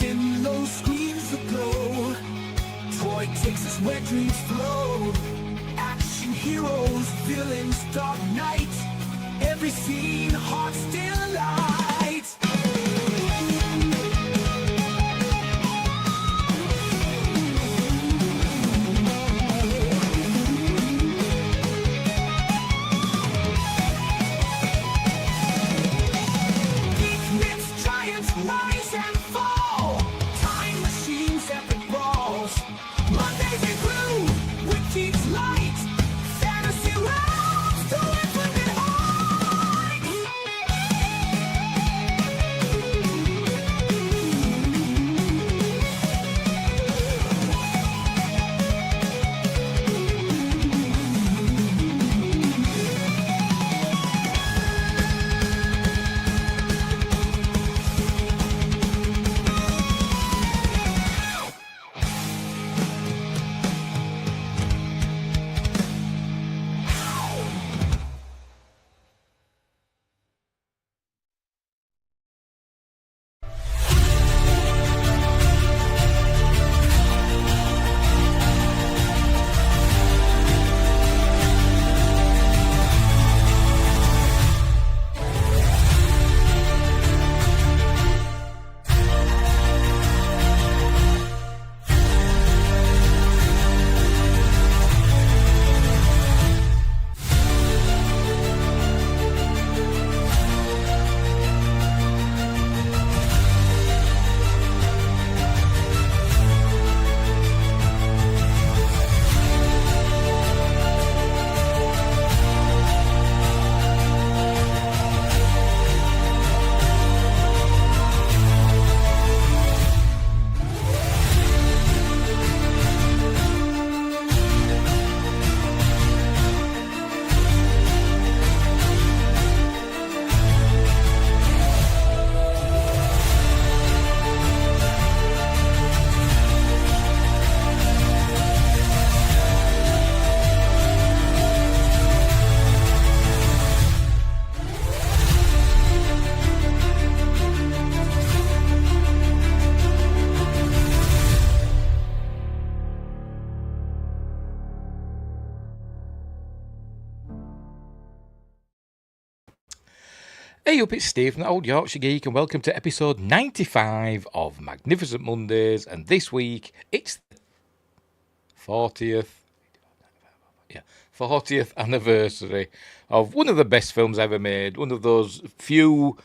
in those screens aglow. Toy takes us where dreams flow. Action heroes, villains, dark night. Every scene, hearts delight. Geek myths, giants rise and fall. Time machines, epic brawls. Mondays in blue, with geeks light. Fantasy realms to infinite height. Hey up, it's Steve from the Old Yorkshire Geek and welcome to episode 95 of Magnificent Mondays, and this week it's the 40th anniversary of one of the best films ever made, one of those few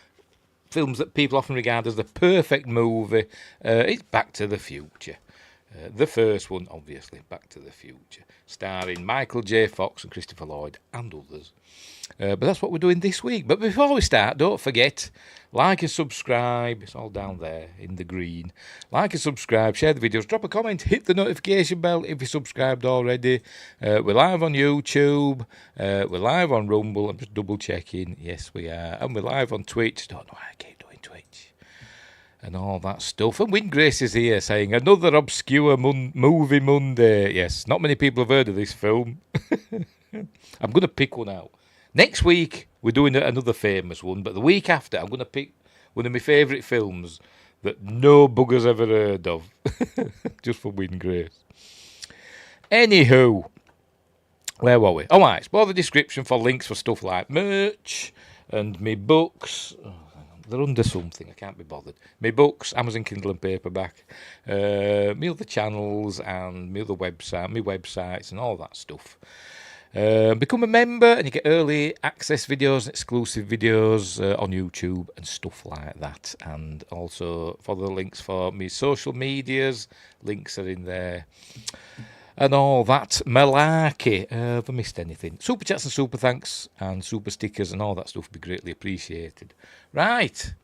films that people often regard as the perfect movie. It's Back to the Future. The first one, obviously, Back to the Future, starring Michael J. Fox and Christopher Lloyd and others. But that's what we're doing this week. But before we start, don't forget, like and subscribe. It's all down there in the green. Like and subscribe, share the videos, drop a comment, hit the notification bell if you're subscribed already. We're live on YouTube. We're live on Rumble. I'm just double checking. Yes, we are. And we're live on Twitch. Don't know why I keep doing Twitch. And all that stuff. And Windgrace is here saying, another obscure movie Monday. Yes, not many people have heard of this film. I'm going to pick one out. Next week, we're doing another famous one, but the week after, I'm going to pick one of my favourite films that no bugger's ever heard of. Just for Windgrace. Anywho, where were we? All right, explore the description for links for stuff like merch and me books. Oh, they're under something, I can't be bothered. My books, Amazon Kindle and paperback, my other channels and my other website, my websites and all that stuff. Become a member and you get early access videos, exclusive videos on YouTube and stuff like that. And also for the links for my social medias, links are in there. And all that malarkey. Have I missed anything? Super chats and super thanks and super stickers and all that stuff would be greatly appreciated. Right,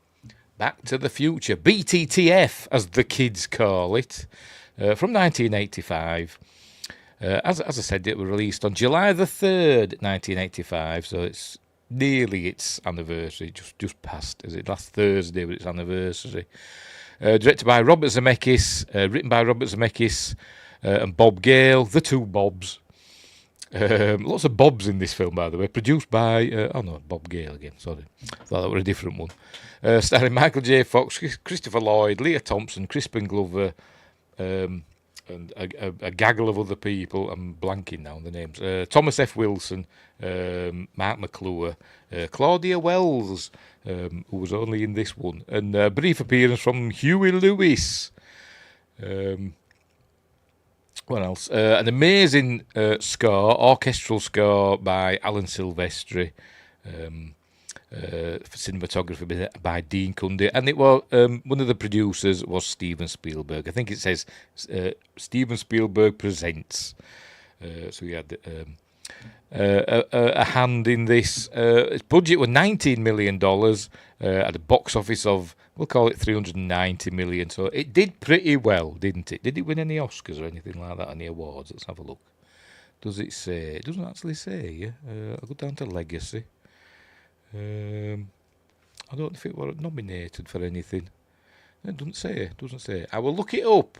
Back to the Future. BTTF, as the kids call it, from 1985. As I said, it was released on July the 3rd, 1985, so it's nearly its anniversary, just passed, is it last Thursday was its anniversary. Directed by Robert Zemeckis, written by Robert Zemeckis and Bob Gale, the two Bobs. Lots of Bobs in this film, by the way. Produced by, Bob Gale again, sorry. Thought that were a different one. Starring Michael J. Fox, Christopher Lloyd, Leah Thompson, Crispin Glover, and a gaggle of other people. I'm blanking now on the names. Thomas F. Wilson, Mark McClure, Claudia Wells, who was only in this one, and a brief appearance from Huey Lewis. What else? An amazing orchestral score by Alan Silvestri. For cinematography by Dean Cundy, and it was one of the producers was Steven Spielberg. I think it says Steven Spielberg presents. So he had a hand in this. Its budget was $19 million at a box office of, we'll call it $390 million. So it did pretty well, didn't it? Did it win any Oscars or anything like that? Any awards? Let's have a look. Does it say? It doesn't actually say. Yeah? I'll go down to Legacy. I don't know if it was nominated for anything. It doesn't say. I will look it up.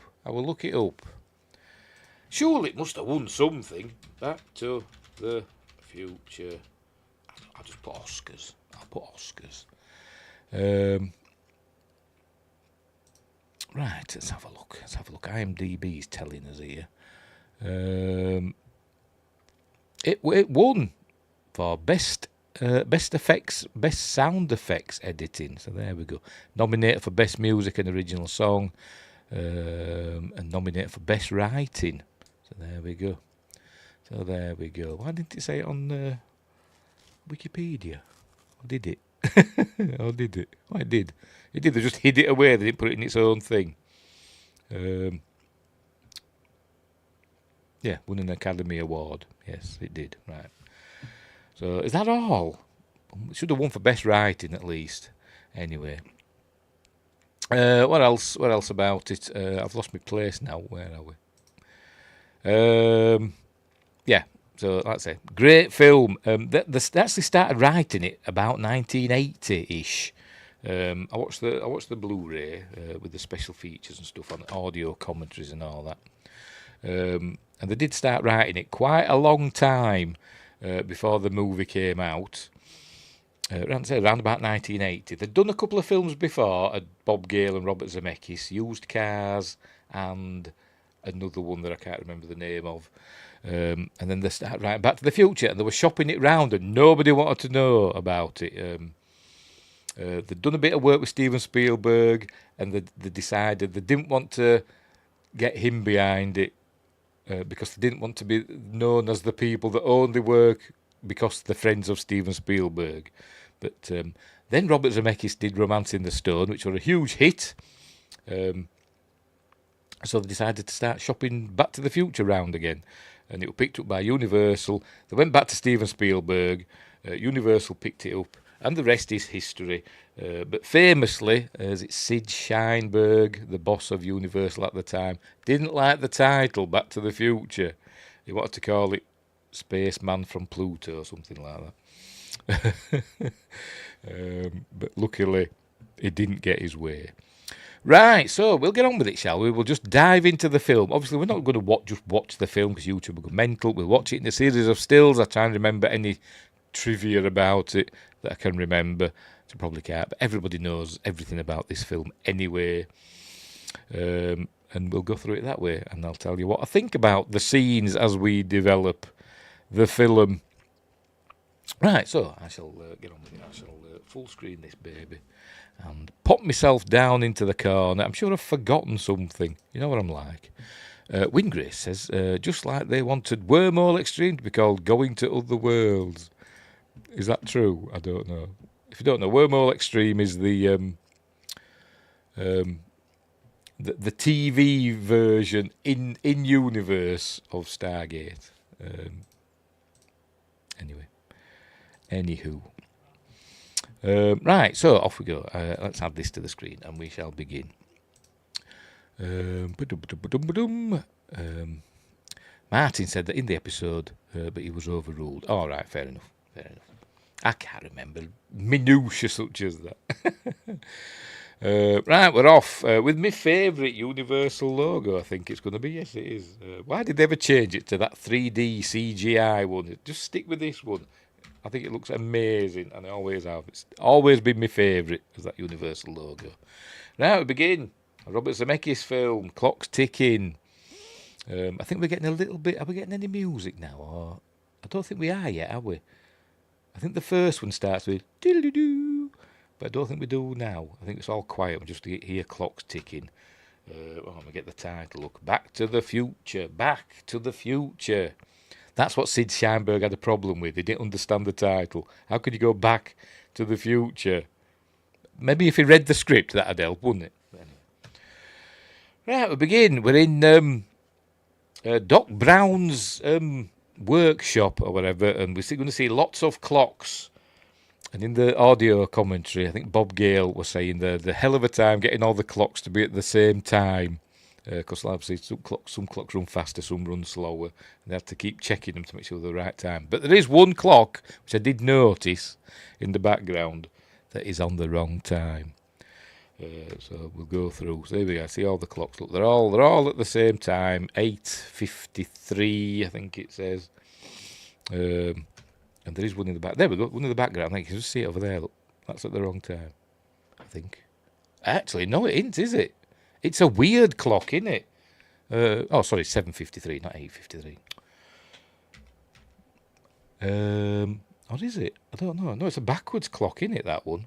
Surely it must have won something. Back to the Future. I'll just put Oscars. Right, let's have a look. IMDb is telling us here. It won for best effects, best sound effects editing. So there we go. Nominated for best music and original song, and nominated for best writing. So there we go. Why didn't it say it on Wikipedia? Or did it? Oh, it did. It did. They just hid it away. They didn't put it in its own thing. Yeah, won an Academy Award. Yes, it did. Right. So is that all? It should have won for best writing at least. Anyway, what else about it? I've lost my place now. Where are we? Yeah. So that's it. Great film. They actually started writing it about 1980-ish. I watched the Blu-ray with the special features and stuff on audio commentaries and all that. And they did start writing it quite a long time before the movie came out. Around about 1980. They'd done a couple of films before, Bob Gale and Robert Zemeckis, Used Cars, and another one that I can't remember the name of. And then they started writing Back to the Future, and they were shopping it round, and nobody wanted to know about it. They'd done a bit of work with Steven Spielberg, and they decided they didn't want to get him behind it because they didn't want to be known as the people that only work because they're friends of Steven Spielberg. But then Robert Zemeckis did Romancing the Stone, which was a huge hit. So they decided to start shopping Back to the Future round again. And it was picked up by Universal. They went back to Steven Spielberg. Universal picked it up. And the rest is history. But famously, as it's Sid Sheinberg, the boss of Universal at the time, didn't like the title Back to the Future. He wanted to call it Spaceman from Pluto or something like that. But luckily, he didn't get his way. Right, so we'll get on with it, shall we? We'll just dive into the film. Obviously, we're not going to just watch the film because YouTube will go mental. We'll watch it in a series of stills. I try and remember any trivia about it that I can remember. I probably can't, but everybody knows everything about this film anyway. And we'll go through it that way, and I'll tell you what I think about the scenes as we develop the film. Right, so I shall get on with it. I shall full screen this baby and pop myself down into the corner. I'm sure I've forgotten something. You know what I'm like. Wingrace says, just like they wanted Wormhole Extreme to be called Going to Other Worlds. Is that true? I don't know. If you don't know, Wormhole Extreme is the TV version in universe of Stargate. Anywho. Right, so off we go. Let's add this to the screen and we shall begin. Martin said that in the episode, but he was overruled. All right, fair enough. I can't remember minutiae such as that. Right, we're off with my favourite Universal logo. I think it's going to be. Yes, it is. Why did they ever change it to that 3D CGI one? Just stick with this one. I think it looks amazing, and I always have. It's always been my favourite as that Universal logo. Now we begin. A Robert Zemeckis film, clock's ticking. I think we're getting a little bit. Are we getting any music now? Or I don't think we are yet, are we? I think the first one starts with diddly-doo, but I don't think we do now. I think it's all quiet. We just hear clocks ticking. Let me get the title. Look, Back to the Future. Back to the Future. That's what Sid Sheinberg had a problem with. He didn't understand the title. How could you go back to the future? Maybe if he read the script, that'd help, wouldn't it? Right, we begin. We're in Doc Brown's workshop or whatever, and we're going to see lots of clocks. And in the audio commentary, I think Bob Gale was saying the hell of a time getting all the clocks to be at the same time. Because obviously some clocks run faster, some run slower, and they have to keep checking them to make sure they're the right time. But there is one clock, which I did notice in the background, that is on the wrong time. So we'll go through. So there we go. See all the clocks. Look, they're all at the same time. 8:53, I think it says. And there is one in the back. There we go. One in the background. I think you can just see it over there. Look, that's at the wrong time, I think. Actually, no, it isn't, is it? It's a weird clock, isn't it? Sorry, 7:53, not 8:53. What is it? I don't know. No, it's a backwards clock, isn't it, that one?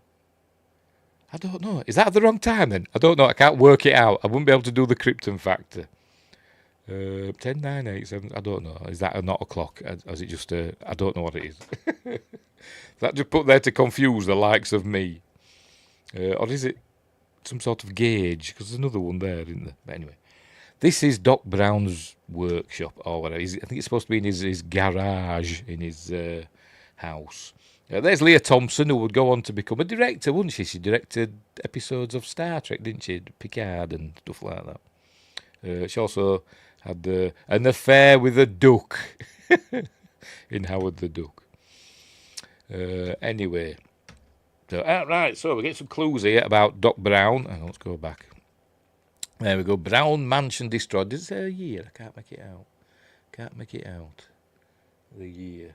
I don't know. Is that at the wrong time then? I don't know. I can't work it out. I wouldn't be able to do the Krypton factor. 10, 9, 8, 7. I don't know. Is that not a clock? Is it just a... I don't know what it is. That just put there to confuse the likes of me. Or is it some sort of gauge? Because there's another one there, isn't there? But anyway. This is Doc Brown's workshop or whatever. I think it's supposed to be in his garage in his house. There's Leah Thompson, who would go on to become a director, wouldn't she? She directed episodes of Star Trek, didn't she? Picard and stuff like that. She also had an affair with a duck in Howard the Duck. Anyway. So, right, so we get some clues here about Doc Brown. Hang on, let's go back. There we go. Brown Mansion destroyed. Is there a year? I can't make it out. The year.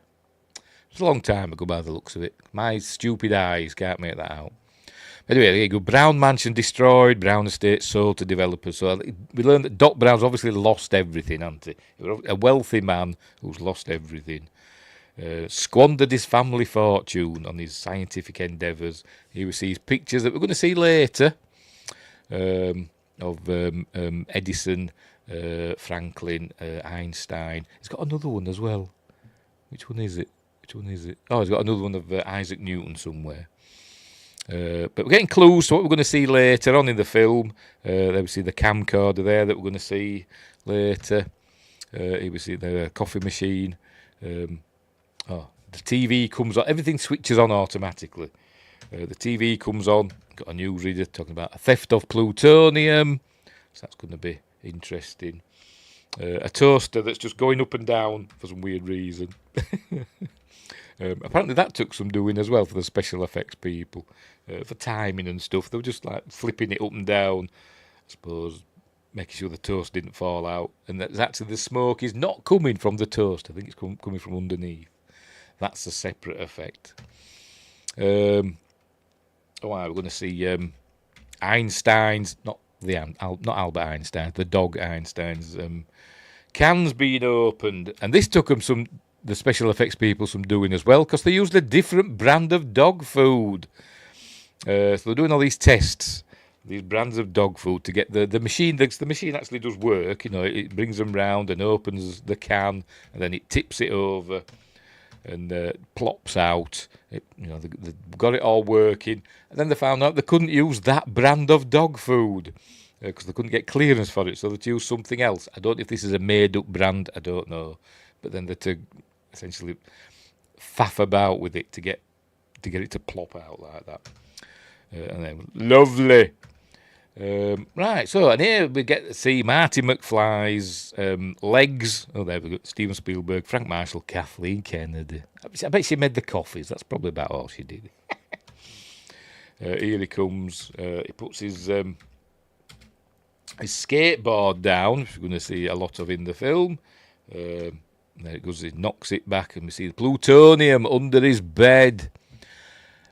It's a long time ago by the looks of it. My stupid eyes can't make that out. Anyway, there you go. Brown Mansion destroyed. Brown Estate sold to developers. So we learned that Doc Brown's obviously lost everything, hasn't he? He was a wealthy man who's lost everything. Squandered his family fortune on his scientific endeavours. He receives pictures that we're going to see later of Edison, Franklin, Einstein. He's got another one as well. Which one is it? Oh, he's got another one of Isaac Newton somewhere. But we're getting clues to what we're going to see later on in the film. There we see the camcorder there that we're going to see later. Here we see the coffee machine. The TV comes on. Everything switches on automatically. The TV comes on. Got a newsreader talking about a theft of plutonium. So that's going to be interesting. A toaster that's just going up and down for some weird reason. Apparently that took some doing as well for the special effects people. For timing and stuff. They were just like flipping it up and down. I suppose making sure the toast didn't fall out. And that's actually the smoke is not coming from the toast. I think it's coming from underneath. That's a separate effect. We're going to see Einstein's, not Albert Einstein, the dog Einstein's cans being opened. And this took them the special effects people some doing as well, because they used a different brand of dog food. So they're doing all these tests, these brands of dog food to get the machine. The machine actually does work. You know, it brings them round and opens the can, and then it tips it over and plops out. They got it all working, and then they found out they couldn't use that brand of dog food because they couldn't get clearance for it, so they used something else. I don't know if this is a made-up brand. I don't know, but then they had to essentially faff about with it to get it to plop out like that. And then lovely. Right, so and here we get to see Marty McFly's legs. Oh, there we go. Steven Spielberg, Frank Marshall, Kathleen Kennedy. I bet she made the coffees. That's probably about all she did. Here he comes. He puts his skateboard down, which we're going to see a lot of in the film. There it goes, he knocks it back, and we see the plutonium under his bed.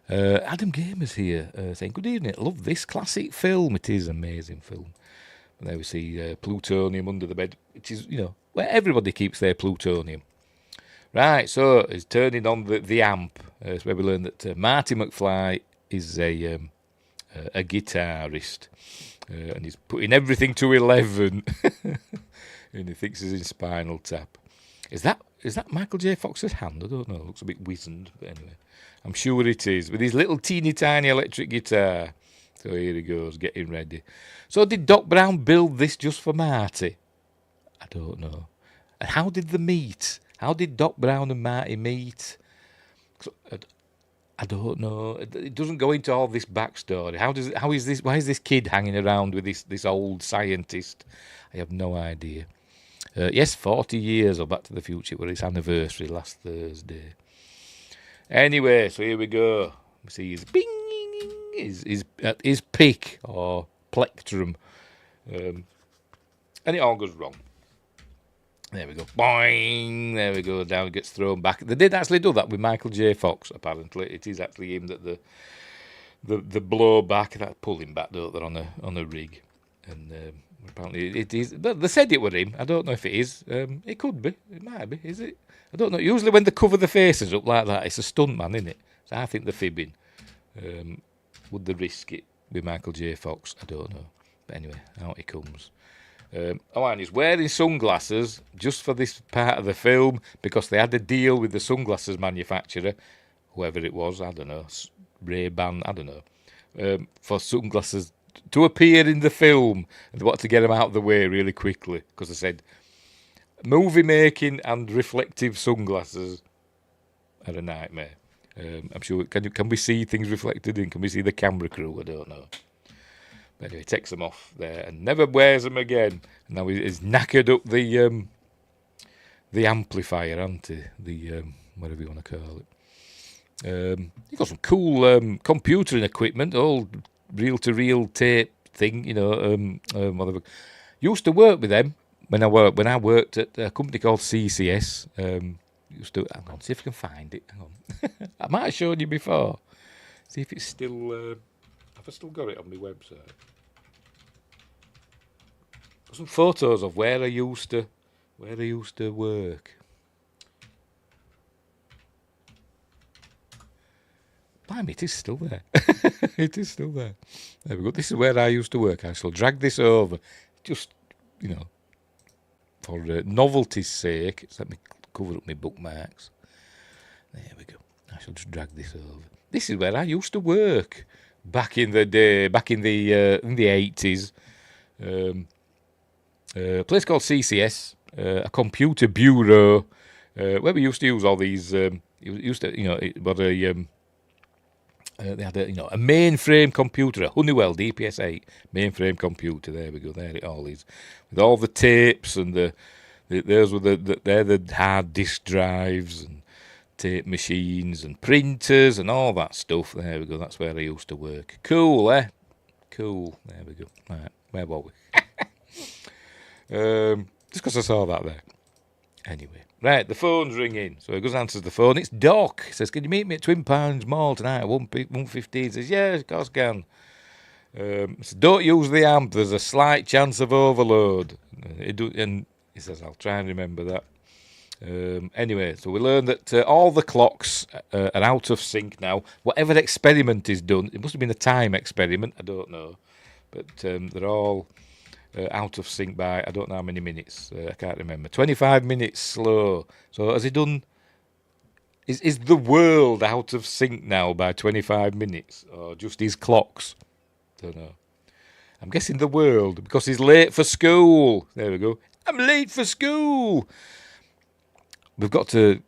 Adam Gamer's here saying, good evening, I love this classic film. It is an amazing film. And there we see plutonium under the bed, which is, where everybody keeps their plutonium. Right, so he's turning on the amp. It's where we learn that Marty McFly is a guitarist. And he's putting everything to 11. And he thinks he's in Spinal Tap. Is that Michael J. Fox's hand? I don't know. It looks a bit wizened. But anyway, I'm sure it is. With his little teeny tiny electric guitar. So here he goes, getting ready. So did Doc Brown build this just for Marty? I don't know. And how did they meet? How did Doc Brown and Marty meet? I don't know. It doesn't go into all this backstory. Why is this kid hanging around with this old scientist? I have no idea. Yes, 40 years of Back to the Future were its anniversary last Thursday. Anyway, so here we go. We see his bing, his pick or plectrum, and it all goes wrong. There we go. Boing. There we go. Down it gets thrown back. They did actually do that with Michael J. Fox, apparently. It is actually him that the blow back, that pull him back, don't they, on a rig. And apparently it is. But they said it were him. I don't know if it is. It could be. It might be. Is it? I don't know. Usually when they cover the faces up like that, it's a stuntman, isn't it? So I think they're fibbing. Would they risk it with Michael J. Fox? I don't know. But anyway, out he comes. And he's wearing sunglasses just for this part of the film because they had a deal with the sunglasses manufacturer, whoever it was, I don't know, Ray-Ban, I don't know, for sunglasses to appear in the film. And they wanted to get them out of the way really quickly because they said movie making and reflective sunglasses are a nightmare. I'm sure, can we see things reflected in? Can we see the camera crew? I don't know. Anyway, he takes them off there and never wears them again. And now he's knackered up the amplifier, hasn't he? The whatever you want to call it. He's got some cool computering equipment, all reel-to-reel tape thing, whatever. Used to work with them when I worked at a company called CCS. Used to, hang on, see if I can find it. Hang on. I might have shown you before. See if it's still. Have I still got it on my website? Some photos of where I used to work. Blimey, it is still there. It is still there. There we go. This is where I used to work. I shall drag this over, just for novelty's sake. Let me cover up my bookmarks. There we go. I shall just drag this over. This is where I used to work back in the day, back in the 80s. A place called CCS, a computer bureau, where we used to use all these. They had a mainframe computer, a Honeywell DPS-8 mainframe computer. There we go. There it all is, with all the tapes and those were they're the hard disk drives and tape machines and printers and all that stuff. There we go. That's where I used to work. Cool, eh? Cool. There we go. Right, where were we? Just because I saw that there. Anyway, right, the phone's ringing. So he goes and answers the phone. It's Doc. He says, can you meet me at Twin Pines Mall tonight at 1:15? He says, yeah, of course I can. So don't use the amp. There's a slight chance of overload. And he says, I'll try and remember that. Anyway, so we learn that all the clocks are out of sync now. Whatever experiment is done, it must have been a time experiment, I don't know. But they're all out of sync by, I don't know how many minutes, I can't remember. 25 minutes slow. So has he done, is the world out of sync now by 25 minutes? Or just his clocks? Don't know. I'm guessing the world, because he's late for school. There we go. I'm late for school. We've got to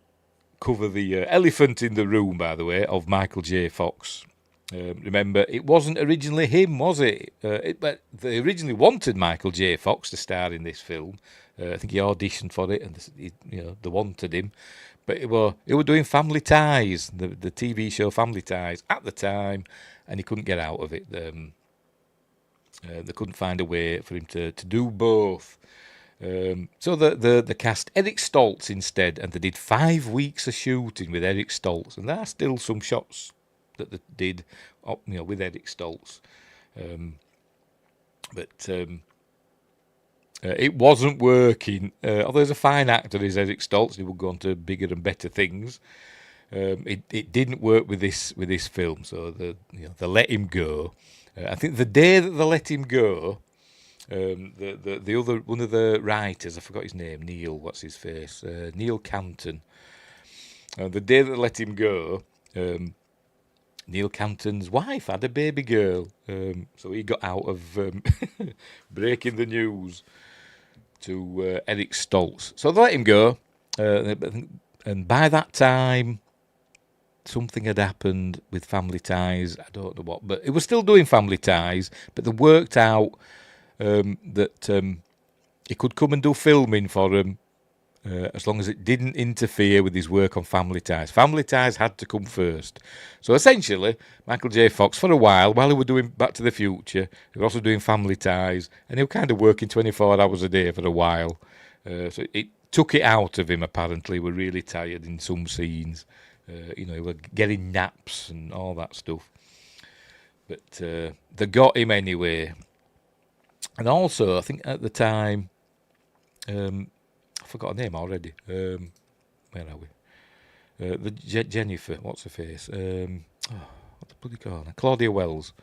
cover the elephant in the room, by the way, of Michael J. Fox. Remember, it wasn't originally him, was it? But they originally wanted Michael J. Fox to star in this film. I think he auditioned for it, and they wanted him. But it were doing Family Ties, the TV show Family Ties at the time, and he couldn't get out of it. They couldn't find a way for him to do both. So the cast Eric Stoltz instead, and they did 5 weeks of shooting with Eric Stoltz, and there are still some shots that they did, with Eric Stoltz. But it wasn't working. Although he's a fine actor, is Eric Stoltz, he would go on to bigger and better things. It didn't work with this film, so they let him go. I think the day that they let him go, the other one of the writers, I forgot his name, Neil Canton. The day that they let him go, Neil Canton's wife had a baby girl, so he got out of breaking the news to Eric Stoltz. So they let him go, and by that time, something had happened with Family Ties. I don't know what, but it was still doing Family Ties, but they worked out that he could come and do filming for him as long as it didn't interfere with his work on Family Ties. Family Ties had to come first. So essentially, Michael J. Fox, for a while he was doing Back to the Future, he was also doing Family Ties, and he was kind of working 24 hours a day for a while. So it took it out of him, apparently. He was really tired in some scenes. He was getting naps and all that stuff. But they got him anyway. And also, I think at the time, I forgot her name already. Where are we? Jennifer, what's her face? What the bloody call her? Claudia Wells.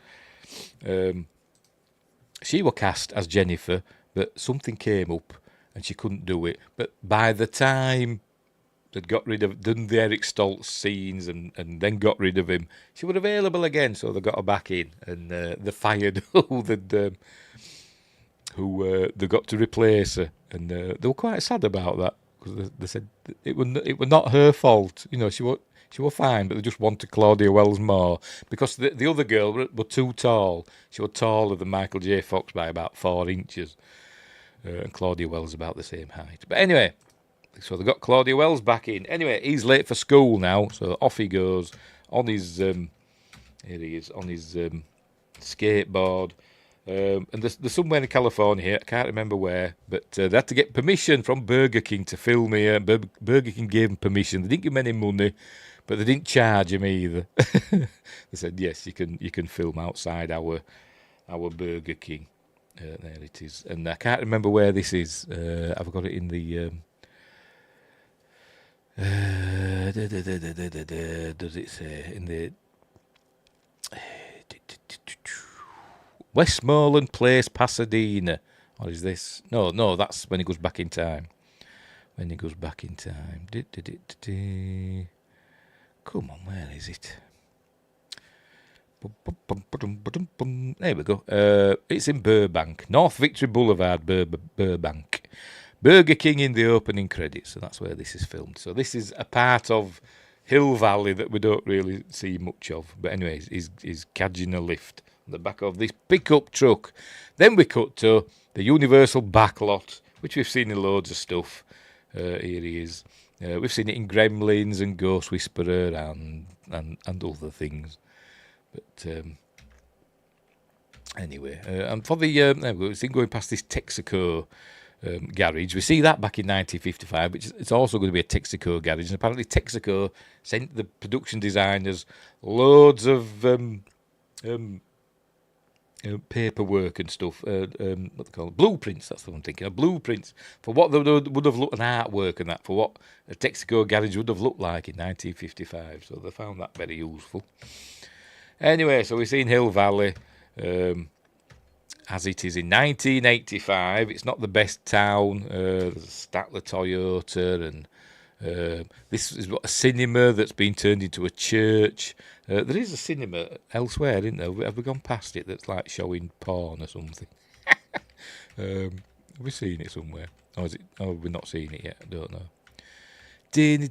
She was cast as Jennifer, but something came up and she couldn't do it. But by the time they'd done the Eric Stoltz scenes and then got rid of him, she was available again, so they got her back in, and they fired who they got to replace her, and they were quite sad about that, because they said it was not her fault. She was fine, but they just wanted Claudia Wells more, because the other girl were too tall. She was taller than Michael J. Fox by about 4 inches, and Claudia Wells about the same height. But anyway, so they got Claudia Wells back in. Anyway, he's late for school now, so off he goes on his here he is on his skateboard. And there's somewhere in California here, I can't remember where, but they had to get permission from Burger King to film here. Burger King gave them permission. They didn't give him any money, but they didn't charge him either. They said, yes, you can film outside our Burger King. There it is. And I can't remember where this is. I've got it in the does it say in the Westmoreland Place, Pasadena? Or is this? No, that's when he goes back in time. Come on, where is it? There we go. It's in Burbank. North Victory Boulevard, Burbank. Burger King in the opening credits, so that's where this is filmed. So this is a part of Hill Valley that we don't really see much of. But anyway, he's cadging a lift on the back of this pickup truck. Then we cut to the Universal backlot, which we've seen in loads of stuff. Here he is. We've seen it in Gremlins and Ghost Whisperer and other things. But anyway, and for we've seen going past this Texaco garage. We see that back in 1955, which it's also going to be a Texaco garage. And apparently Texaco sent the production designers loads of paperwork and stuff. What they call it? Blueprints, that's what I'm thinking of. Blueprints for what they would have looked, an artwork and that, for what a Texaco garage would have looked like in 1955. So they found that very useful. Anyway, so we've seen Hill Valley as it is in 1985. It's not the best town. There's a Statler Toyota, and this is a cinema that's been turned into a church. There is a cinema elsewhere, isn't there? Have we gone past it that's like showing porn or something? Have we seen it somewhere? Or is it? Oh, we've not seen it yet. I don't know. No, we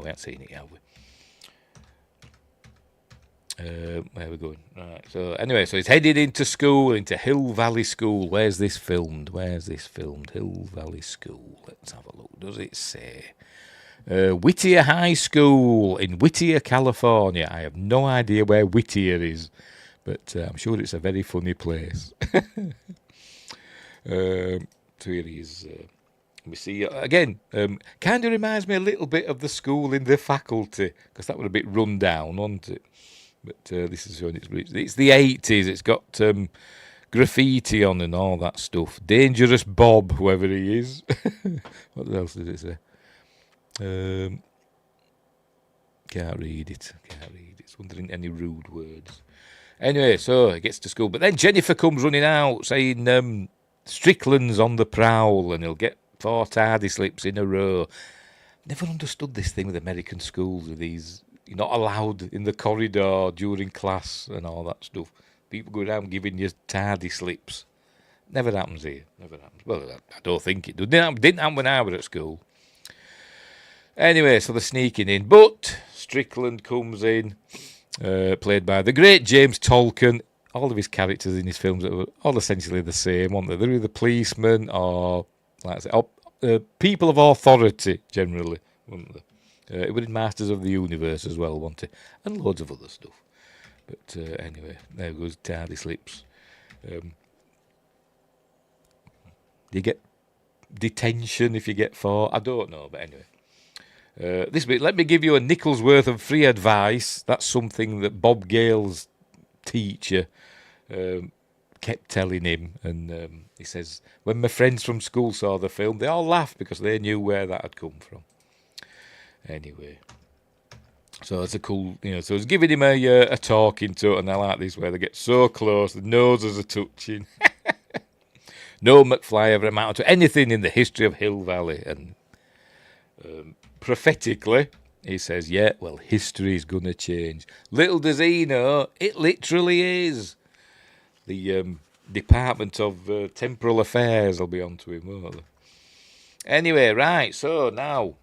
haven't seen it yet, have we? Where are we going? Right. So anyway, so he's headed into school, into Hill Valley School. Where's this filmed? Hill Valley School. Let's have a look. Does it say? Whittier High School in Whittier, California. I have no idea where Whittier is, but I'm sure it's a very funny place. So here he is. We see again. Kind of reminds me a little bit of the school in the faculty, because that was a bit run down, wasn't it? But this is showing it's the 80s. It's got graffiti on and all that stuff. Dangerous Bob, whoever he is. What else did it say? Can't read it. It's wondering any rude words. Anyway, so he gets to school, but then Jennifer comes running out saying Strickland's on the prowl and he'll get 4 tardy slips in a row. Never understood this thing with American schools, with these, you're not allowed in the corridor during class and all that stuff. People go around giving you tardy slips. Never happens here. Never happens. Well, I don't think it did. Didn't happen when I was at school. Anyway, so they're sneaking in. But Strickland comes in, played by the great James Tolkien. All of his characters in his films were all essentially the same, weren't they? They're either policemen or, like I say, people of authority, generally, weren't they? It was in Masters of the Universe as well, wasn't it? And loads of other stuff. But anyway, there goes tardy slips. Do you get detention if you get 4? I don't know, but anyway. This bit, let me give you a nickel's worth of free advice. That's something that Bob Gale's teacher kept telling him. And he says, when my friends from school saw the film, they all laughed because they knew where that had come from. Anyway. So it's a cool, so it's giving him a talking to, and I like this where they get so close, the noses are touching. No McFly ever amounted to anything in the history of Hill Valley. And prophetically, he says, yeah, well, history is going to change. Little does he know, it literally is. The Department of Temporal Affairs will be on to him, won't they? Anyway, right, so now,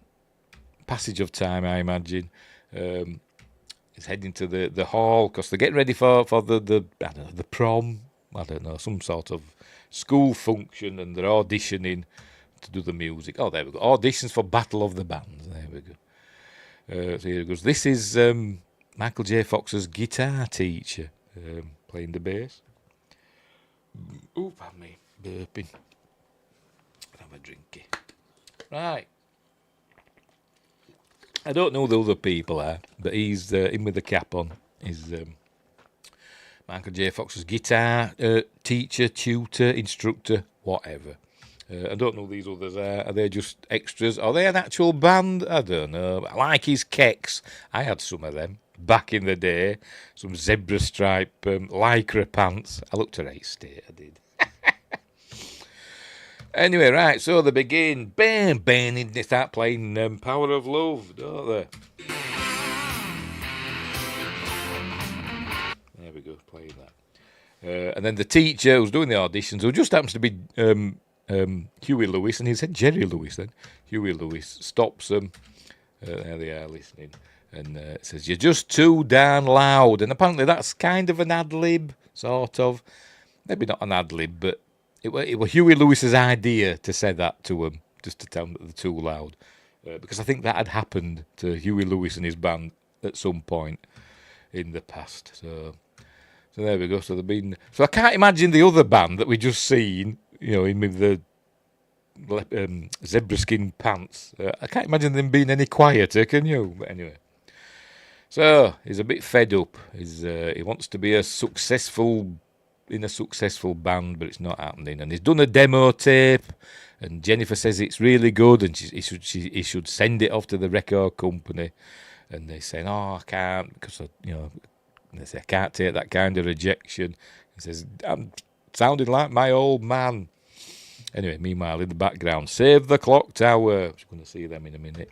passage of time, I imagine. He's heading to the hall because they're getting ready for the I don't know, the prom. I don't know, some sort of school function, and they're auditioning to do the music. Oh, there we go. Auditions for Battle of the Bands. There we go. So here it goes. This is Michael J. Fox's guitar teacher playing the bass. Ooh, pardon me, burping. Have a drinky. Right. I don't know who the other people are, but he's in with the cap on. He's Michael J. Fox's guitar teacher, tutor, instructor, whatever. I don't know who these others are. Are they just extras? Are they an actual band? I don't know. I like his kecks. I had some of them back in the day. Some zebra stripe lycra pants. I looked a right state, I did. Anyway, right, so they begin. Bam, bam, they start playing Power of Love, don't they? There we go, playing that. And then the teacher who's doing the auditions, who just happens to be Huey Lewis, and he said Jerry Lewis then. Huey Lewis stops them. There they are listening. And says, you're just too darn loud. And apparently that's kind of an ad-lib, sort of. Maybe not an ad-lib, but it was Huey Lewis's idea to say that to him, just to tell them that they're too loud. Because I think that had happened to Huey Lewis and his band at some point in the past. So there we go. So I can't imagine the other band that we just seen, in with the zebra skin pants. I can't imagine them being any quieter, can you? But anyway. So he's a bit fed up. He wants to be in a successful band, but it's not happening. And he's done a demo tape, and Jennifer says it's really good, and he should send it off to the record company. And they say, I can't, because they say I can't take that kind of rejection. He says, I'm sounding like my old man. Anyway, meanwhile in the background, Save the Clock Tower. We're going to see them in a minute.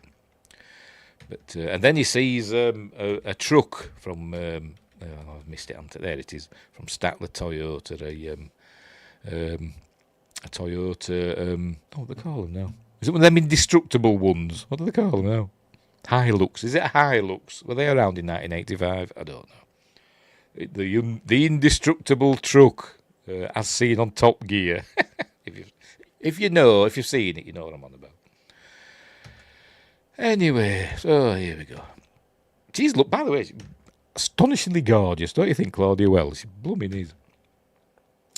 But and then he sees a truck from. I've missed it. There it is, from Statler Toyota. A Toyota. What do they call them now? Is it one of them indestructible ones? What do they call them now? Hilux. Is it a Hilux? Were they around in 1985? I don't know. The indestructible truck, as seen on Top Gear. If you've seen it, you know what I'm on about. Anyway, so here we go. She's, look, by the way, she's astonishingly gorgeous, don't you think, Claudia Wells? She blooming is.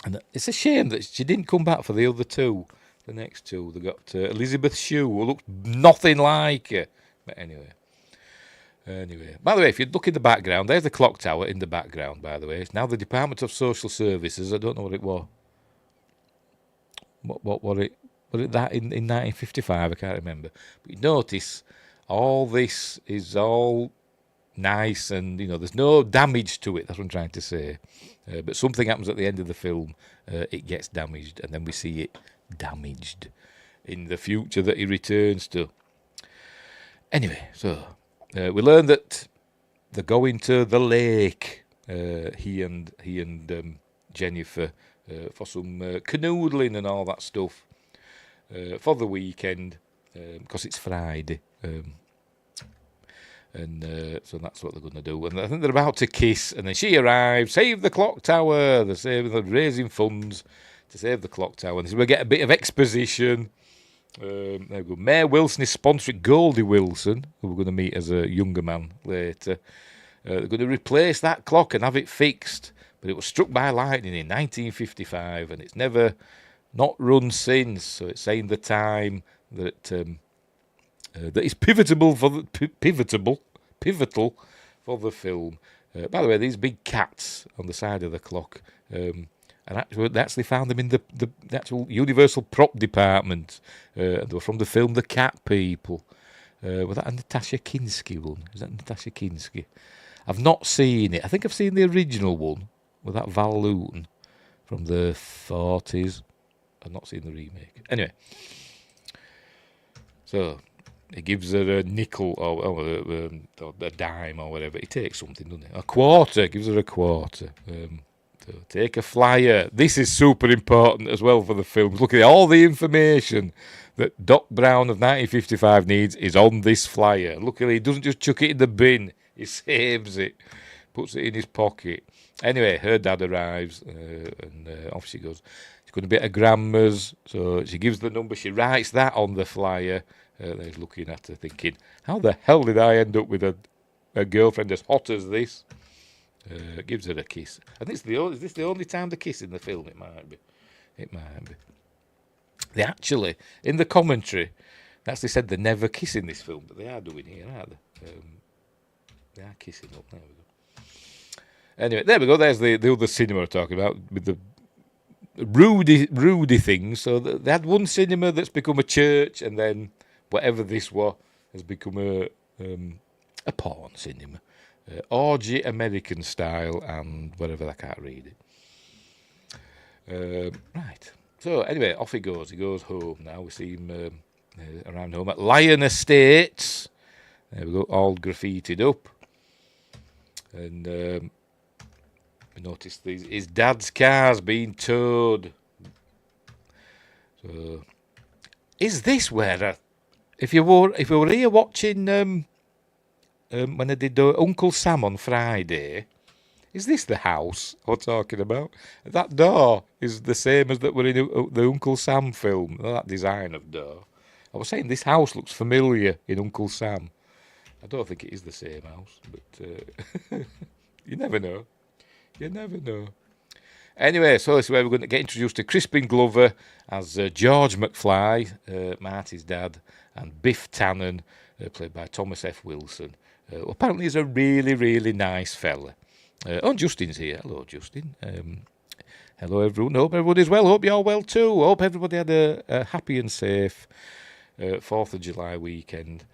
And it's a shame that she didn't come back for the other two, the next two. They got Elizabeth Shue, who looked nothing like her. But anyway. By the way, if you look in the background, there's the clock tower in the background, by the way. It's now the Department of Social Services. I don't know what it was. What was it that in 1955? I can't remember. But you notice all this is all nice and, there's no damage to it. That's what I'm trying to say. But something happens at the end of the film. It gets damaged, and then we see it damaged in the future that he returns to. Anyway, so we learn that they're going to the lake. He and Jennifer for some canoodling and all that stuff for the weekend because it's Friday. So that's what they're going to do. And I think they're about to kiss, and then she arrives. Save the clock tower. They're raising funds to save the clock tower. And so we get a bit of exposition. There we go. Mayor Wilson is sponsoring Goldie Wilson, who we're going to meet as a younger man later. They're going to replace that clock and have it fixed. But it was struck by lightning in 1955, and it's never not run since. So it's saying the time that that is pivotal for the film. By the way, these big cats on the side of the clock, and they actually found them in the actual Universal prop department. They were from the film The Cat People. Was that a Natasha Kinski one? Is that Natasha Kinski? I've not seen it. I think I've seen the original one with that Val Luton from the 40s. I've not seen the remake. Anyway, so he gives her a nickel or a dime or whatever. He takes something, doesn't he? A quarter. Gives her a quarter. So take a flyer. This is super important as well for the film. Look at all the information that Doc Brown of 1955 needs is on this flyer. Look at it. He doesn't just chuck it in the bin. He saves it. Puts it in his pocket. Anyway, her dad arrives and off she goes. She's going to be at her grandma's. So she gives the number. She writes that on the flyer. He's looking at her thinking, how the hell did I end up with a girlfriend as hot as this? Gives her a kiss. And is this the only time they kiss in the film? It might be. They actually, in the commentary, they actually said they never kiss in this film, but they are doing here, aren't they? They are kissing up. There we go. Anyway, there we go. There's the other cinema we're talking about with the Rudy things. So they had one cinema that's become a church, and then whatever this was has become a porn cinema. Orgy American style and whatever, I can't read it. Right. So anyway, off he goes. He goes home now. We see him around home at Lion Estates. There we go, all graffitied up. And we noticed his dad's car's being towed. So, is this where if you were here watching when I did Uncle Sam on Friday, is this the house I'm talking about? That door is the same as that were in the Uncle Sam film, that design of door. I was saying this house looks familiar in Uncle Sam. I don't think it is the same house, but you never know. You never know. Anyway, so this is where we're going to get introduced to Crispin Glover as George McFly, Marty's dad, and Biff Tannen, played by Thomas F. Wilson. Apparently he's a really, really nice fella. Justin's here. Hello, Justin. Hello, everyone. Hope everybody's well. Hope you're well too. Hope everybody had a happy and safe 4th of July weekend.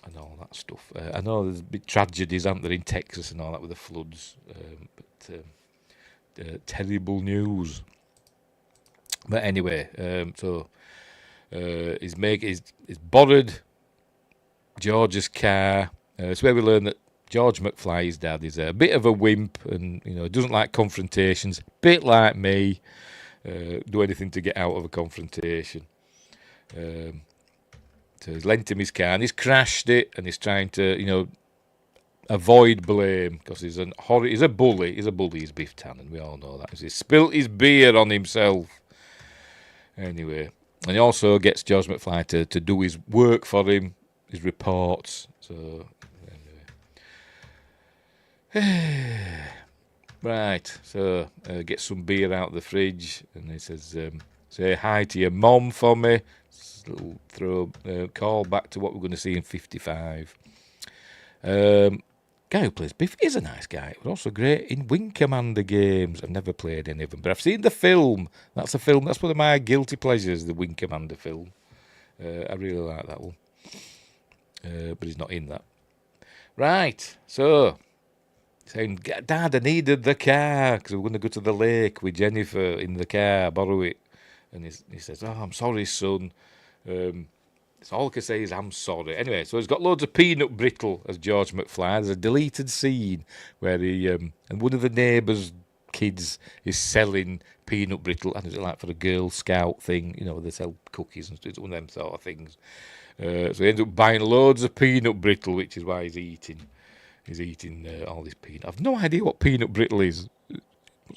And all that stuff. I know there's big tragedies, aren't there, in Texas and all that with the floods. But terrible news. But anyway, so he's borrowed George's car. It's where we learn that George McFly, his dad, is a bit of a wimp and doesn't like confrontations. Bit like me. Do anything to get out of a confrontation. So he's lent him his car and he's crashed it and he's trying to, avoid blame because he's a bully. He's a bully, he's Biff Tannen. We all know that. He's spilt his beer on himself. Anyway, And he also gets George McFly to do his work for him, his reports. So, anyway. Right, so get some beer out of the fridge, and he says, say hi to your mom for me. It's a little call back to what we're going to see in 55. Guy who plays Biff is a nice guy. He was also great in Wing Commander games. I've never played any of them, but I've seen the film. That's one of my guilty pleasures, the Wing Commander film. I really like that one. But he's not in that. Right, so saying, Dad, I needed the car because we're going to go to the lake with Jennifer in the car, borrow it. And he says, oh, I'm sorry, son. So all I can say is I'm sorry. Anyway, so he's got loads of peanut brittle as George McFly. There's a deleted scene where he and one of the neighbours' kids is selling peanut brittle, and it's like for a Girl Scout thing, they sell cookies and stuff. It's one of them sort of things. So he ends up buying loads of peanut brittle, which is why he's eating. He's eating all this peanut. I've no idea what peanut brittle is. It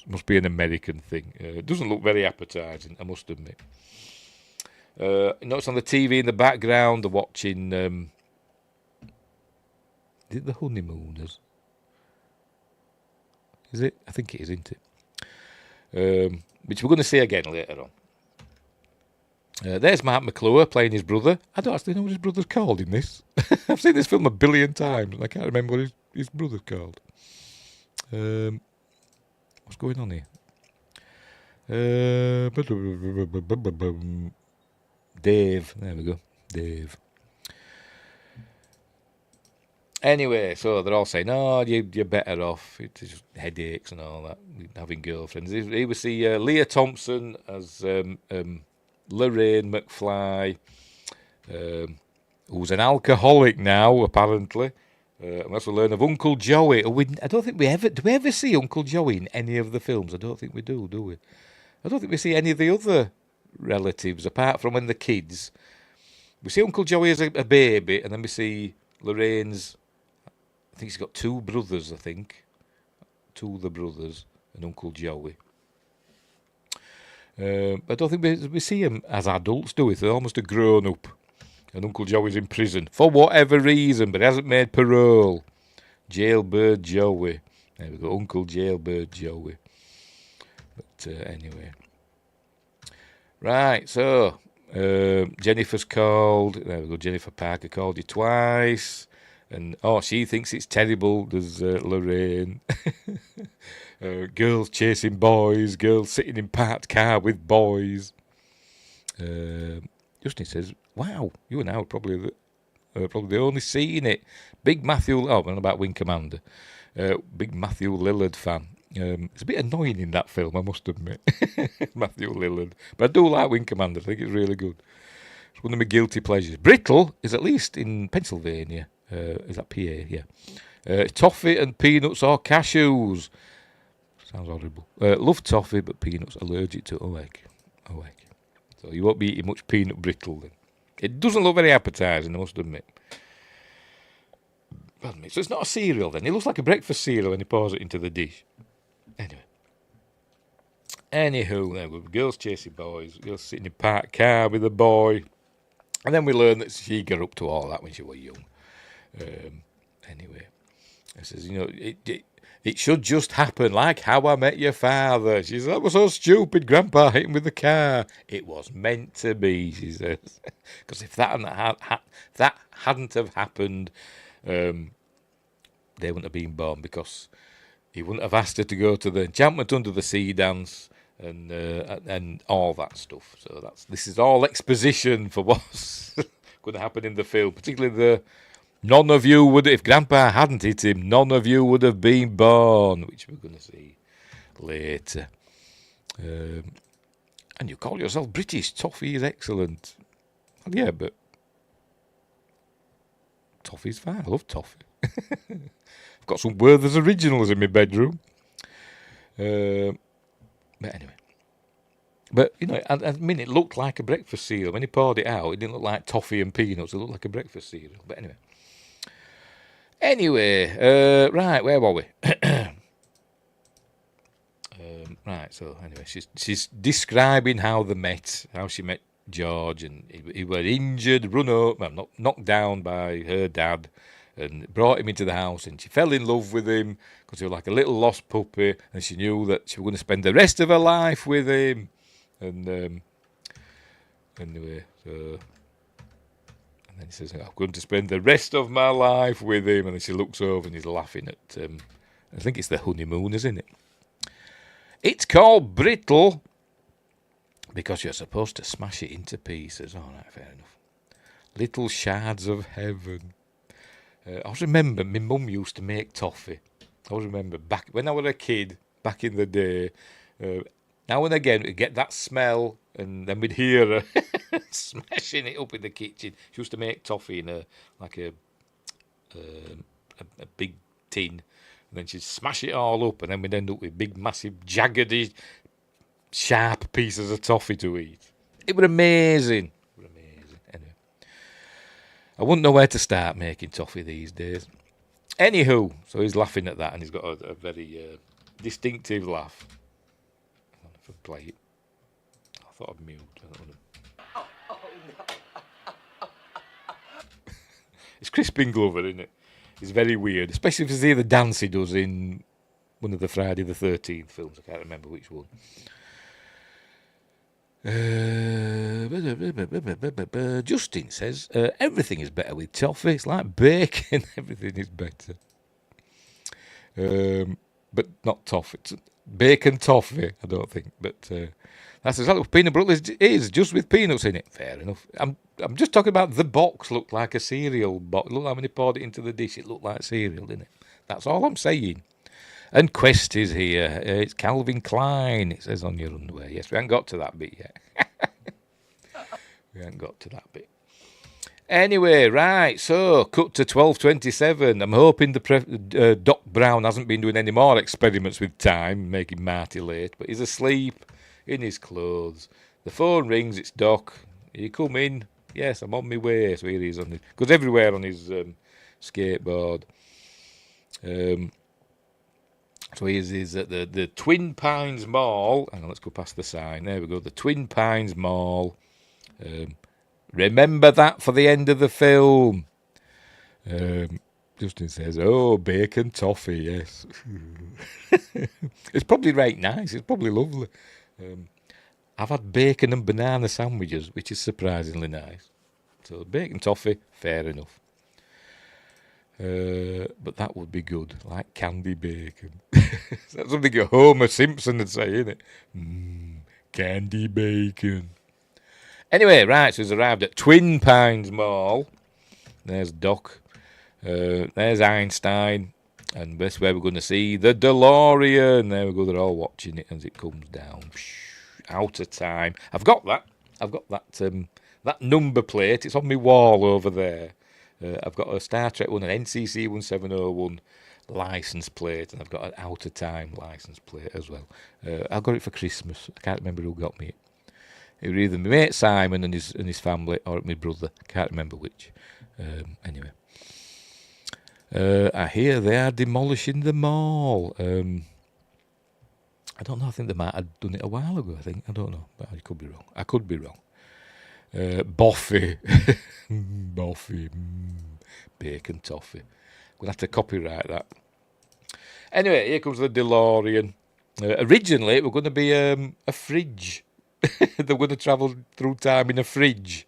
must be an American thing. It doesn't look very appetising, I must admit. Notice on the TV in the background, they're watching. Is it The Honeymooners? Is it? I think it is, isn't it? Which we're going to see again later on. There's Mark McClure playing his brother. I don't actually know what his brother's called in this. I've seen this film a billion times, and I can't remember what his brother's called. What's going on here? Dave. There we go. Dave. Anyway, so they're all saying, oh, you're better off. It's just headaches and all that, having girlfriends. Here we see Leah Thompson as Lorraine McFly, who's an alcoholic now, apparently. Unless we learn of Uncle Joey. I don't think do we ever see Uncle Joey in any of the films? I don't think we do we? I don't think we see any of the other relatives, apart from when the kids. We see Uncle Joey as a baby, and then we see Lorraine's, I think he's got two brothers, two of the brothers, and Uncle Joey. I don't think we see them as adults, do we? They're almost a grown up. And Uncle Joey's in prison for whatever reason, but he hasn't made parole. Jailbird Joey. There we go, Uncle Jailbird Joey. But anyway. Right, so Jennifer's called. There we go, Jennifer Parker called you twice. And, she thinks it's terrible. There's Lorraine. Girls chasing boys. Girls sitting in parked car with boys. Justin says, wow, you and I were probably the only seeing it. Big Matthew, about Wing Commander. Big Matthew Lillard fan. It's a bit annoying in that film, I must admit. Matthew Lillard. But I do like Wing Commander. I think it's really good. It's one of my guilty pleasures. Brittle is at least in Pennsylvania. Is that PA? Yeah. Toffee and peanuts or cashews. Sounds horrible. Love toffee, but peanuts. Allergic to OEG. So you won't be eating much peanut brittle then. It doesn't look very appetising, I must admit. Pardon me. So it's not a cereal then. It looks like a breakfast cereal when you pours it into the dish. Anywho, there we go. Girls chasing boys. Girls sitting in a parked car with a boy. And then we learn that she got up to all that when she was young. Anyway, I says, it should just happen like How I Met Your Father. She says, that was so stupid, Grandpa hit him with the car. It was meant to be, she says. Because if that hadn't have happened, they wouldn't have been born, because he wouldn't have asked her to go to the Enchantment Under the Sea dance and all that stuff. So this is all exposition for what's going to happen in the film, particularly none of you would, if Grandpa hadn't hit him, none of you would have been born, which we're going to see later. And you call yourself British. Toffee is excellent. Well, yeah, but toffee's fine. I love toffee. I've got some Werther's Originals in my bedroom. But anyway. But, I mean, it looked like a breakfast cereal. When he poured it out, it didn't look like toffee and peanuts. It looked like a breakfast cereal. But anyway. Right, where were we? Right, so anyway, she's describing how she met George, and he were injured, run up, well, knocked down by her dad, and brought him into the house, and she fell in love with him because he was like a little lost puppy, and she knew that she was going to spend the rest of her life with him. And anyway, so, and then he says, I'm going to spend the rest of my life with him, and then she looks over and he's laughing at, I think it's the honeymoon, isn't it? It's called Brittle because you're supposed to smash it into pieces. All right, fair enough. Little shards of heaven. I always remember my mum used to make toffee. I always remember back when I was a kid, back in the day, now and again we'd get that smell, and then we'd hear her smashing it up in the kitchen. She used to make toffee in a big tin, and then she'd smash it all up, and then we'd end up with big, massive, jaggedy, sharp pieces of toffee to eat. It was amazing. Anyway, I wouldn't know where to start making toffee these days. Anywho, so he's laughing at that, and he's got a very distinctive laugh. I don't know if I'd play it. I thought I'd mute. I don't know. It's Crispin Glover, isn't it? It's very weird, especially if you see the dance he does in one of the Friday the 13th films. I can't remember which one. Justin says, everything is better with toffee. It's like bacon. Everything is better. But not toffee. Bacon toffee, I don't think. But that's exactly what peanut butter is, just with peanuts in it. Fair enough. I'm just talking about the box looked like a cereal box. Look like when he poured it into the dish, it looked like cereal, didn't it? That's all I'm saying. And Quest is here. It's Calvin Klein, it says on your underwear. Yes, we haven't got to that bit yet. We haven't got to that bit. Anyway, right, so cut to 12:27. I'm hoping Doc Brown hasn't been doing any more experiments with time, making Marty late, but he's asleep in his clothes. The phone rings, it's Doc. You come in? Yes, I'm on my way. So here he is, goes everywhere on his skateboard. So he's at the Twin Pines Mall. Hang on, let's go past the sign. There we go, the Twin Pines Mall. Remember that for the end of the film. Justin says, oh, bacon toffee, yes. It's probably right nice. It's probably lovely. I've had bacon and banana sandwiches, which is surprisingly nice. So bacon toffee, fair enough. But that would be good, like candy bacon. That's something a Homer Simpson would say, isn't it? Candy bacon. Anyway, right, so he's arrived at Twin Pines Mall. There's Doc. There's Einstein. And that's where we're going to see the DeLorean. There we go, they're all watching it as it comes down. Out of time. I've got that that number plate. It's on my wall over there. I've got a Star Trek one, an NCC 1701 license plate, and I've got an Out of Time license plate as well. I got it for Christmas. I can't remember who got me it. It was either my mate Simon and his family, or my brother. I can't remember which. Anyway, I hear they are demolishing the mall. I don't know. I think they might have done it a while ago. I don't know, but I could be wrong. Boffy. Boffy. Bacon toffee. We'll have to copyright that. Anyway, here comes the DeLorean. Originally, it was going to be a fridge. They were going to travel through time in a fridge.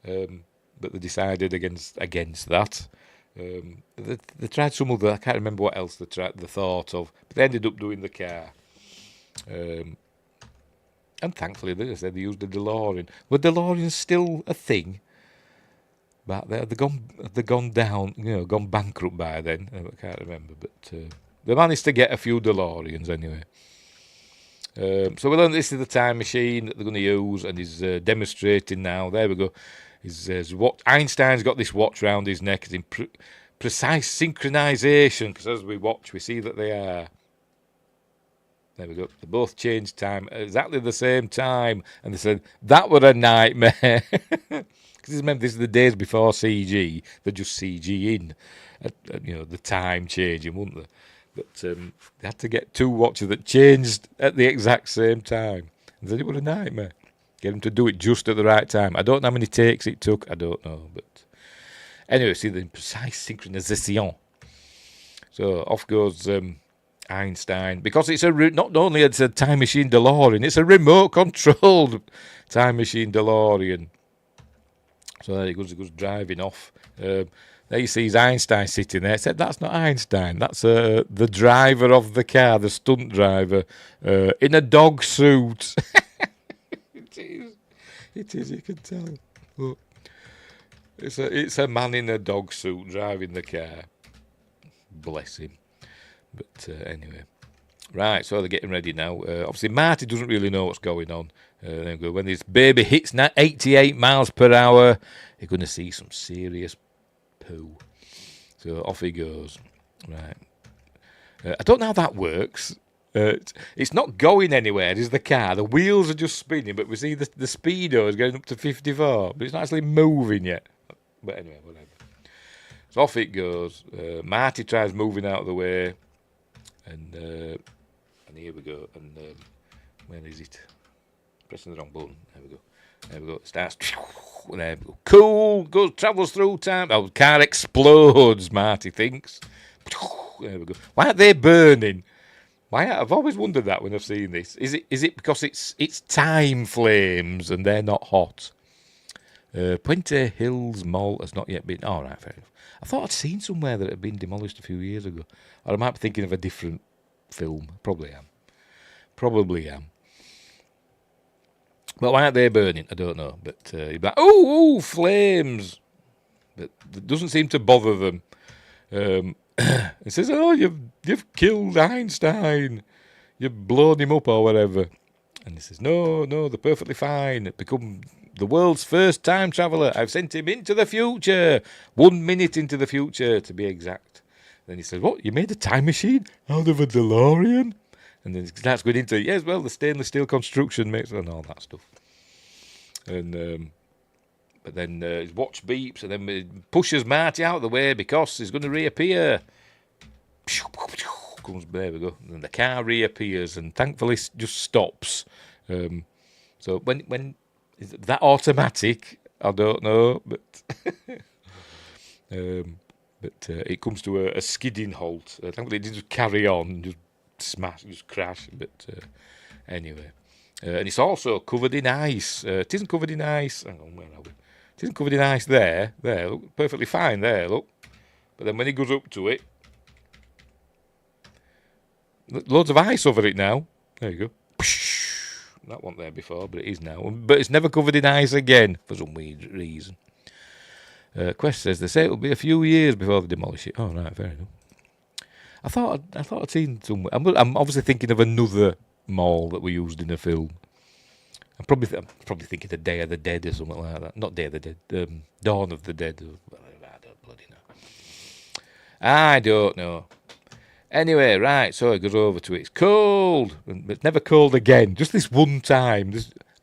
But they decided against that. They tried some other, I can't remember what else they thought of, but they ended up doing the car. And thankfully, they used the DeLorean. Were DeLoreans still a thing back there? They've gone down, gone bankrupt by then. I can't remember, but they managed to get a few DeLoreans anyway. So we learned this is the time machine that they're going to use, and he's demonstrating now. There we go. Einstein's got this watch round his neck. It's in precise synchronization, because as we watch, we see that they are. There we go. They both changed time at exactly the same time. And they said, that were a nightmare. Because remember, this is the days before CG. They're just CG in. The time changing, wouldn't they? But they had to get two watches that changed at the exact same time. And they said, it was a nightmare. Get him to do it just at the right time. I don't know how many takes it took. I don't know. But anyway, see the precise synchronization. So off goes Einstein. Because it's not only it's a time machine DeLorean, it's a remote-controlled time machine DeLorean. So there he goes driving off. There you see Einstein sitting there. I said, that's not Einstein. That's the driver of the car, the stunt driver, in a dog suit. It is, you can tell. Look, it's a man in a dog suit driving the car. Bless him. But anyway. Right, so they're getting ready now. Obviously, Marty doesn't really know what's going on. When this baby hits 88 miles per hour, you're going to see some serious poo. So off he goes. Right. I don't know how that works. It's not going anywhere, is the car. The wheels are just spinning, but we see the speedo is going up to 54, but it's not actually moving yet. But anyway, whatever. So off it goes. Marty tries moving out of the way, and here we go. And where is it? Pressing the wrong button. There we go. There we go. It starts. There we go. Cool. Goes, travels through time. Oh, the car explodes, Marty thinks. There we go. Why aren't they burning? I've always wondered that when I've seen this. Is it because it's time flames and they're not hot? Puente Hills Mall has not yet been... All right, fair enough. I thought I'd seen somewhere that it had been demolished a few years ago. Or I might be thinking of a different film. Probably am. But why aren't they burning? I don't know. But you're like, oh, flames. But it doesn't seem to bother them. It says, oh, you've killed Einstein. You've blown him up or whatever. And he says, no, they're perfectly fine. Become the world's first time traveller. I've sent him into the future. 1 minute into the future, to be exact. Then he says, what, you made a time machine out of a DeLorean? And then it starts going into, yes, well, the stainless steel construction makes, and all that stuff. And... But then his watch beeps, and then it pushes Marty out of the way because he's going to reappear. There we go. And the car reappears, and thankfully just stops. So when is that automatic? I don't know, but it comes to a skidding halt. Thankfully, it didn't just carry on, just smash, just crash. But anyway, and it's also covered in ice. It isn't covered in ice. Hang on, where are we? It isn't covered in ice there. Look, perfectly fine there, look. But then when he goes up to it, loads of ice over it now. There you go. That wasn't there before, but it is now. But it's never covered in ice again, for some weird reason. Quest says they say it'll be a few years before they demolish it. Oh, right, fair enough. I thought I'd seen somewhere. I'm obviously thinking of another mall that we used in a film. I'm probably thinking of Day of the Dead or something like that. Not Day of the Dead, Dawn of the Dead. I don't bloody know. I don't know. Anyway, right, so it goes over to it. It's cold, but it's never cold again. Just this one time.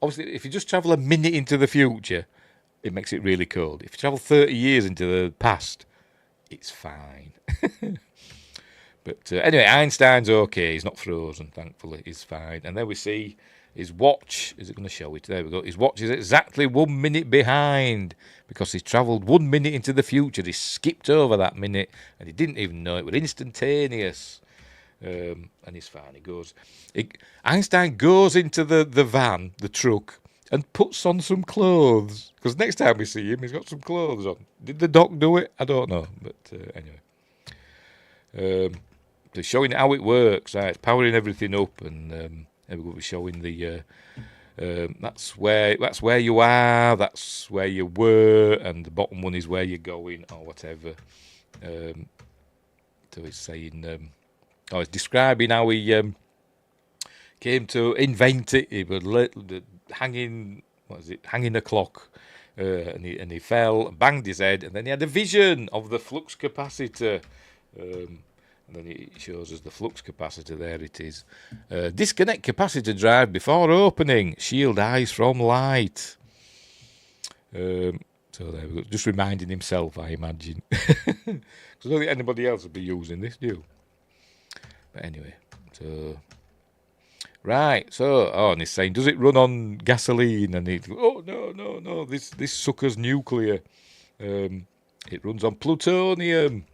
Obviously, if you just travel a minute into the future, it makes it really cold. If you travel 30 years into the past, it's fine. But anyway, Einstein's okay. He's not frozen, thankfully. He's fine. And then we see... his watch, is it going to show it? There we go. His watch is exactly 1 minute behind because he's travelled 1 minute into the future. He skipped over that minute and he didn't even know it was instantaneous. And he's fine. Einstein goes into the van, the truck, and puts on some clothes. Because next time we see him, he's got some clothes on. Did the doc do it? I don't know. But anyway. They're showing how it works. Right? It's powering everything up and... we're showing the that's where you are, that's where you were, and the bottom one is where you're going or whatever. So he's saying, it's describing how he came to invent it. He was hanging a clock, and he fell, banged his head, and then he had a vision of the flux capacitor. And then it shows us the flux capacitor. There it is. Disconnect capacitor drive before opening. Shield eyes from light. So there we go. Just reminding himself, I imagine. Because I don't think anybody else would be using this, do you? But anyway. So Right, so, and he's saying, does it run on gasoline? And he's, oh, no, this sucker's nuclear. It runs on plutonium.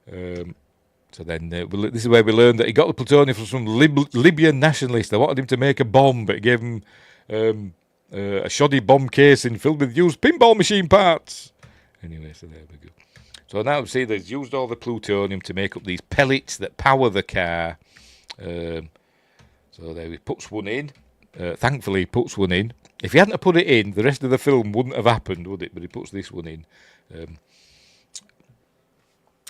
So then, this is where we learned that he got the plutonium from some Libyan nationalist. They wanted him to make a bomb, but he gave him a shoddy bomb casing filled with used pinball machine parts. Anyway, so there we go. So now, see, they've used all the plutonium to make up these pellets that power the car. So there he puts one in. Thankfully, he puts one in. If he hadn't put it in, the rest of the film wouldn't have happened, would it? But he puts this one in.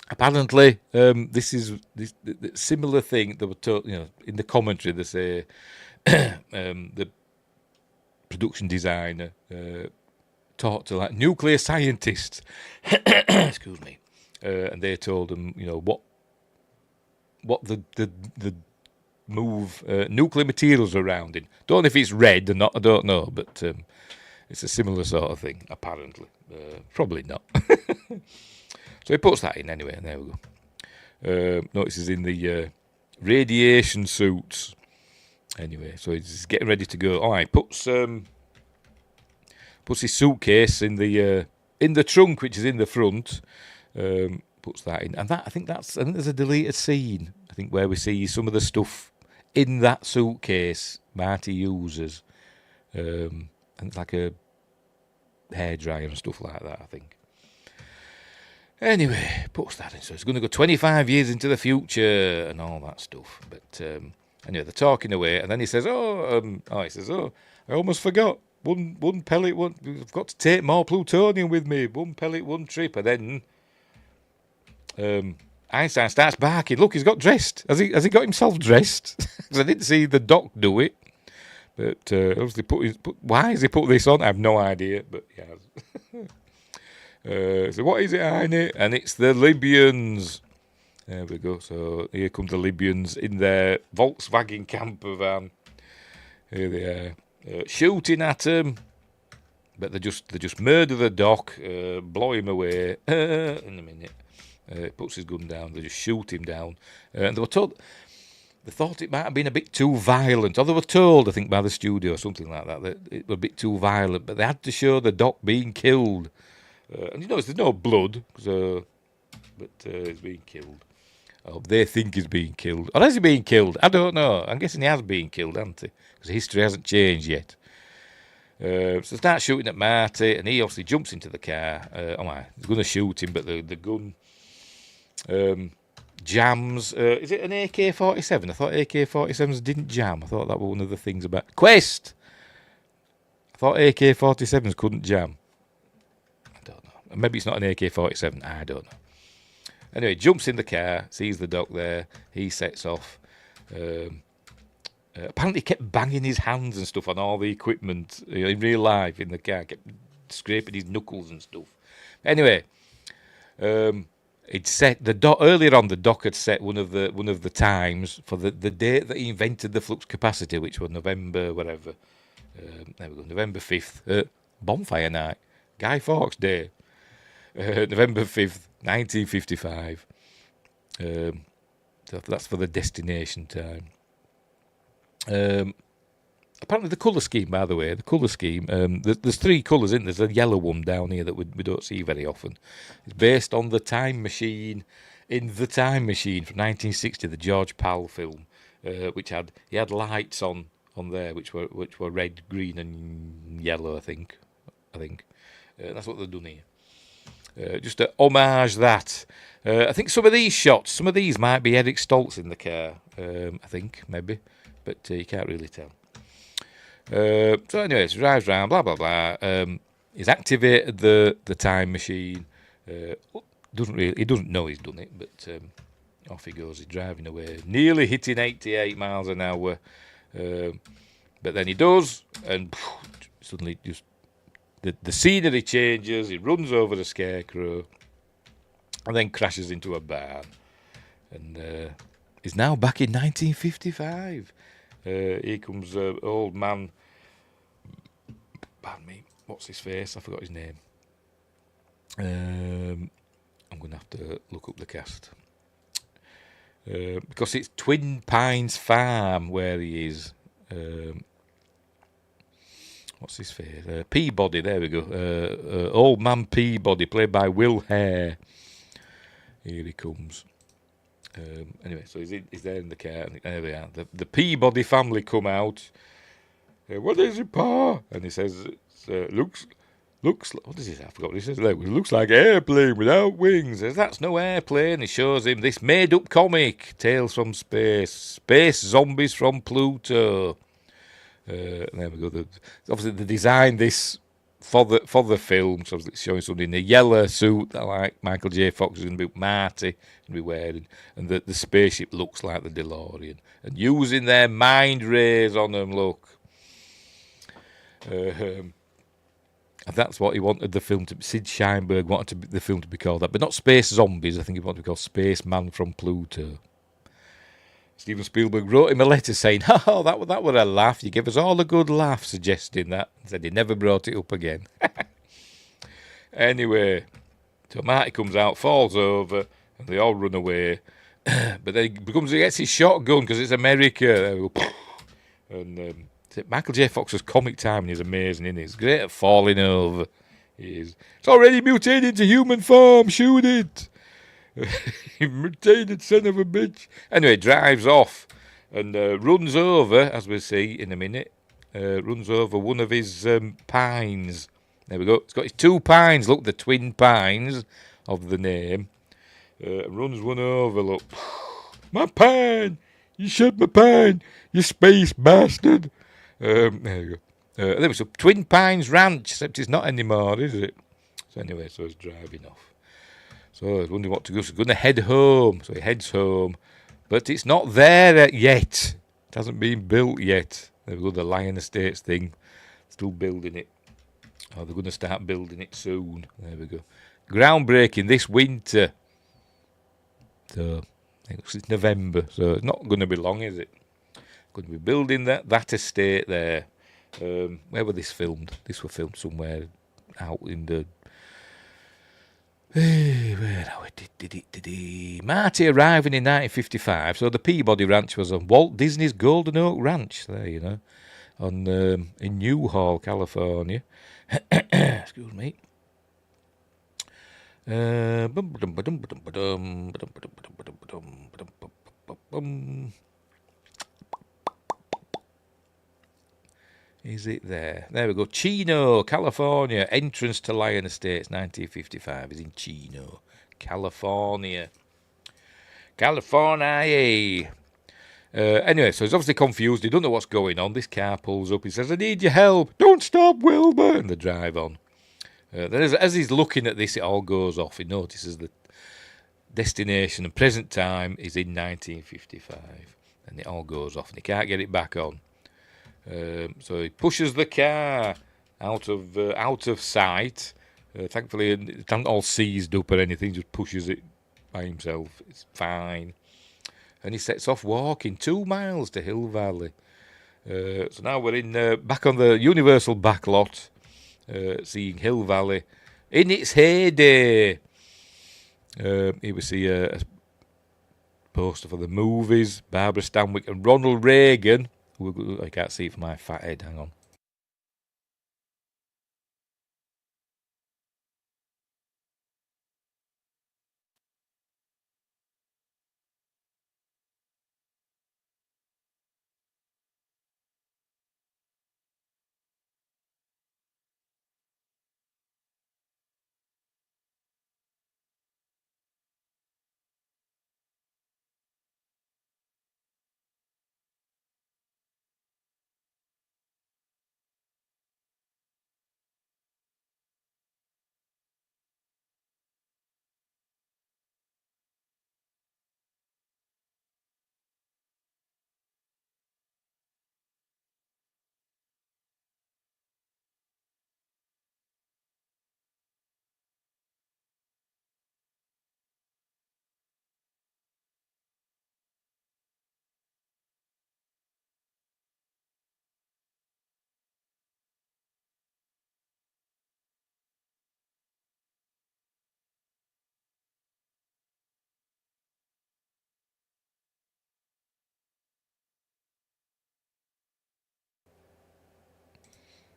Apparently, this is the similar thing that were told, in the commentary. They say the production designer talked to like nuclear scientists. Excuse me, and they told them, what the move nuclear materials around in. Don't know if it's red or not. I don't know, but it's a similar sort of thing. Apparently, probably not. So he puts that in anyway, and there we go. Notice he's in the radiation suits. Anyway, so he's getting ready to go. All right, puts his suitcase in the trunk, which is in the front. Puts that in, and I think there's a deleted scene. I think where we see some of the stuff in that suitcase Marty uses, and it's like a hairdryer and stuff like that, I think. Anyway, puts that in. So it's going to go 25 years into the future and all that stuff. But anyway, they're talking away, and then he says, I almost forgot. One pellet, I've got to take more plutonium with me. One pellet, one trip. And then Einstein starts barking. Look, he's got dressed. Has he got himself dressed? Because I didn't see the doc do it. But obviously, why has he put this on? I have no idea. But he has. So what is it, Heine? And it's the Libyans. There we go. So here come the Libyans in their Volkswagen camper van. Here they are, shooting at him. But they just murder the doc, blow him away in a minute. Puts his gun down. They just shoot him down. And they thought it might have been a bit too violent. Or they were told, I think, by the studio or something like that it was a bit too violent. But they had to show the doc being killed. And there's no blood, but he's being killed. They think he's being killed. Or is he being killed? I don't know. I'm guessing he has been killed, hasn't he? Because history hasn't changed yet. So they start shooting at Marty, and he obviously jumps into the car. He's going to shoot him, but the gun jams. Is it an AK-47? I thought AK-47s didn't jam. I thought that was one of the things about... Quest! I thought AK-47s couldn't jam. Maybe it's not an AK-47. I don't know. Anyway, jumps in the car, sees the doc there. He sets off. Apparently, he kept banging his hands and stuff on all the equipment in real life in the car. Kept scraping his knuckles and stuff. Anyway, he'd set the doc earlier on. The doc had set one of the times for the date that he invented the flux capacitor, which was November whatever. There we go, November 5th, bonfire night, Guy Fawkes Day. November 5th, 1955. So that's for the destination time. Apparently the colour scheme, by the way, there's three colours in. There's a yellow one down here that we don't see very often. It's based on The Time Machine, in The Time Machine from 1960, the George Pal film, which had lights on there, which were red, green and yellow, I think. That's what they've done here. Just to homage that. I think some of these might be Eric Stoltz in the car. I think, maybe. But you can't really tell. So anyways, drives around, blah, blah, blah. He's activated the time machine. He doesn't know he's done it, but off he goes. He's driving away, nearly hitting 88 miles an hour. But then he does, and suddenly just... The scenery changes, he runs over the scarecrow, and then crashes into a barn. And is now back in 1955. Here comes old man... Pardon me, what's his face? I forgot his name. I'm going to have to look up the cast. because it's Twin Pines Farm where he is. What's his face? Peabody, there we go. Old Man Peabody, played by Will Hare. Here he comes. Anyway, so he's there in the car, and there they are. The Peabody family come out. What is it, Pa? And he says, looks, what does he say? I forgot what he says. It looks like an airplane without wings. He says, that's no airplane. He shows him this made-up comic, Tales from Space, Space Zombies from Pluto. There we go. Obviously, they designed this for the film, so it's showing somebody in a yellow suit that like Michael J. Fox is going to be Marty going to be wearing, and the spaceship looks like the DeLorean, and using their mind rays on them. Look, and that's what he wanted the film to be. Sid Sheinberg wanted the film to be called that, but not Space Zombies. I think he wanted to be called Space Man from Pluto. Steven Spielberg wrote him a letter saying, "Oh, that were a laugh. You gave us all a good laugh," suggesting that. Said he never brought it up again. Anyway, so Marty comes out, falls over, and they all run away. But then he gets his shotgun because it's America. There we go. And Michael J. Fox's comic timing is amazing, isn't it? He's great at falling over. It's already mutated into human form. Shoot it. Mutated son of a bitch. Anyway, drives off and runs over, as we'll see in a minute, runs over one of his pines. There we go. It's got his 2 pines. Look, the twin pines of the name. Runs one over, look. My pine! You shot my pine! You space bastard! There we go. There was a Twin Pines Ranch, except it's not anymore, is it? So anyway, so he's driving off. So I was wondering what to do. So he's going to head home. So he heads home. But it's not there yet. It hasn't been built yet. There we go, the Lion Estates thing. Still building it. Oh, they're going to start building it soon. There we go. Groundbreaking this winter. So it's November. So it's not going to be long, is it? Going to be building that estate there. Where was this filmed? This was filmed somewhere out in the... where are we? Marty arriving in 1955. So the Peabody Ranch was on Walt Disney's Golden Oak Ranch. There, you know, on in Newhall, California. Excuse me. Is it there? There we go. Chino, California. Entrance to Lion Estates, 1955. Is in Chino, California. California. Anyway, so he's obviously confused. He doesn't know what's going on. This car pulls up. He says, "I need your help. Don't stop, Wilbur." And they drive on. Then as he's looking at this, it all goes off. He notices the destination and present time is in 1955. And it all goes off. And he can't get it back on. So he pushes the car out of sight. Thankfully, it's not all seized up or anything. Just pushes it by himself. It's fine. And he sets off walking 2 miles to Hill Valley. So now we're in back on the Universal backlot, seeing Hill Valley in its heyday. Here we see a poster for the movies. Barbara Stanwyck and Ronald Reagan. I can't see it from my fat head. Hang on.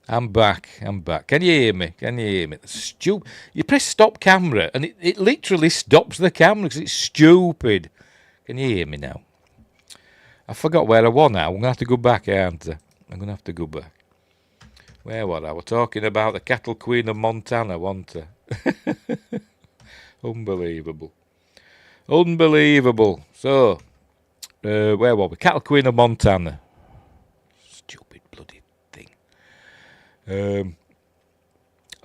I'm back. Can you hear me? Stupid. You press stop camera and it literally stops the camera because it's stupid. Can you hear me now? I forgot where I was now. I'm going to have to go back, aren't I? I'm going to have to go back. Where was I? We're talking about the Cattle Queen of Montana, wasn't I? Unbelievable. So, where were we? Cattle Queen of Montana. Stupid bloody thing.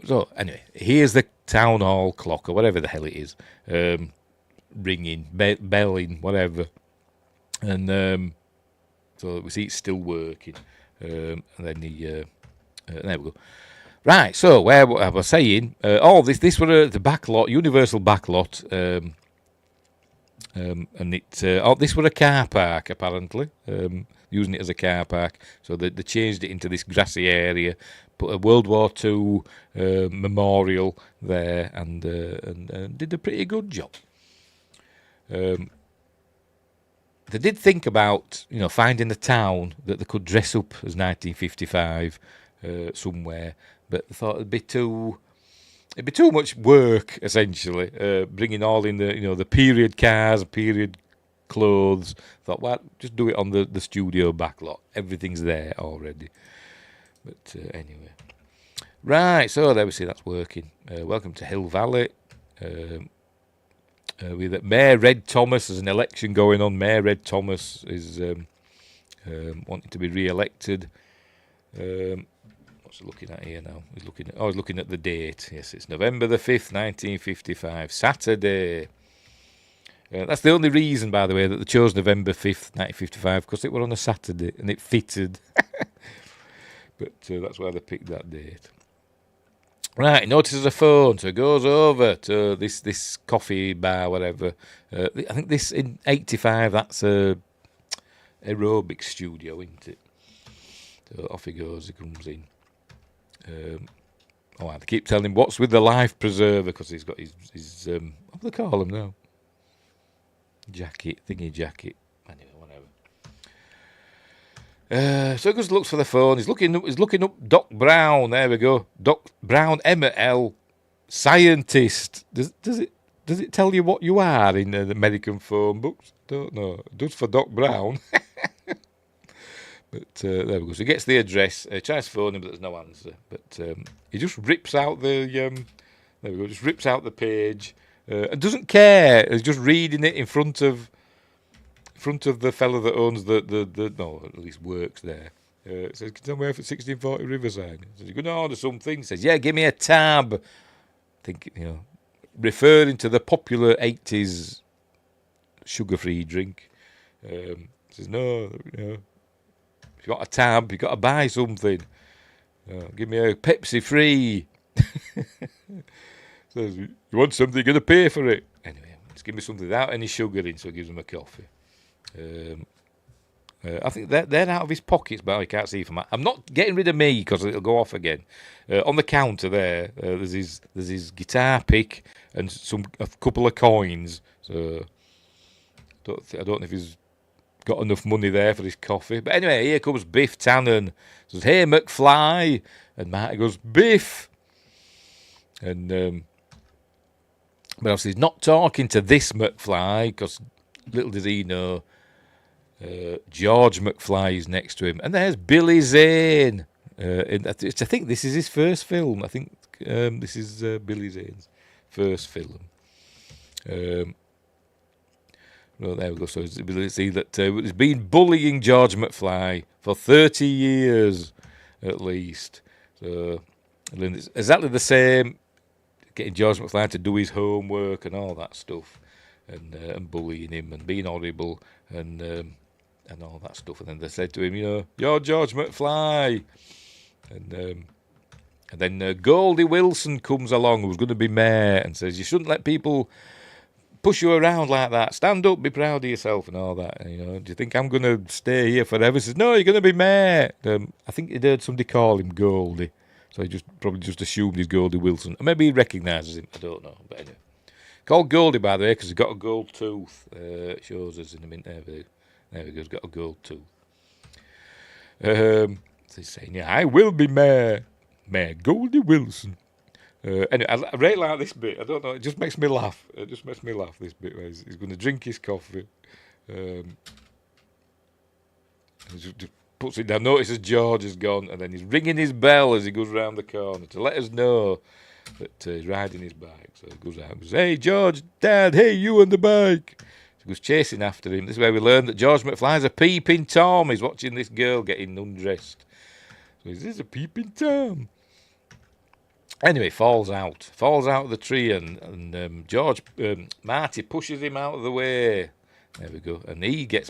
So, anyway, here's the town hall clock, or whatever the hell it is, ringing, belling, whatever. And so we see it's still working. And then there we go. Right, so where I was saying, this were the back lot, Universal back lot, and this were a car park apparently, using it as a car park. So they changed it into this grassy area, put a World War II memorial there, and did a pretty good job. They did think about, finding a town that they could dress up as 1955 somewhere, but they thought it'd be too much work essentially, bringing all in the period cars, period clothes. Thought, well, just do it on the studio backlot. Everything's there already. But anyway, right. So there we see that's working. Welcome to Hill Valley. With Mayor Red Thomas, there's an election going on. Mayor Red Thomas is wanting to be re-elected. What's he looking at here now? He's looking at the date. Yes, it's November the 5th, 1955, Saturday. That's the only reason, by the way, that they chose November 5th, 1955, because it were on a Saturday and it fitted. But that's why they picked that date. Right, he notices a phone, so he goes over to this coffee bar, whatever. I think this in 85, that's a aerobic studio, isn't it? So off he goes, he comes in. They keep telling him what's with the life preserver, because he's got his what do they call him now? Thingy jacket. Anyway, whatever. So he goes, looks for the phone. He's looking up Doc Brown. There we go. Doc Brown, Emma L. Scientist. Does it tell you what you are in the American phone books? Don't know. It does for Doc Brown. But there we go. So he gets the address. Tries to phone him, but there's no answer. But he just rips out the there we go. Just rips out the page and doesn't care. He's just reading it in front of the fellow that owns the no, at least works there. It says, "Can you tell me where for 1640 Riverside?" He says, "You're going to order something." He says, "Yeah, give me a tab." I think, referring to the popular 80s sugar-free drink. He says, "No, if you got a tab, you got to buy something. Give me a Pepsi free." Says, "You want something, you're going to pay for it." Anyway, just give me something without any sugar in, so he gives him a coffee. I think they're out of his pockets, but I can't see from that. I'm not getting rid of me because it'll go off again. On the counter there, there's his guitar pick and a couple of coins. So I don't know if he's got enough money there for his coffee. But anyway, here comes Biff Tannen. Says, "Hey, McFly," and Marty goes, "Biff," and but obviously he's not talking to this McFly, because little does he know, George McFly is next to him, and there's Billy Zane. I think this is his first film. I think this is Billy Zane's first film. Well, there we go. So we see that he's been bullying George McFly for 30 years at least. So it's exactly the same, getting George McFly to do his homework and all that stuff, and bullying him and being horrible and all that stuff. And then they said to him, "You're George McFly." And then Goldie Wilson comes along, who's going to be mayor, and says, "You shouldn't let people push you around like that. Stand up, be proud of yourself," and all that. "Do you think I'm going to stay here forever?" He says, "No, you're going to be mayor." I think he'd heard somebody call him Goldie, so he probably just assumed he's Goldie Wilson. Or maybe he recognises him, I don't know. But anyway, called Goldie, by the way, because he's got a gold tooth. It shows us in a minute. There we go, he's got a gold tooth. So he's saying, "Yeah, I will be mayor." Mayor Goldie Wilson. Anyway, I really like this bit. I don't know, it just makes me laugh. It just makes me laugh, this bit where he's going to drink his coffee. He just puts it down, notices George is gone, and then he's ringing his bell as he goes round the corner to let us know that he's riding his bike. So he goes out and goes, "Hey, George, Dad, hey, you on the bike." So he goes chasing after him. This is where we learn that George McFly's a peeping Tom. He's watching this girl getting undressed. So he's, "This is a peeping Tom." Anyway, falls out of the tree, and Marty pushes him out of the way. There we go. And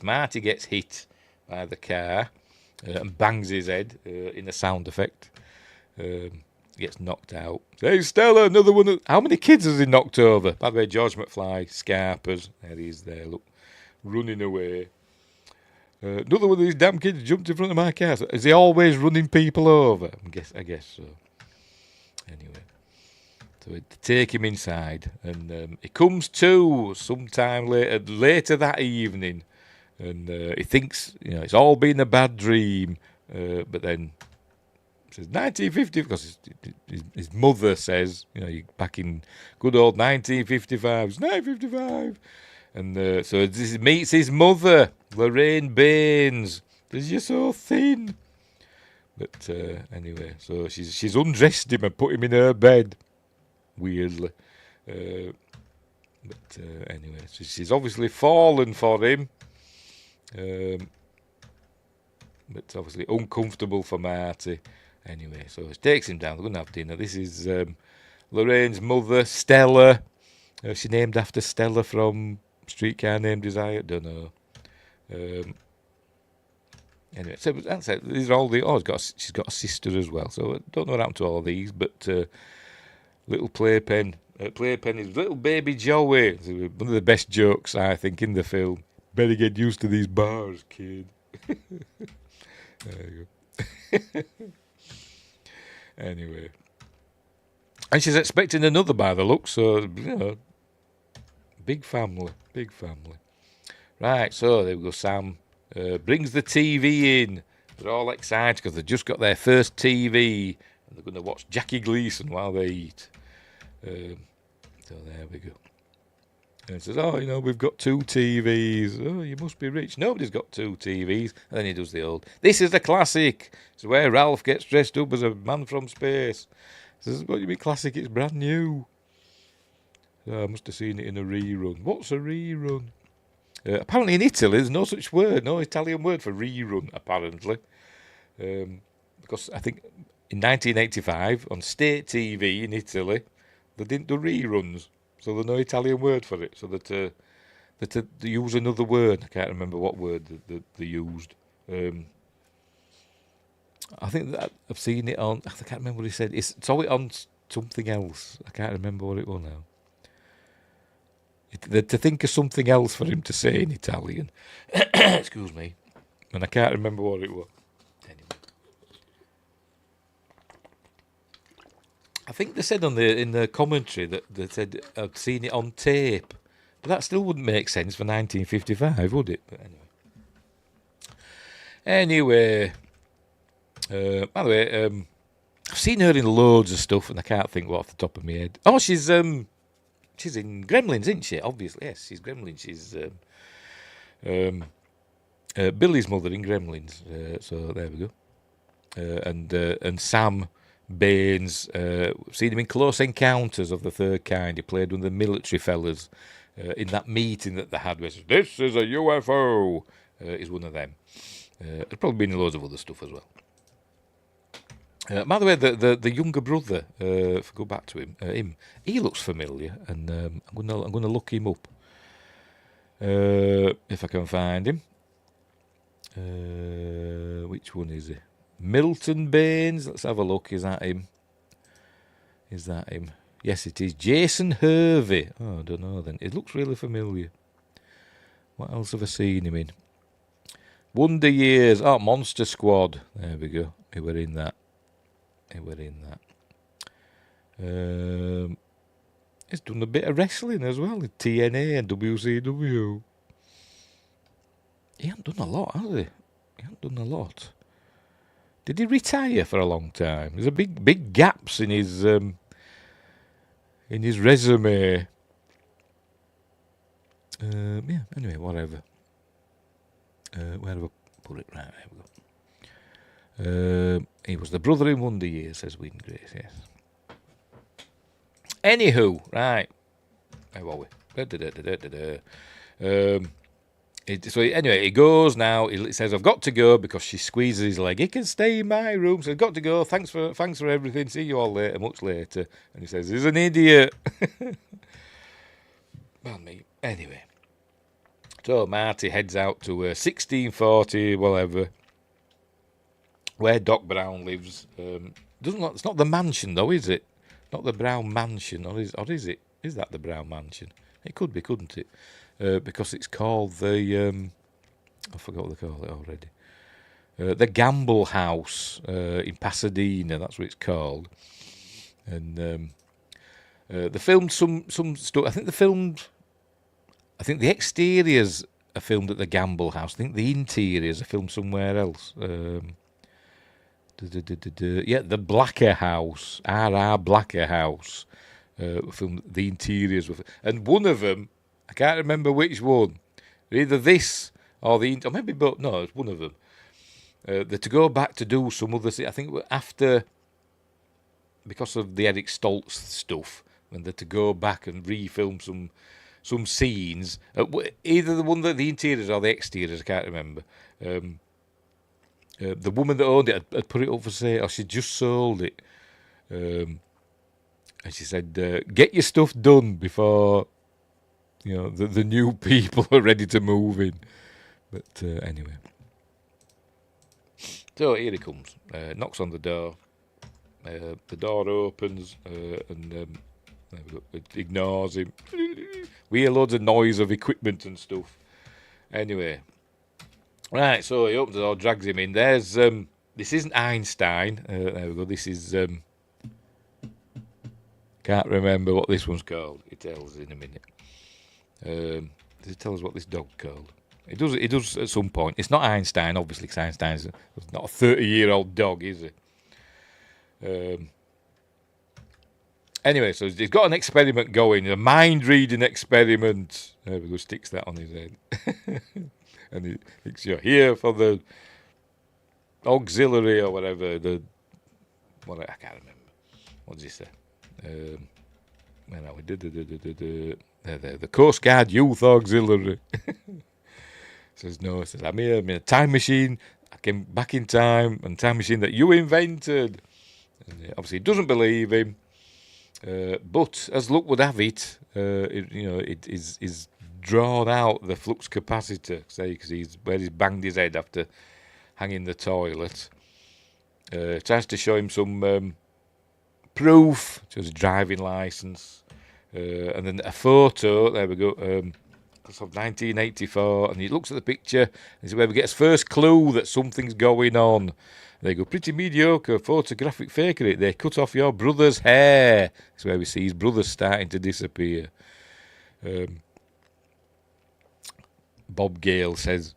Marty gets hit by the car and bangs his head in a sound effect. Gets knocked out. "Hey, Stella, another one." How many kids has he knocked over? By the way, George McFly, Scarpers. There he is there, look, running away. "Another one of these damn kids jumped in front of my car." So, is he always running people over? I guess so. Anyway, so they take him inside, and he comes to sometime later that evening, and he thinks it's all been a bad dream, but then says 1950 because his mother says back in good old 1955. It's 1955, and so he meets his mother, Lorraine Baines. "Because you're so thin." But anyway, so she's undressed him and put him in her bed, weirdly. But anyway, so she's obviously fallen for him. But obviously uncomfortable for Marty. Anyway, so she takes him down. They're going to have dinner. This is Lorraine's mother, Stella. She named after Stella from Streetcar Named Desire. Don't know. Anyway, so that's it. These are all the. She's got a sister as well. So I don't know what happened to all these, but little Playpen. Playpen is little baby Joey. It's one of the best jokes, I think, in the film. "Better get used to these bars, kid." There you go. Anyway, and she's expecting another by the look. So big family. Right. So there we go. Sam brings the TV in. They're all excited because they've just got their first TV, and they're going to watch Jackie Gleason while they eat. So there we go. And he says, "We've got 2 TVs. Oh, you must be rich. Nobody's got 2 TVs. And then he does the old, "This is the classic. It's where Ralph gets dressed up as a man from space." He says, "What do you mean classic? It's brand new." "I must have seen it in a rerun." "What's a rerun?" Apparently in Italy, there's no such word, no Italian word for rerun, apparently. Because I think in 1985, on state TV in Italy, they didn't do reruns. So there's no Italian word for it. So that they use another word. I can't remember what word they used. I think that I've seen it on. I can't remember what he said. It's always on something else. I can't remember what it was now. To think of something else for him to say in Italian. Excuse me. And I can't remember what it was. Anyway. I think they said in the commentary that they said I'd seen it on tape. But that still wouldn't make sense for 1955, would it? But anyway. By the way, I've seen her in loads of stuff and I can't think what off the top of my head. Oh, she's in Gremlins, isn't she? Obviously, yes, she's Gremlins. She's Billy's mother in Gremlins. So there we go. And Sam Baines, seen him in Close Encounters of the Third Kind. He played one of the military fellas in that meeting that they had where says, "This is a UFO." Is one of them. There's probably been loads of other stuff as well. By the way, the younger brother, if I go back to him, he looks familiar, and I'm gonna look him up if I can find him. Which one is he? Milton Baines. Let's have a look. Is that him? Yes, it is. Jason Hervey. Oh, I don't know then. It looks really familiar. What else have I seen him in? Wonder Years. Oh, Monster Squad. There we go. He were in that. He's done a bit of wrestling as well, TNA and WCW. He hasn't done a lot, has he? Did he retire for a long time? There's a big gaps in his resume. Yeah. Anyway, whatever. Where have I put it? Right, there we go. He was the brother in Wonder Years, says Whedon Grace. Yes. Anywho, right. Where were we? So anyway, he goes now. He says, "I've got to go," because she squeezes his leg. He can stay in my room. So I've got to go. Thanks for everything. See you all later, much later. And he says, "He's an idiot." Well, me. Anyway, so Marty heads out to 1640, whatever, where Doc Brown lives. It's not the mansion though, is it? Not the Brown Mansion, or is it? Is that the Brown Mansion? It could be, couldn't it? Because it's called the I forgot what they call it already. The Gamble House in Pasadena. That's what it's called. And they filmed some stuff. I think the exteriors are filmed at the Gamble House. I think the interiors are filmed somewhere else. Yeah, the Blacker House, R.R. Blacker House. Filmed the interiors with, and one of them, I can't remember which one. Either this or or maybe both. No, it's one of them. They're to go back to do some other. I think after, because of the Eric Stoltz stuff, when they're to go back and refilm some scenes. Either the interiors or the exteriors. I can't remember. The woman that owned it had put it up for sale, or she just sold it. And she said, "Get your stuff done before, the new people are ready to move in." But anyway, so here he comes. Knocks on the door. The door opens, and it ignores him. We hear loads of noise of equipment and stuff. Anyway, right. So he opens the door, drags him in. There's this isn't Einstein. There we go. This is. Can't remember what this one's called. It tells in a minute. Does it tell us what this dog's called? It does at some point. It's not Einstein, obviously, because Einstein's not a 30-year-old dog, is it? Anyway, so he's got an experiment going, a mind-reading experiment. There we go, sticks that on his head. And he thinks you're here for the auxiliary or whatever. I can't remember. What does he say? Where are we? The Coast Guard Youth Auxiliary. Says no. Says I'm here. I'm in a time machine. I came back in time, and time machine that you invented. And obviously, he doesn't believe him. But as luck would have it, it is drawn out the flux capacitor. Say because he's banged his head after hanging the toilet. Tries to show him some. Proof, so his driving license, and then a photo. There we go. That's of 1984, and he looks at the picture. And this is where we get his first clue that something's going on. They go, pretty mediocre photographic fakery. They cut off your brother's hair. That's where we see his brother starting to disappear. Bob Gale says,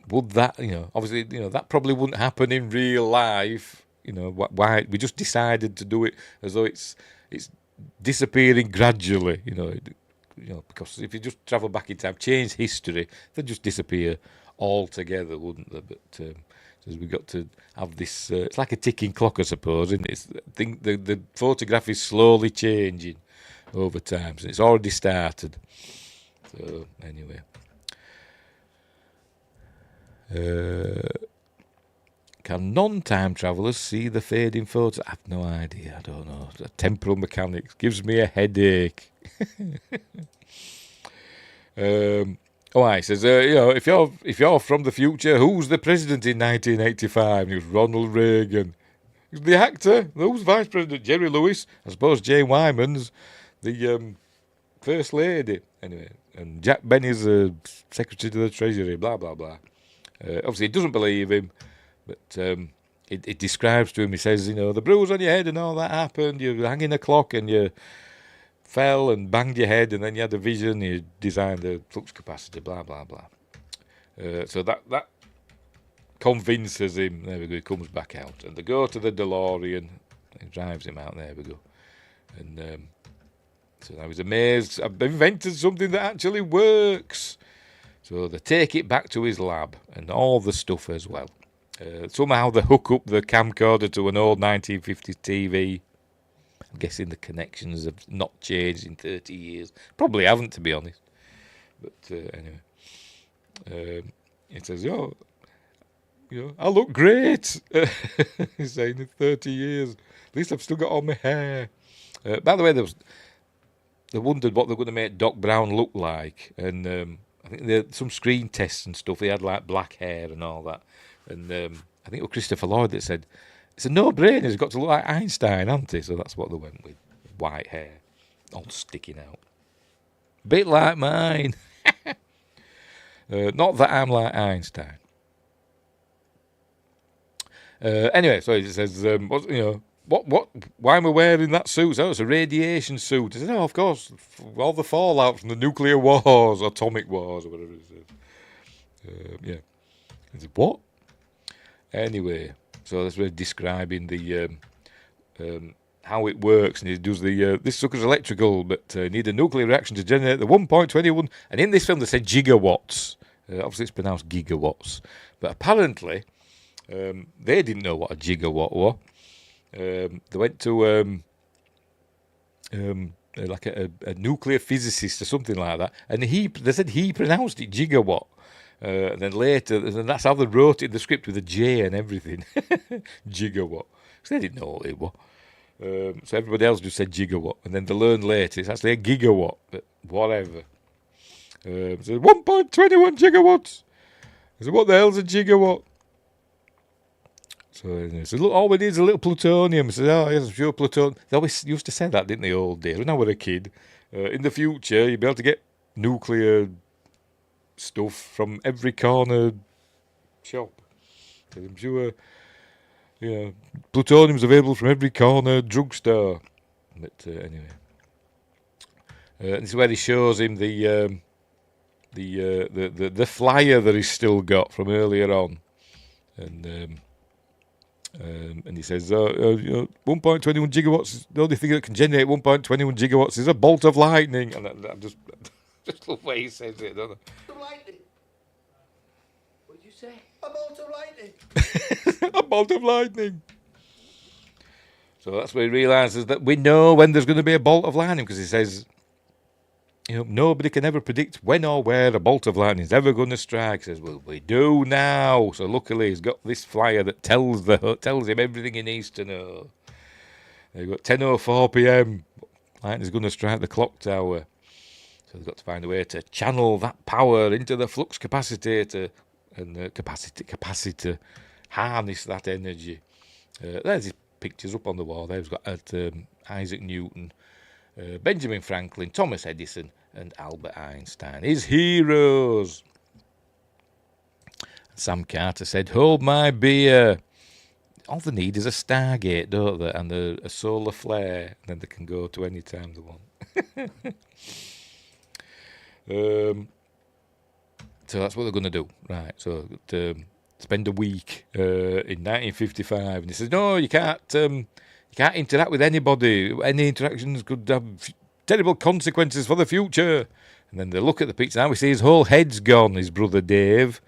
"Would that, obviously, that probably wouldn't happen in real life." Why we just decided to do it as though it's disappearing gradually, because if you just travel back in time, change history, they'd just disappear altogether, wouldn't they? But so we've got to have this. It's like a ticking clock, I suppose, isn't it? The photograph is slowly changing over time, so it's already started. So anyway. Can non-time travellers see the fading photos? I have no idea. I don't know. The temporal mechanics gives me a headache. He says, if you're from the future, who's the president in 1985? And it was Ronald Reagan. He's the actor. Who's vice president? Jerry Lewis. I suppose Jane Wyman's the first lady. Anyway, and Jack Benny's the secretary to the Treasury. Blah blah blah. Obviously, he doesn't believe him. But it describes to him, he says, the bruise on your head and all that happened. You were hanging a clock and you fell and banged your head, and then you had a vision. You designed the flux capacitor, blah, blah, blah. So that convinces him. There we go. He comes back out, and they go to the DeLorean. He drives him out. There we go. And so I was amazed. I've invented something that actually works. So they take it back to his lab and all the stuff as well. Somehow they hook up the camcorder to an old 1950s TV. I'm guessing the connections have not changed in 30 years. Probably haven't, to be honest. But anyway, he says, I look great. He's saying in 30 years. At least I've still got all my hair. By the way, they wondered what they're going to make Doc Brown look like. And I think there some screen tests and stuff. He had like black hair and all that. And I think it was Christopher Lloyd that said, it's a no-brainer. He's got to look like Einstein, hasn't he? So that's what they went with. White hair. All sticking out. Bit like mine. Not that I'm like Einstein. Anyway, so he says, why am I wearing that suit? So it's a radiation suit. He said, of course, all the fallout from the nuclear wars, atomic wars, or whatever it says. Yeah. He said, what? Anyway, so that's where describing the how it works, and he does the this sucker's electrical, but need a nuclear reaction to generate the 1.21. And in this film, they said gigawatts. Obviously, it's pronounced gigawatts, but apparently they didn't know what a gigawatt was. They went to like a nuclear physicist or something like that, and they said he pronounced it gigawatt. And then later, and that's how they wrote it in the script with a J and everything. Gigawatt. Because they didn't know what it was. So everybody else just said gigawatt. And then they learned later it's actually a gigawatt. But whatever. So 1.21 gigawatts. I said, what the hell's a gigawatt? So look, all we need is a little plutonium. I said, yes, pure plutonium. They always used to say that, didn't they, old days? When I was a kid. In the future, you'd be able to get nuclear stuff from every corner shop. I'm sure, plutonium's available from every corner drugstore. But anyway, this is where he shows him the flyer that he's still got from earlier on, and he says, 1.21 gigawatts. The only thing that can generate 1.21 gigawatts is a bolt of lightning, and I just love the way he says it, don't I? Lightning. What did you say? A bolt of lightning. A bolt of lightning. So that's where he realises that we know when there's going to be a bolt of lightning, because he says, nobody can ever predict when or where a bolt of lightning is ever going to strike. He says, well, we do now. So luckily he's got this flyer that tells him everything he needs to know. They've got 10:04 p.m. Lightning's going to strike the clock tower. So they've got to find a way to channel that power into the flux capacitor and capacitor, harness that energy. There's his pictures up on the wall. There we've got Isaac Newton, Benjamin Franklin, Thomas Edison, and Albert Einstein. His heroes. Sam Carter said, hold my beer. All they need is a Stargate, don't they? And a solar flare. And then they can go to any time they want. So that's what they're going to do, right? So spend a week in 1955, and he says, "No, you can't interact with anybody. Any interactions could have terrible consequences for the future." And then they look at the picture. Now we see his whole head's gone. His brother Dave.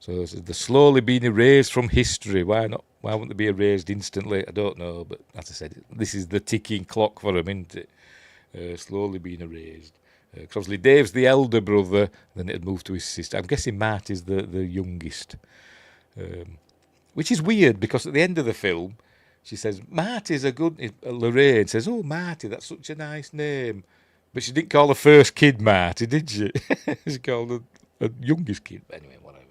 So they're slowly being erased from history. Why not? Why wouldn't they be erased instantly? I don't know, but as I said, this is the ticking clock for him, isn't it? Slowly being erased. Because obviously Dave's the elder brother, then it'd move to his sister. I'm guessing Marty's the youngest. Which is weird, because at the end of the film, she says, Marty's a good... Lorraine says, oh, Marty, that's such a nice name. But she didn't call the first kid Marty, did she? She called the youngest kid. Anyway, whatever.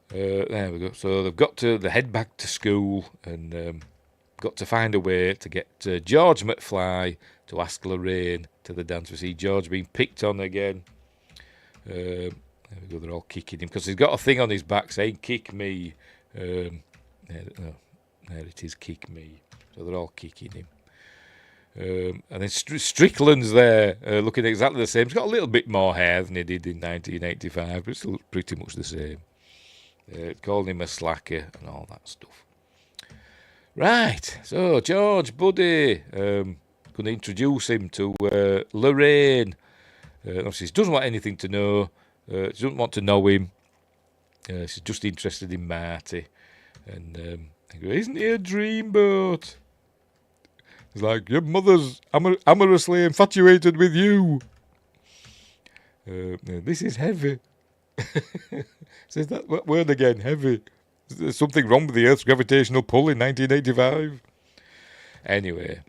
There we go. So they've got to head back to school and got to find a way to get George McFly to ask Lorraine to the dance. We see George being picked on again. There we go, they're all kicking him because he's got a thing on his back saying kick me. There it is, kick me. So they're all kicking him. And then Strickland's there looking exactly the same. He's got a little bit more hair than he did in 1985, but still pretty much the same. calling him a slacker and all that stuff. Right, so George, buddy, going to introduce him to Lorraine. Obviously, she doesn't want anything to know. She doesn't want to know him. She's just interested in Marty. And I go, isn't he a dreamboat? He's like, your mother's amorously infatuated with you. This is heavy. Says that word again, heavy. There's something wrong with the Earth's gravitational pull in 1985. Anyway,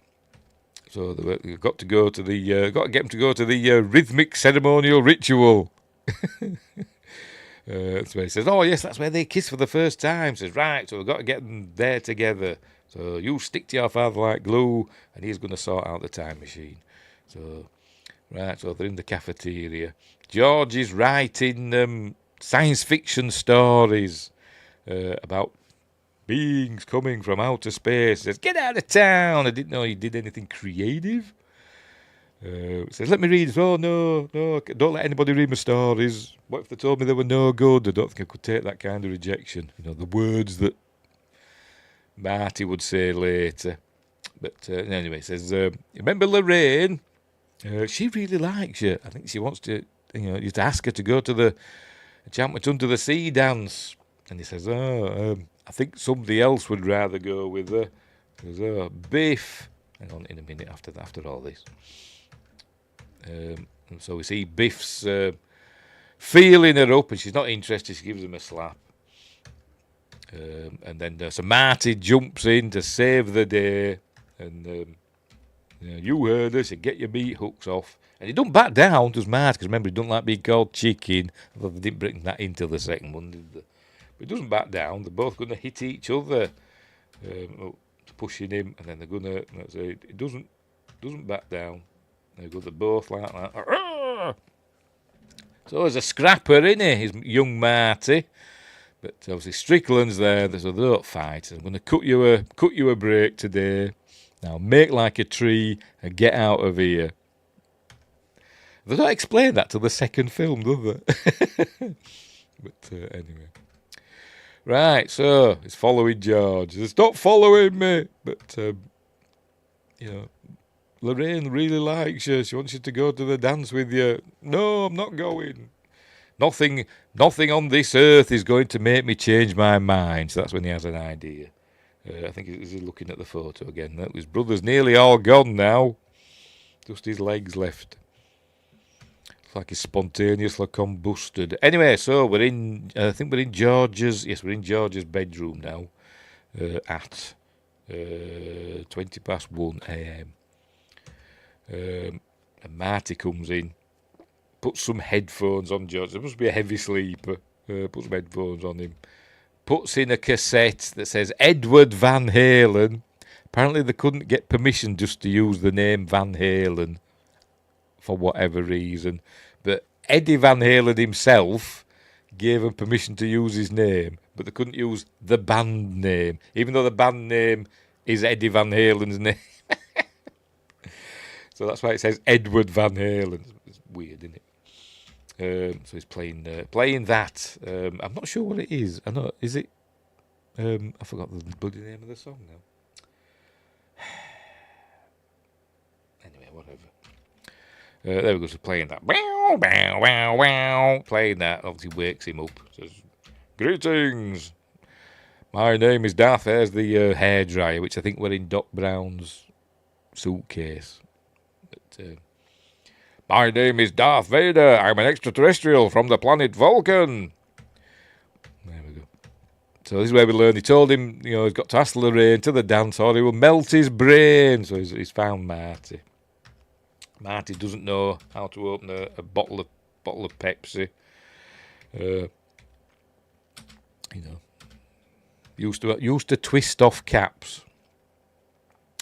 so they've got to go to the got to get him to go to the rhythmic ceremonial ritual. So he says, oh yes, that's where they kiss for the first time. Says, right, so we've got to get them there together. So you stick to your father like glue, and he's going to sort out the time machine. So, right, so they're in the cafeteria. George is writing science fiction stories about beings coming from outer space. He says, get out of town. I didn't know you did anything creative. Says, let me read. Oh, no, don't let anybody read my stories. What if they told me they were no good? I don't think I could take that kind of rejection. You know, the words that Marty would say later. But anyway, he says, remember Lorraine? She really likes you. I think she wants to, you to ask her to go to the Enchantment Under the Sea dance. And he says, I think somebody else would rather go with her. He says, oh, Biff. Hang on in a minute after all this. So we see Biff's feeling her up, and she's not interested. She gives him a slap. And then so Marty jumps in to save the day. And you heard her, so get your meat hooks off. And he don't back down, does Marty, because remember, he don't like being called chicken. Although they didn't bring that into the second one, did they? But he doesn't back down. They're both going to hit each other, pushing him, and then they're going to. It doesn't back down. They're both like that. So there's a scrapper, innit? He's young Marty. But obviously Strickland's there, so they don't fight. I'm going to cut you a break today. Now make like a tree and get out of here. They don't explain that till the second film, do they? But anyway. Right, so he's following George. He says, stop following me. But, Lorraine really likes you. She wants you to go to the dance with you. No, I'm not going. Nothing on this earth is going to make me change my mind. So that's when he has an idea. I think he's looking at the photo again. His brother's nearly all gone now. Just his legs left. Looks like he's spontaneously combusted. Anyway, so we're in. I think we're in George's. Yes, we're in George's bedroom now. At 1:20 a.m. And Marty comes in, puts some headphones on George. There must be a heavy sleeper. Puts some headphones on him. Puts in a cassette that says Edward Van Halen. Apparently they couldn't get permission just to use the name Van Halen for whatever reason. But Eddie Van Halen himself gave them permission to use his name, but they couldn't use the band name, even though the band name is Eddie Van Halen's name. So that's why it says Edward Van Halen. It's weird, isn't it? So he's playing that. I'm not sure what it is. I know. Is it? I forgot the bloody name of the song now. Anyway, whatever. There we go. So playing that. Wow, wow, wow, wow. Playing that obviously wakes him up. Says, greetings. My name is Darth. There's the hairdryer, which I think were in Doc Brown's suitcase. But, my name is Darth Vader. I'm an extraterrestrial from the planet Vulcan. There we go. So this is where we learn. He told him, he's got to ask Lorraine to the dance or he will melt his brain. So he's found Marty. Marty doesn't know how to open a bottle of Pepsi. Used to twist off caps.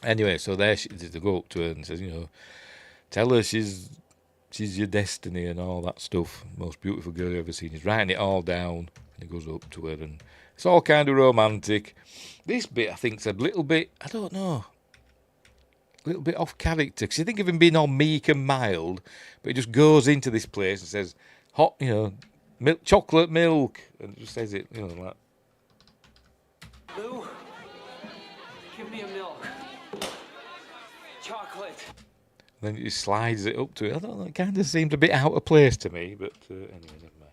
Anyway, so there they go up to her and says, tell her she's your destiny and all that stuff. Most beautiful girl you've ever seen. He's writing it all down and he goes up to her and it's all kind of romantic. This bit I think's a little bit, I don't know, a little bit off character. Because you think of him being all meek and mild, but he just goes into this place and says, chocolate milk. And it just says it, like. Lou, give me a milk. Chocolate. Then he slides it up to it. I don't know, it kind of seemed a bit out of place to me, but anyway, never mind.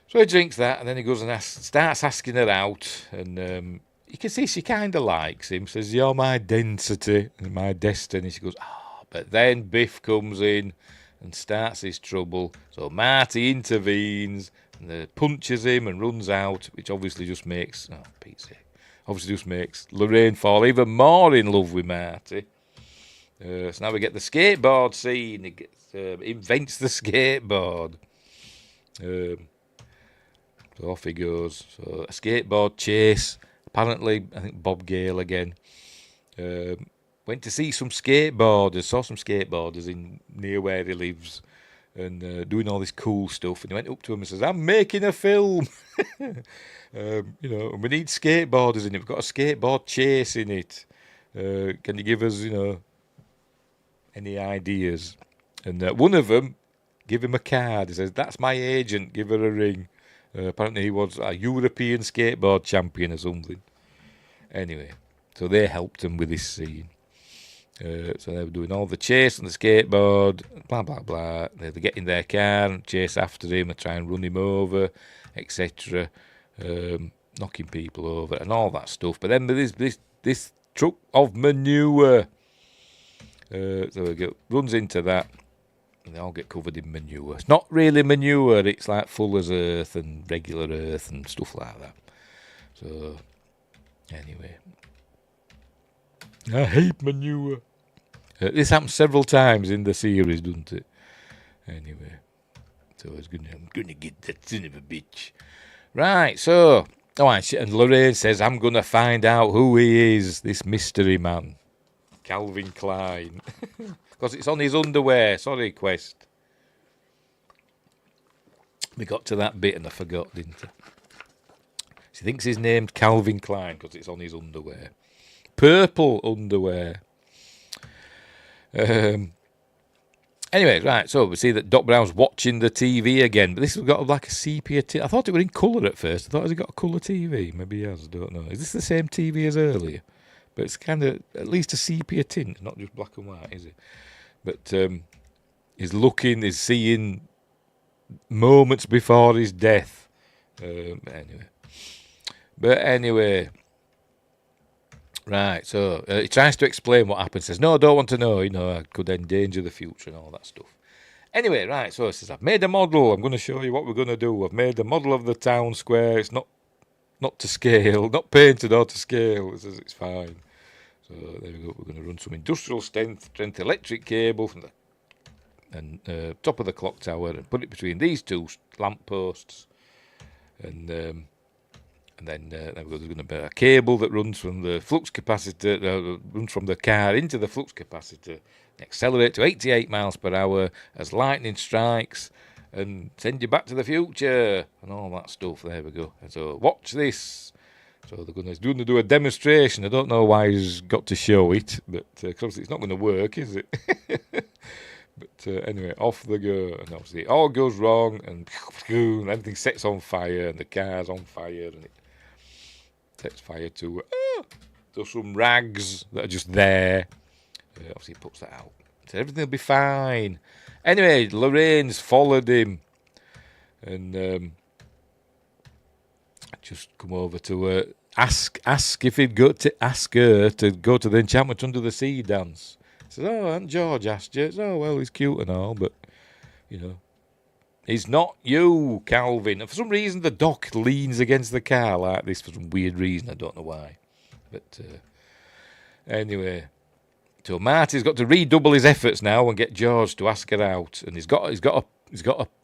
So he drinks that, and then he goes and starts asking her out, and you can see she kind of likes him, says, "You're my density and my destiny." She goes, "Ah," but then Biff comes in and starts his trouble, so Marty intervenes, and punches him and runs out, which obviously just makes, Lorraine fall even more in love with Marty. So now we get the skateboard scene. He invents the skateboard. So off he goes. So a skateboard chase. Apparently, I think Bob Gale again. Went to see some skateboarders. Saw some skateboarders near where he lives, and doing all this cool stuff. And he went up to him and says, "I'm making a film. And we need skateboarders in it. We've got a skateboard chase in it. Can you give us, any ideas?" And one of them give him a card. He says, "That's my agent. Give her a ring." Apparently he was a European skateboard champion or something. Anyway, so they helped him with this scene. So they were doing all the chase on the skateboard, blah, blah, blah. They get in their car and chase after him and try and run him over, etc. Knocking people over and all that stuff. But then there's this truck of manure. So he runs into that, and they all get covered in manure. It's not really manure, it's like Fuller's Earth and regular earth and stuff like that. So, anyway. I hate manure. This happens several times in the series, doesn't it? Anyway. So I'm gonna get that son of a bitch. Right, so... and Lorraine says, "I'm gonna find out who he is, this mystery man. Calvin Klein." Because it's on his underwear. Sorry, Quest. We got to that bit and I forgot, didn't I? She thinks his name's Calvin Klein because it's on his underwear. Purple underwear. Anyway, right, so we see that Doc Brown's watching the TV again, but this has got like a sepia I thought it was in colour at first. I thought, has it got a colour TV? Maybe he has, I don't know. Is this the same TV as earlier? But it's kind of at least a sepia tint, not just black and white, is it? But he's seeing moments before his death. Anyway. Right, so he tries to explain what happened. Says, "No, I don't want to know. I could endanger the future and all that stuff." Anyway, right, so he says, "I've made a model. I'm going to show you what we're going to do. I've made a model of the town square. It's not to scale, not painted or to scale." He says it's fine. So there we go. We're going to run some industrial strength electric cable from the top of the clock tower and put it between these two lamp posts, and then there's going to be a cable that runs from the flux capacitor, runs from the car into the flux capacitor, accelerate to 88 miles per hour as lightning strikes, and send you back to the future, and all that stuff. There we go. And so watch this. So they're going to do a demonstration. I don't know why he's got to show it, but because it's not going to work, is it? But anyway, off they go, and obviously it all goes wrong, and everything sets on fire, and the car's on fire, and it sets fire to some rags that are just there. Obviously, he puts that out. So everything will be fine. Anyway, Lorraine's followed him, and just come over to ask if he'd ask her to go to the Enchantment Under the Sea dance. He says, "Oh, Aunt George asked you." "Oh, well, he's cute and all, but he's not you, Calvin." And for some reason, the doc leans against the car like this for some weird reason. I don't know why. But anyway, so Marty's got to redouble his efforts now and get George to ask her out, and he's got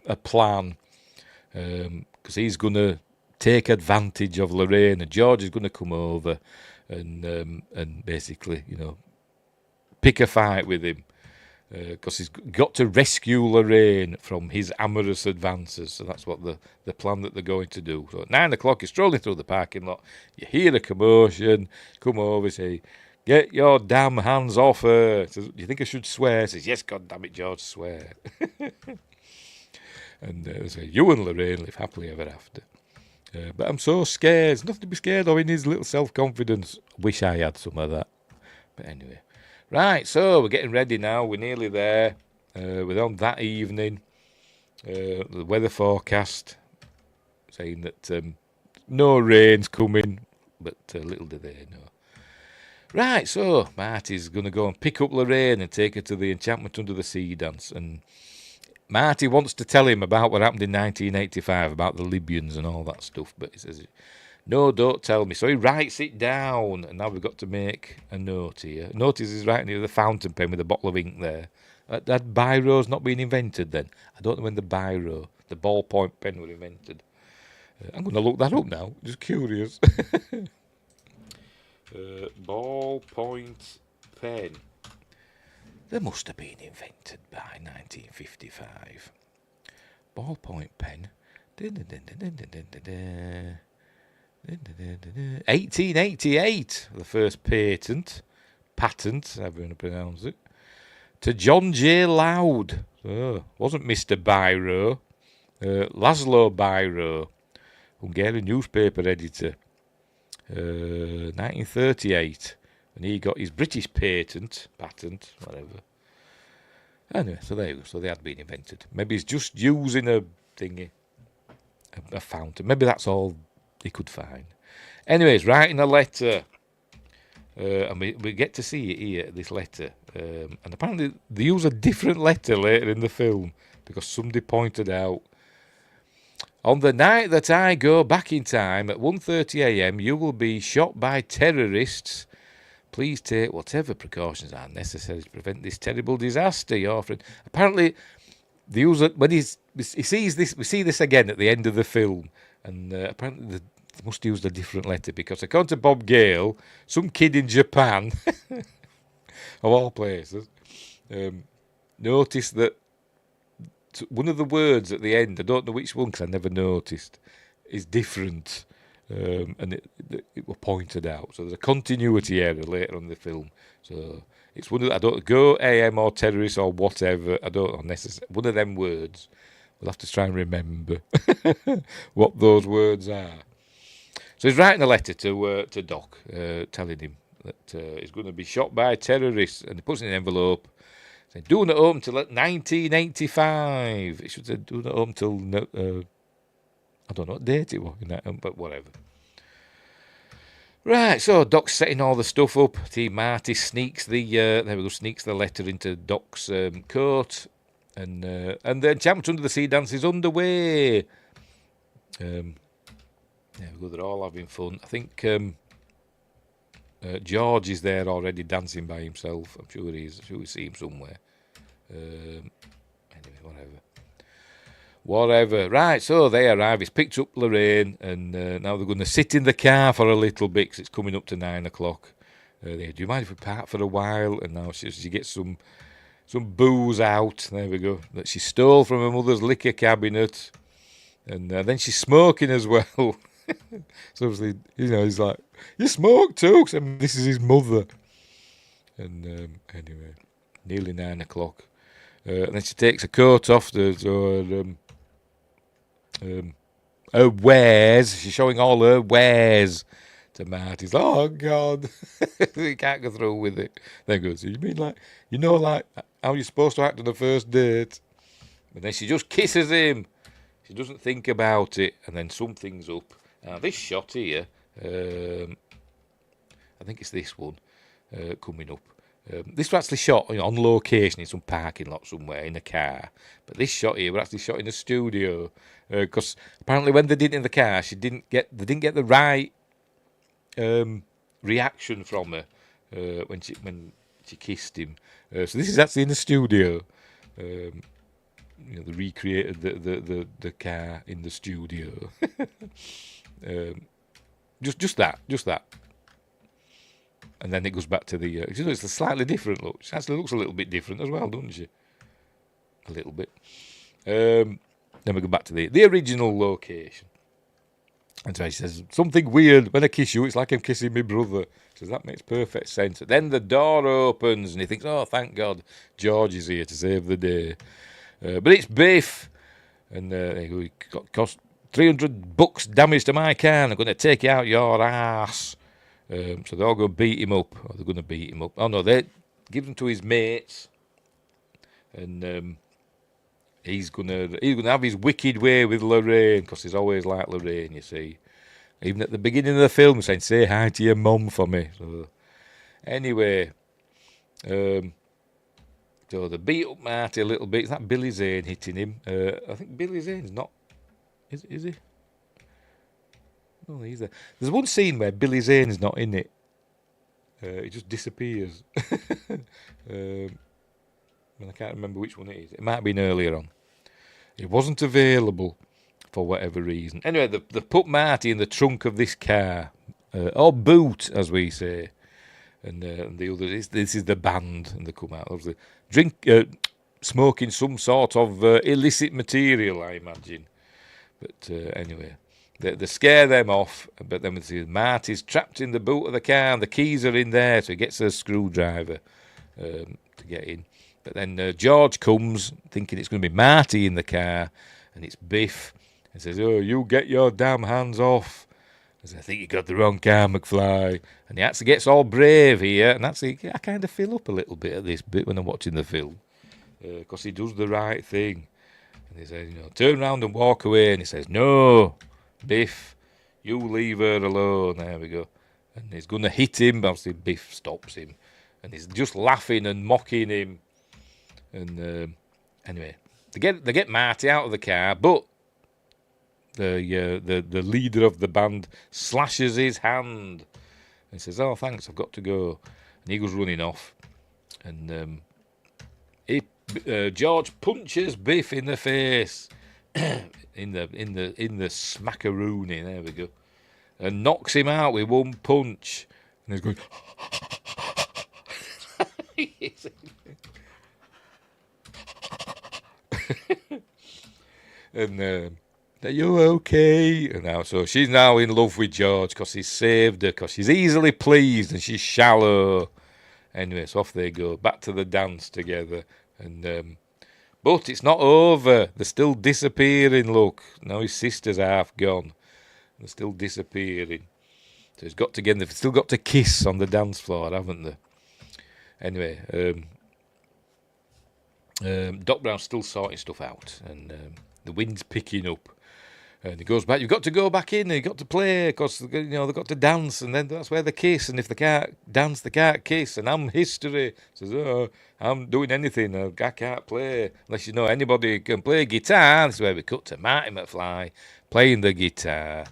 a plan, because he's gonna take advantage of Lorraine, and George is gonna come over and basically pick a fight with him. Because he's got to rescue Lorraine from his amorous advances. So that's what the plan that they're going to do. So at 9 o'clock, you're strolling through the parking lot. You hear a commotion. Come over, say, "Get your damn hands off her." Says, "Do you think I should swear?" Says, "Yes, God damn it, George, swear." And they say, you and Lorraine live happily ever after. But I'm so scared. There's nothing to be scared of in his little self-confidence. Wish I had some of that. But anyway. Right, so we're getting ready now. We're nearly there. We're on that evening. The weather forecast saying that no rain's coming, but little do they know. Right, so Marty's going to go and pick up Lorraine and take her to the Enchantment Under the Sea dance. And Marty wants to tell him about what happened in 1985, about the Libyans and all that stuff. But he says, no, don't tell me. So he writes it down. And now we've got to make a note here. Notice he's writing here with a fountain pen with a bottle of ink there. That biro's not been invented then. I don't know when the biro, the ballpoint pen, were invented. I'm going to look that up now. Just curious. Ballpoint pen. They must have been invented by 1955. Ballpoint pen. 1888. The first patent, however you want to pronounce it, to John J. Loud. Wasn't Mr. Biro. Laszlo Biro, Hungarian newspaper editor. 1938, and he got his British patent, whatever. Anyway, so there you go. So they had been invented. Maybe he's just using a thingy, a fountain. Maybe that's all he could find. Anyways, writing a letter, and we get to see it here, this letter. And apparently they use a different letter later in the film because somebody pointed out, on the night that I go back in time at 1:30 a.m, you will be shot by terrorists. Please take whatever precautions are necessary to prevent this terrible disaster, your friend. Apparently, the user, when he sees this, we see this again at the end of the film, and apparently they must have used a different letter because according to Bob Gale, some kid in Japan, of all places, noticed that one of the words at the end, I don't know which one because I never noticed, is different, and it was pointed out. So there's a continuity error later on in the film. So it's one of the, I don't go AM or terrorist or whatever. I don't know necessarily one of them words. We'll have to try and remember what those words are. So he's writing a letter to Doc, telling him that he's going to be shot by terrorists, and he puts it in an envelope. Do not open till 1985. It should say do not open till I don't know what date it was, but whatever. Right, so Doc's setting all the stuff up. Marty sneaks the letter into Doc's coat, and the Enchantment Under the Sea dance is underway. There we go. They're all having fun. I think George is there already dancing by himself. I'm sure he is. I'm sure we see him somewhere. Anyway, whatever. Right, so they arrive. He's picked up Lorraine, and now they're going to sit in the car for a little bit because it's coming up to 9 o'clock. Do you mind if we park for a while? And now she gets some booze out. There we go. That she stole from her mother's liquor cabinet, and then she's smoking as well. So obviously, he's like, you smoke too? 'Cause, this is his mother. And anyway, nearly 9 o'clock. And then she takes her coat off. Her wares. She's showing all her wares to Marty. He's like, oh, God. He can't go through with it. Then goes, you mean like how you're supposed to act on the first date? And then she just kisses him. She doesn't think about it. And then something's up. Now, this shot here, I think it's this one coming up. This was actually shot on location in some parking lot somewhere in a car. But this shot here was actually shot in a studio because apparently when they did it in the car, they didn't get the right reaction from her when she kissed him. So this is actually in the studio. They recreated the car in the studio. Just that. And then it goes back to the... it's a slightly different look. She actually looks a little bit different as well, doesn't she? A little bit. Then we go back to the original location. And so she says, something weird. When I kiss you, it's like I'm kissing my brother. She says, that makes perfect sense. Then the door opens and he thinks, oh, thank God, George is here to save the day. But it's Biff. And it cost $300 damage to my car, and I'm going to take you out your ass. So they're all going to beat him up. Or they're going to beat him up. Oh no, they give them to his mates, and he's gonna have his wicked way with Lorraine, because he's always like Lorraine, you see. Even at the beginning of the film, saying, "Say hi to your mum for me." So anyway, so they beat up Marty a little bit. Is that Billy Zane hitting him? I think Billy Zane's not. Is he? No, he's there. There's one scene where Billy Zane's not in it. He just disappears. I can't remember which one it is. It might have been earlier on. It wasn't available for whatever reason. Anyway, they put Marty in the trunk of this car, or boot, as we say. And the other, this is the band, and they come out. Obviously, smoking some sort of illicit material, I imagine. But anyway, they scare them off. But then we see Marty's trapped in the boot of the car, and the keys are in there, so he gets a screwdriver to get in. But then George comes, thinking it's going to be Marty in the car, and it's Biff, and says, "Oh, you get your damn hands off." I said, "I think you got the wrong car, McFly." And he actually gets all brave here, and actually I kind of fill up a little bit at this bit when I'm watching the film, because he does the right thing. And he says, "Turn around and walk away." And he says, "No, Biff, you leave her alone." There we go. And he's going to hit him, but obviously Biff stops him, and he's just laughing and mocking him. And anyway, they get Marty out of the car, but the leader of the band slashes his hand and says, "Oh, thanks, I've got to go." And he goes running off, and George punches Biff in the face, in the smackaroony. There we go, and knocks him out with one punch. And he's going. And are you okay? And now, so she's now in love with George because he's saved her, because she's easily pleased and she's shallow. Anyway, so off they go, back to the dance together. And but it's not over. They're still disappearing. Look, now his sister's half gone. They're still disappearing. So he's got to get. They've still got to kiss on the dance floor, haven't they? Anyway, Doc Brown's still sorting stuff out, and the wind's picking up. And he goes back. You've got to go back in. You've got to play, because they've got to dance, and then that's where they kiss. And if they can't dance, they can't kiss. And I'm history. Says, "Oh, I'm doing anything. I can't play unless anybody can play guitar." This is where we cut to Marty McFly playing the guitar,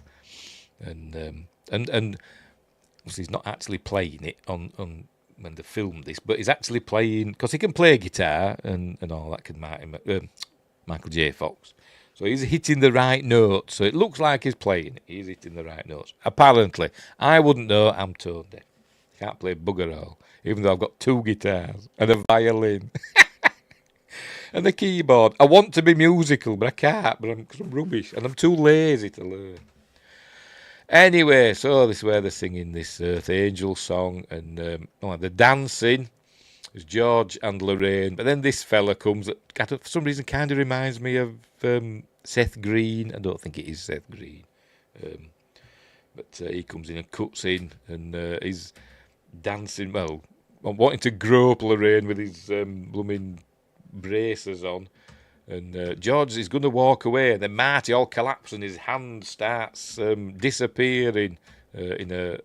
and he's not actually playing it on when they filmed this, but he's actually playing, because he can play guitar and all that. Can Michael J. Fox. So he's hitting the right notes. So it looks like he's playing it. He's hitting the right notes. Apparently. I wouldn't know. I'm tone deaf. Can't play bugger all. Even though I've got 2 guitars and a violin. And a keyboard. I want to be musical, but I can't. Because I'm rubbish. And I'm too lazy to learn. Anyway, so this is where they're singing this Earth Angel song. And they're dancing. There's George and Lorraine. But then this fella comes that for some reason kind of reminds me of Seth Green. I don't think it is Seth Green. But he comes in and cuts in, and he's dancing, well, wanting to grope Lorraine with his blooming braces on. And George is going to walk away, and then Marty all collapses, and his hand starts disappearing in a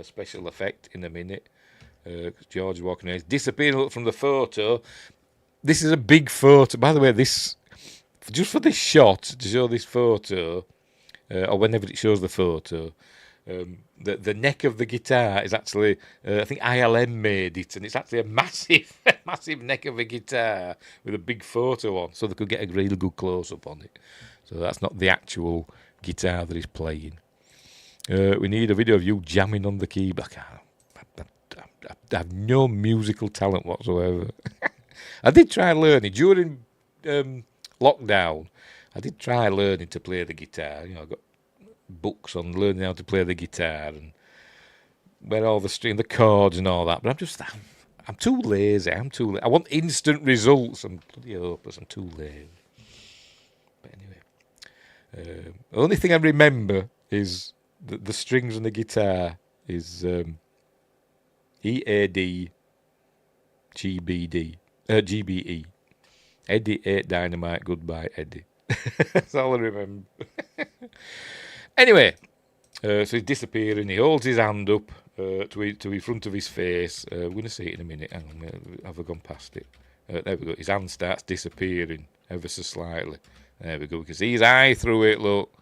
special effect in a minute. George walking away, he's disappearing from the photo. This is a big photo, by the way. This, just for this shot to show this photo, or whenever it shows the photo, the neck of the guitar is actually, I think ILM made it, and it's actually a massive, massive neck of a guitar with a big photo on, so they could get a real good close up on it. So that's not the actual guitar that he's playing. We need a video of you jamming on the keyboard. I have no musical talent whatsoever. I did try learning during lockdown. I did try learning to play the guitar. I got books on learning how to play the guitar and where all the string, the chords and all that. But I'm too lazy. I want instant results. I'm bloody hopeless. I'm too lazy. The only thing I remember is that the strings on the guitar is EAD GBE. Eddie ate dynamite, goodbye Eddie. That's all I remember. Anyway, so he's disappearing. He holds his hand up to in front of his face. We're going to see it in a minute. Hang on, have I gone past it? There we go. His hand starts disappearing ever so slightly. There we go. We can see his eye through it, look.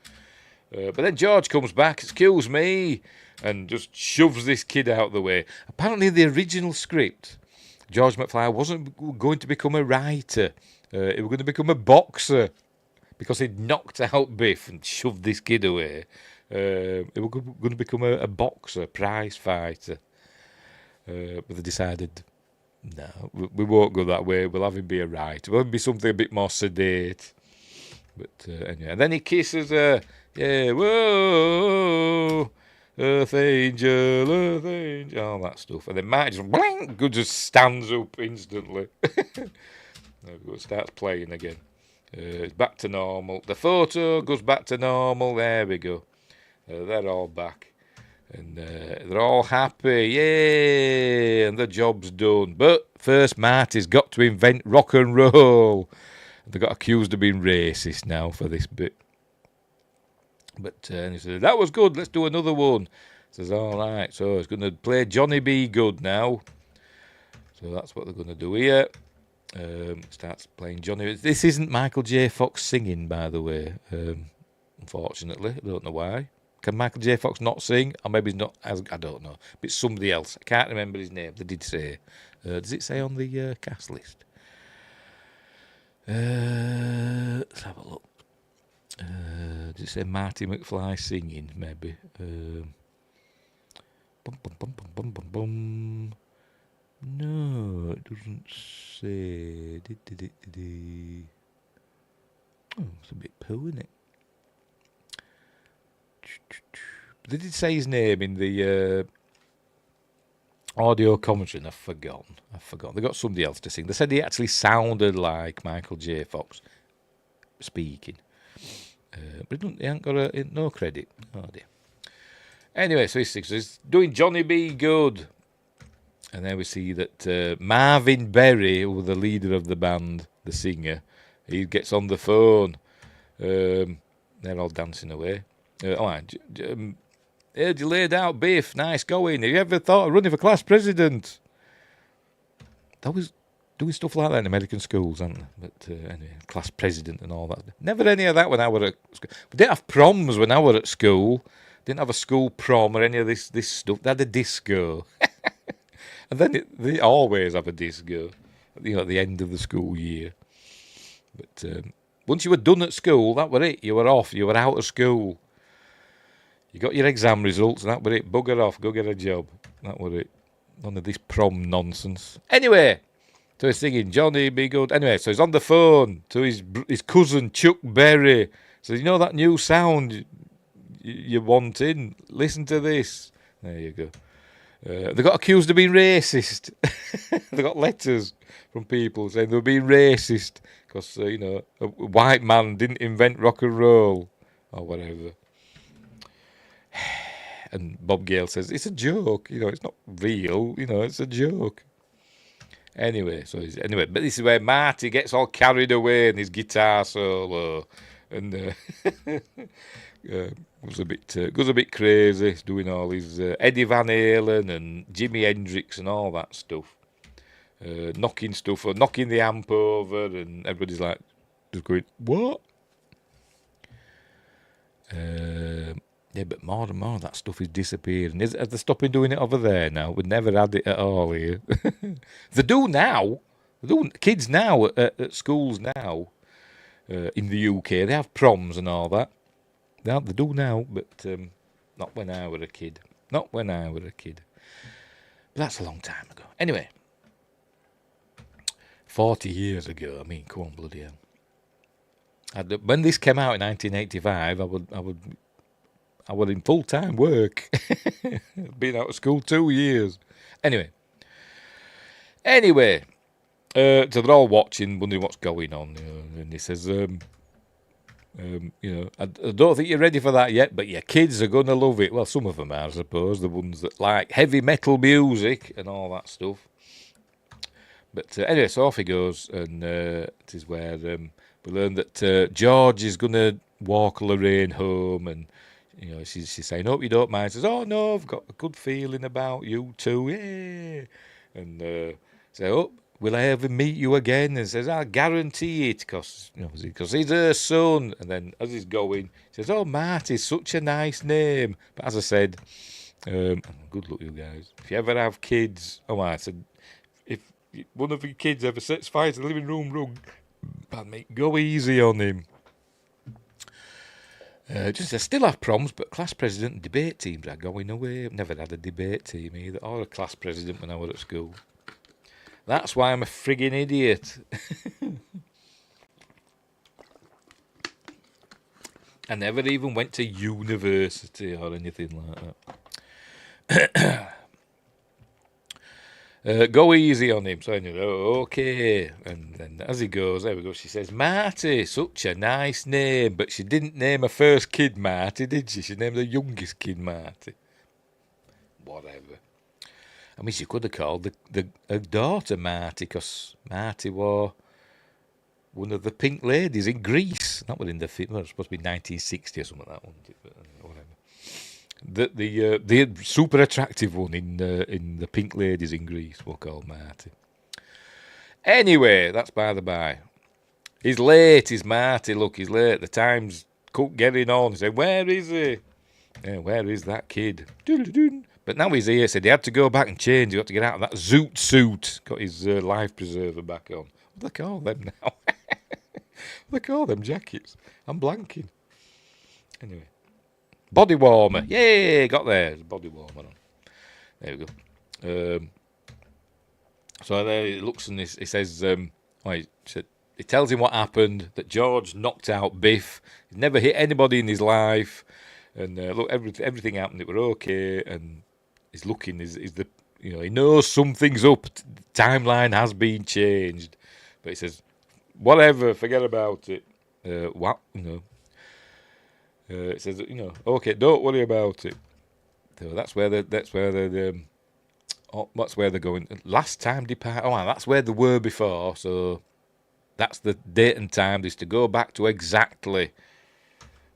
But then George comes back, excuse me, and just shoves this kid out the way. Apparently, the original script, George McFly wasn't going to become a writer. He was going to become a boxer because he'd knocked out Biff and shoved this kid away. He was going to become a boxer, prize fighter. But they decided, no, we won't go that way. We'll have him be a writer. We'll have him be something a bit more sedate. But anyway, and then he kisses her. Yeah, whoa, Earth Angel, all that stuff. And then Mike just, blank, just stands up instantly. There we go, starts playing again. It's back to normal. The photo goes back to normal. There we go. They're all back. And they're all happy. Yay! And the job's done. But first, Marty's got to invent rock and roll. They got accused of being racist now for this bit. But he said, that was good, let's do another one. Says, all right, so he's going to play Johnny B. Good now. So that's what they're going to do here. Starts playing Johnny. This isn't Michael J. Fox singing, by the way, unfortunately. I don't know why. Can Michael J. Fox not sing? Or maybe he's not, I don't know. But it's somebody else. I can't remember his name. They did say. Does it say on the cast list? Let's have a look. Did it say Marty McFly singing? Maybe. Bum, bum, bum, bum, bum, bum, bum. No, it doesn't say. Oh, it's a bit poo, isn't it? They did say his name in the audio commentary, and I've forgotten. They got somebody else to sing. They said he actually sounded like Michael J. Fox speaking. But he ain't got no credit. Oh dear. Anyway, so he's doing Johnny B. Good. And then we see that Marvin Berry, who was the leader of the band, the singer, he gets on the phone. They're all dancing away. Heard you laid out Biff, nice going. Have you ever thought of running for class president? That was doing stuff like that in American schools, aren't they? But anyway, class president and all that. Never any of that when I were at school. We didn't have proms when I were at school. Didn't have a school prom or any of this stuff. They had a disco. And then they always have a disco, at the end of the school year. But once you were done at school, that were it. You were off. You were out of school. You got your exam results, and that were it. Bugger off. Go get a job. That were it. None of this prom nonsense. Anyway, so he's singing Johnny Be Good. Anyway, so he's on the phone to his cousin Chuck Berry. So you know that new sound you're wanting? Listen to this. There you go. They got accused of being racist. They got letters from people saying they were being racist because, a white man didn't invent rock and roll or whatever. And Bob Gale says, it's a joke, it's not real, it's a joke. Anyway, but this is where Marty gets all carried away in his guitar solo. And goes a bit crazy, doing all his Eddie Van Halen and Jimi Hendrix and all that stuff, knocking the amp over, and everybody's like just going, what? Yeah, but more and more that stuff is disappearing. Have they stopped doing it over there now? We've never had it at all here. They do now. Kids now at schools now in the UK, they have proms and all that. They do now, but not when I were a kid. But that's a long time ago. Anyway, 40 years ago. I mean, come on, bloody hell. When this came out in 1985, I was in full-time work. Been out of school 2 years. Anyway, so they're all watching, wondering what's going on. And he says, I don't think you're ready for that yet, but your kids are going to love it. Well, some of them are, I suppose, the ones that like heavy metal music and all that stuff. But anyway, so off he goes, and it is where we learn that George is going to walk Lorraine home, and she's saying, "Hope you don't mind." Says, "Oh no, I've got a good feeling about you too." Yeah, and say, "Oh, will I ever meet you again?" And says, "I'll guarantee it, because he's her son." And then as he's going, he says, "Oh, Marty's such a nice name." But as I said, good luck, you guys. If you ever have kids, I said, if one of your kids ever sets fire to the living room rug, pardon me, go easy on him. I still have proms, but class president and debate teams are going away. I've never had a debate team either, or a class president when I was at school. That's why I'm a friggin' idiot. I never even went to university or anything like that. Go easy on him. So anyway, okay. And then as he goes, there we go. She says, "Marty, such a nice name." But she didn't name her first kid Marty, did she? She named her youngest kid Marty. Whatever. I mean, she could have called her daughter Marty, because Marty was one of the pink ladies in Greece. That was in the film. It was supposed to be 1960 or something like that, wasn't it? But whatever. The super attractive one in the pink ladies in Greece were called Marty. Anyway, that's by the by. He's late, he's Marty. Look, he's late. The time's getting on. He said, "Where is he? Where is that kid?" But now he's here. Said he had to go back and change. He got to get out of that zoot suit. Got his life preserver back on. What do they call them now? What do they call them jackets? I'm blanking. Anyway. Body warmer. Yay, got there. There's a body warmer on. There we go. So there he looks and he says, he tells him what happened, that George knocked out Biff. He's never hit anybody in his life. And look, everything happened. It were okay. And he's looking, he knows something's up. The timeline has been changed. But he says, "Whatever, forget about it." What? It says, okay, don't worry about it. So that's where they're going. Last time depart. Oh, that's where they were before. So that's the date and time. Is to go back to exactly.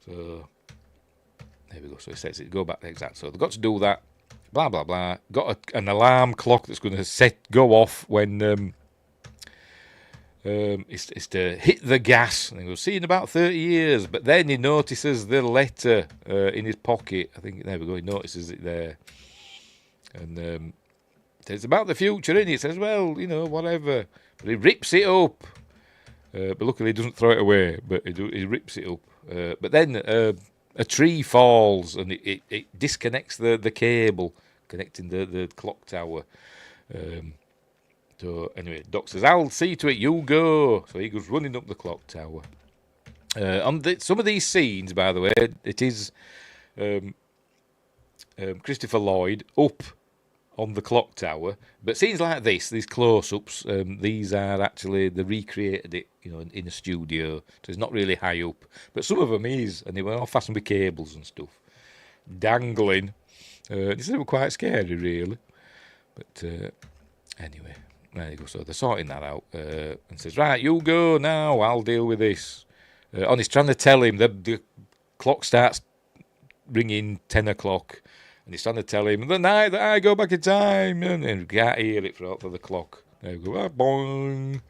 So there we go. So it says it go back to exact. So they've got to do that. Blah blah blah. Got an alarm clock that's going to go off when. Is to hit the gas, and he goes, "See you in about 30 years." But then he notices the letter in his pocket. I think there we go. He notices it there, and it's about the future. And he says, "Well, whatever." But he rips it up. But luckily, he doesn't throw it away. But he rips it up. But then a tree falls, and it disconnects the cable connecting the clock tower. So anyway, Doc says, "I'll see to it, you go." So he goes running up the clock tower. On some of these scenes, by the way, it is Christopher Lloyd up on the clock tower. But scenes like this, these close-ups, these are actually, they recreated it, in a studio. So it's not really high up. But some of them is, and they were all fastened with cables and stuff. Dangling. They were quite scary, really. But anyway. There you go. So they're sorting that out, and says, "Right, you go now. I'll deal with this." And he's trying to tell him the clock starts ringing 10 o'clock, and he's trying to tell him the night that I go back in time, and he can't hear it for the clock. There you go. Boing.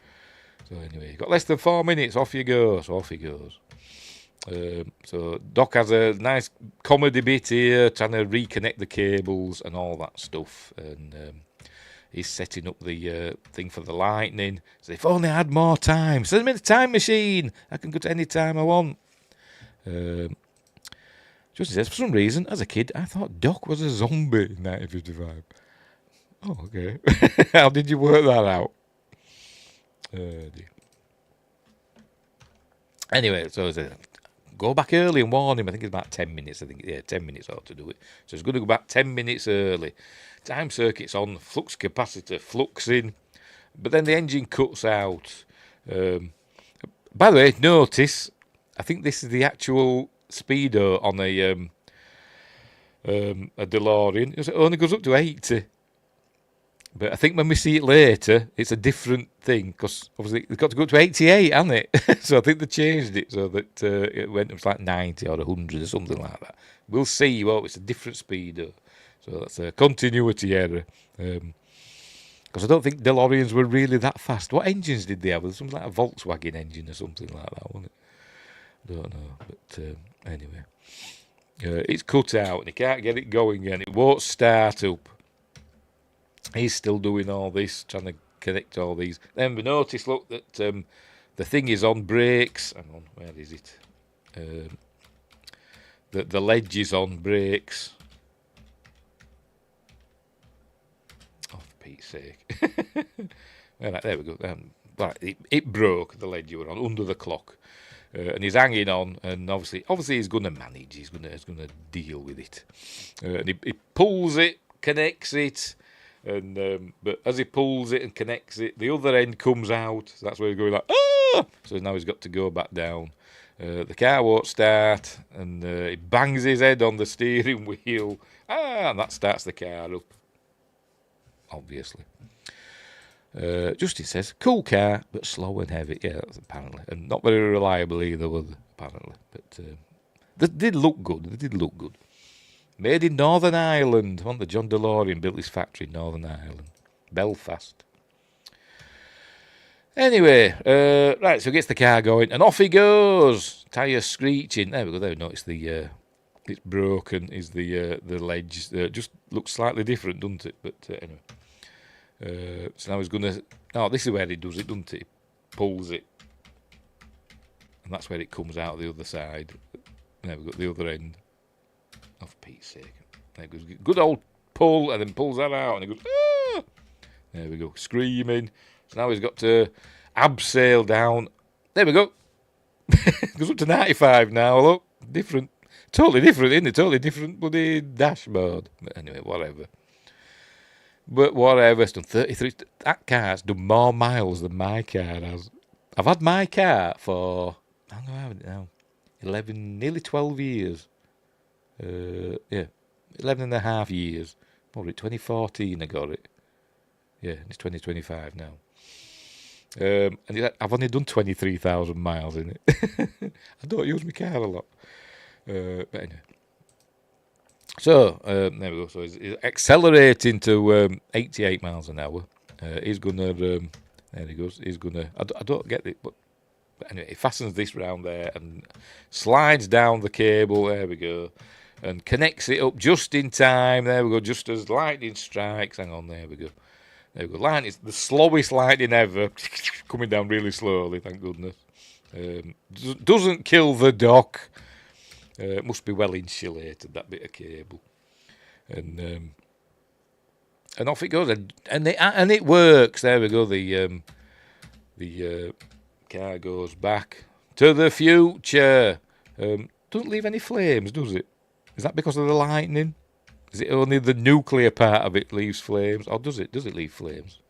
So anyway, you've got less than 4 minutes. Off you go. So off he goes. So Doc has a nice comedy bit here, trying to reconnect the cables and all that stuff, and. He's setting up the thing for the lightning. So if only I had more time. Send me the time machine. I can go to any time I want. Just says, for some reason, as a kid, I thought Doc was a zombie in 1955. Oh, okay. How did you work that out? Anyway, so go back early and warn him. I think it's about 10 minutes. 10 minutes ought to do it. So he's going to go back 10 minutes early. Time circuit's on, flux capacitor fluxing, but then the engine cuts out. By the way, notice I think this is the actual speedo on a DeLorean. It only goes up to 80. But I think when we see it later, it's a different thing because obviously it's got to go up to 88, hasn't it? So I think they changed it so that it went up to like 90 or 100 or something like that. We'll see. Well, it's a different speedo. So that's a continuity error. Because I don't think DeLoreans were really that fast. What engines did they have? Something like a Volkswagen engine or something like that, wasn't it? Don't know. But anyway. It's cut out and he can't get it going again. It won't start up. He's still doing all this, trying to connect all these. Then we notice, look, that the thing is on brakes. Hang on, where is it? The ledge is on brakes. Oh, for Pete's sake. Right, there we go. Right, it broke, the ledge you were on, under the clock. And he's hanging on, and obviously he's going to manage. He's going to deal with it. And he pulls it, connects it. And but as he pulls it and connects it, the other end comes out. So that's where he's going like, ah! So now he's got to go back down. The car won't start, and he bangs his head on the steering wheel. And that starts the car up. Obviously. Justin says, cool car, but slow and heavy. Yeah, that's apparently. And not very reliable either, was it, apparently. But they did look good. Made in Northern Ireland. One the John DeLorean built his factory in Northern Ireland. Belfast. Anyway, right, so he gets the car going, and off he goes. Tyres screeching. There we go, there. Notice the it's broken, is the ledge. Just looks slightly different, doesn't it? But anyway. So now he's going to... Oh, this is where he does it, doesn't it? He pulls it. And that's where it comes out the other side. There we go, the other end. Oh, for Pete's sake. There goes good old pull, and then pulls that out, and he goes, ah! There we go, screaming. So now he's got to abseil down. There we go. Goes up to 95 now, look. Different. Totally different, isn't it? Totally different bloody dashboard. But anyway, whatever. It's done 33. That car's done more miles than my car has. I've had my car for, how long have I had it now? 11, nearly 12 years. 11 and a half years. What was it, 2014 I got it. Yeah, it's 2025 now. And I've only done 23,000 miles in it. I don't use my car a lot. But anyway. So, there we go. So he's accelerating to 88 miles an hour. He's going to, there he goes. He's going to, I don't get it, but anyway, he fastens this round there and slides down the cable. There we go. And connects it up just in time. There we go. Just as lightning strikes. Hang on. There we go. There we go. Lightning, the slowest lightning ever. Coming down really slowly. Thank goodness. Doesn't kill the dock. It must be well insulated, that bit of cable. And off it goes. And it works. There we go. The car goes back to the future. Doesn't leave any flames, does it? Is that because of the lightning? Is it only the nuclear part of it leaves flames? Or does it? Does it leave flames?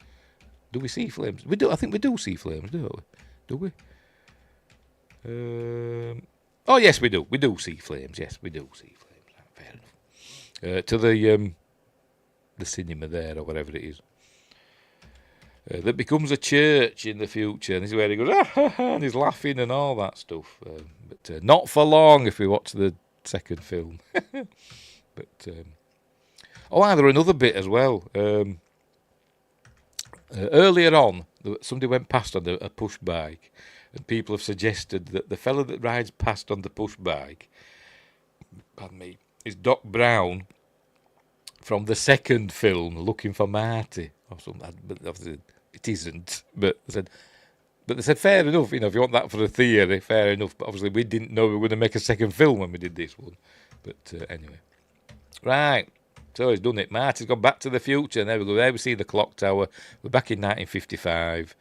Do we see flames? We do. I think we do see flames, don't we? Do we? Oh, yes, we do. We do see flames. Yes, we do see flames. Fair enough. To the cinema there, or whatever it is. That becomes a church in the future. And this is where he goes, ah, ha, ha, and he's laughing and all that stuff. But not for long if we watch the second film. But there another bit as well. Earlier on, somebody went past on a push bike, and people have suggested that the fella that rides past on the push bike, pardon me, is Doc Brown from the second film, Looking for Marty, or something. But obviously it isn't. But they said fair enough. You know, if you want that for a theory, fair enough. But obviously we didn't know we were going to make a second film when we did this one. But anyway, right. So he's done it. Marty's gone back to the future. And there we go. There we see the clock tower. We're back in 1955.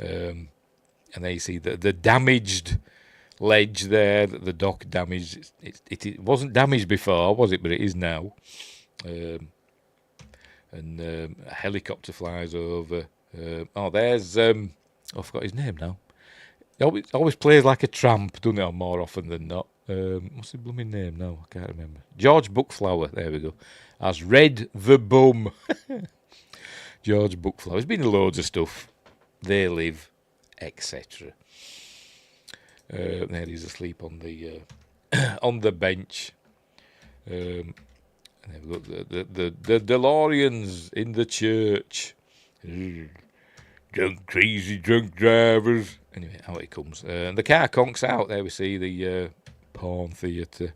And there you see the damaged ledge there that the dock damaged. It wasn't damaged before, was it? But it is now. And a helicopter flies over. There's... I forgot his name now. Always plays like a tramp, doesn't it? More often than not. What's his blooming name now? I can't remember. George Bookflower. There we go. As Red the Bum. George Bookflower. He's been in loads of stuff. They Live, etc. There he's asleep on the on the bench. And there we go. The DeLoreans in the church. Drunk, crazy drunk drivers. Anyway, out it comes. And the car conks out. There we see the porn theatre.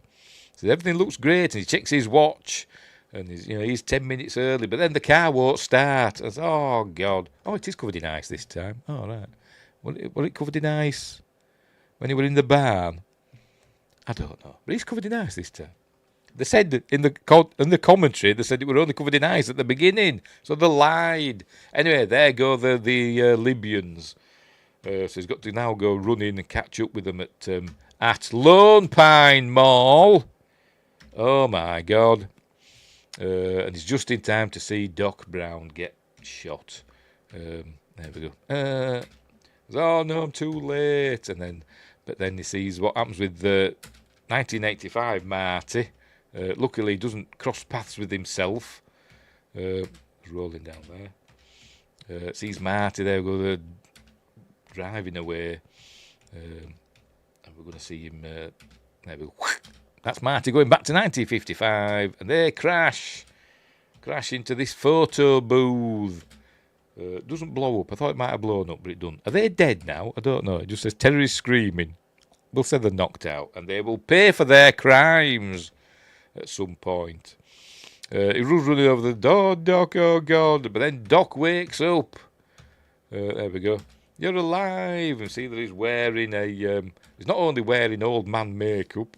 So everything looks great, and he checks his watch, and he's 10 minutes early. But then the car won't start. And oh God! Oh, it is covered in ice this time. Oh right. Was it covered in ice when he were in the barn? I don't know. But he's covered in ice this time. They said in the commentary, they said it were only covered in ice at the beginning, so they lied. Anyway, there go the Libyans. So he's got to now go run in and catch up with them at Lone Pine Mall. Oh my God! And he's just in time to see Doc Brown get shot. There we go. Oh no, I'm too late. But then he sees what happens with the 1985 Marty. Luckily, he doesn't cross paths with himself. He's rolling down there. Sees Marty there, go driving away. And we're going to see him. There we go. That's Marty going back to 1955. And they crash into this photo booth. Doesn't blow up. I thought it might have blown up, but it doesn't. Are they dead now? I don't know. It just says terrorists screaming. We'll say they're knocked out. And they will pay for their crimes at some point. He runs running over the door, Doc, oh God. But then Doc wakes up. There we go. You're alive. And see that he's wearing he's not only wearing old man makeup,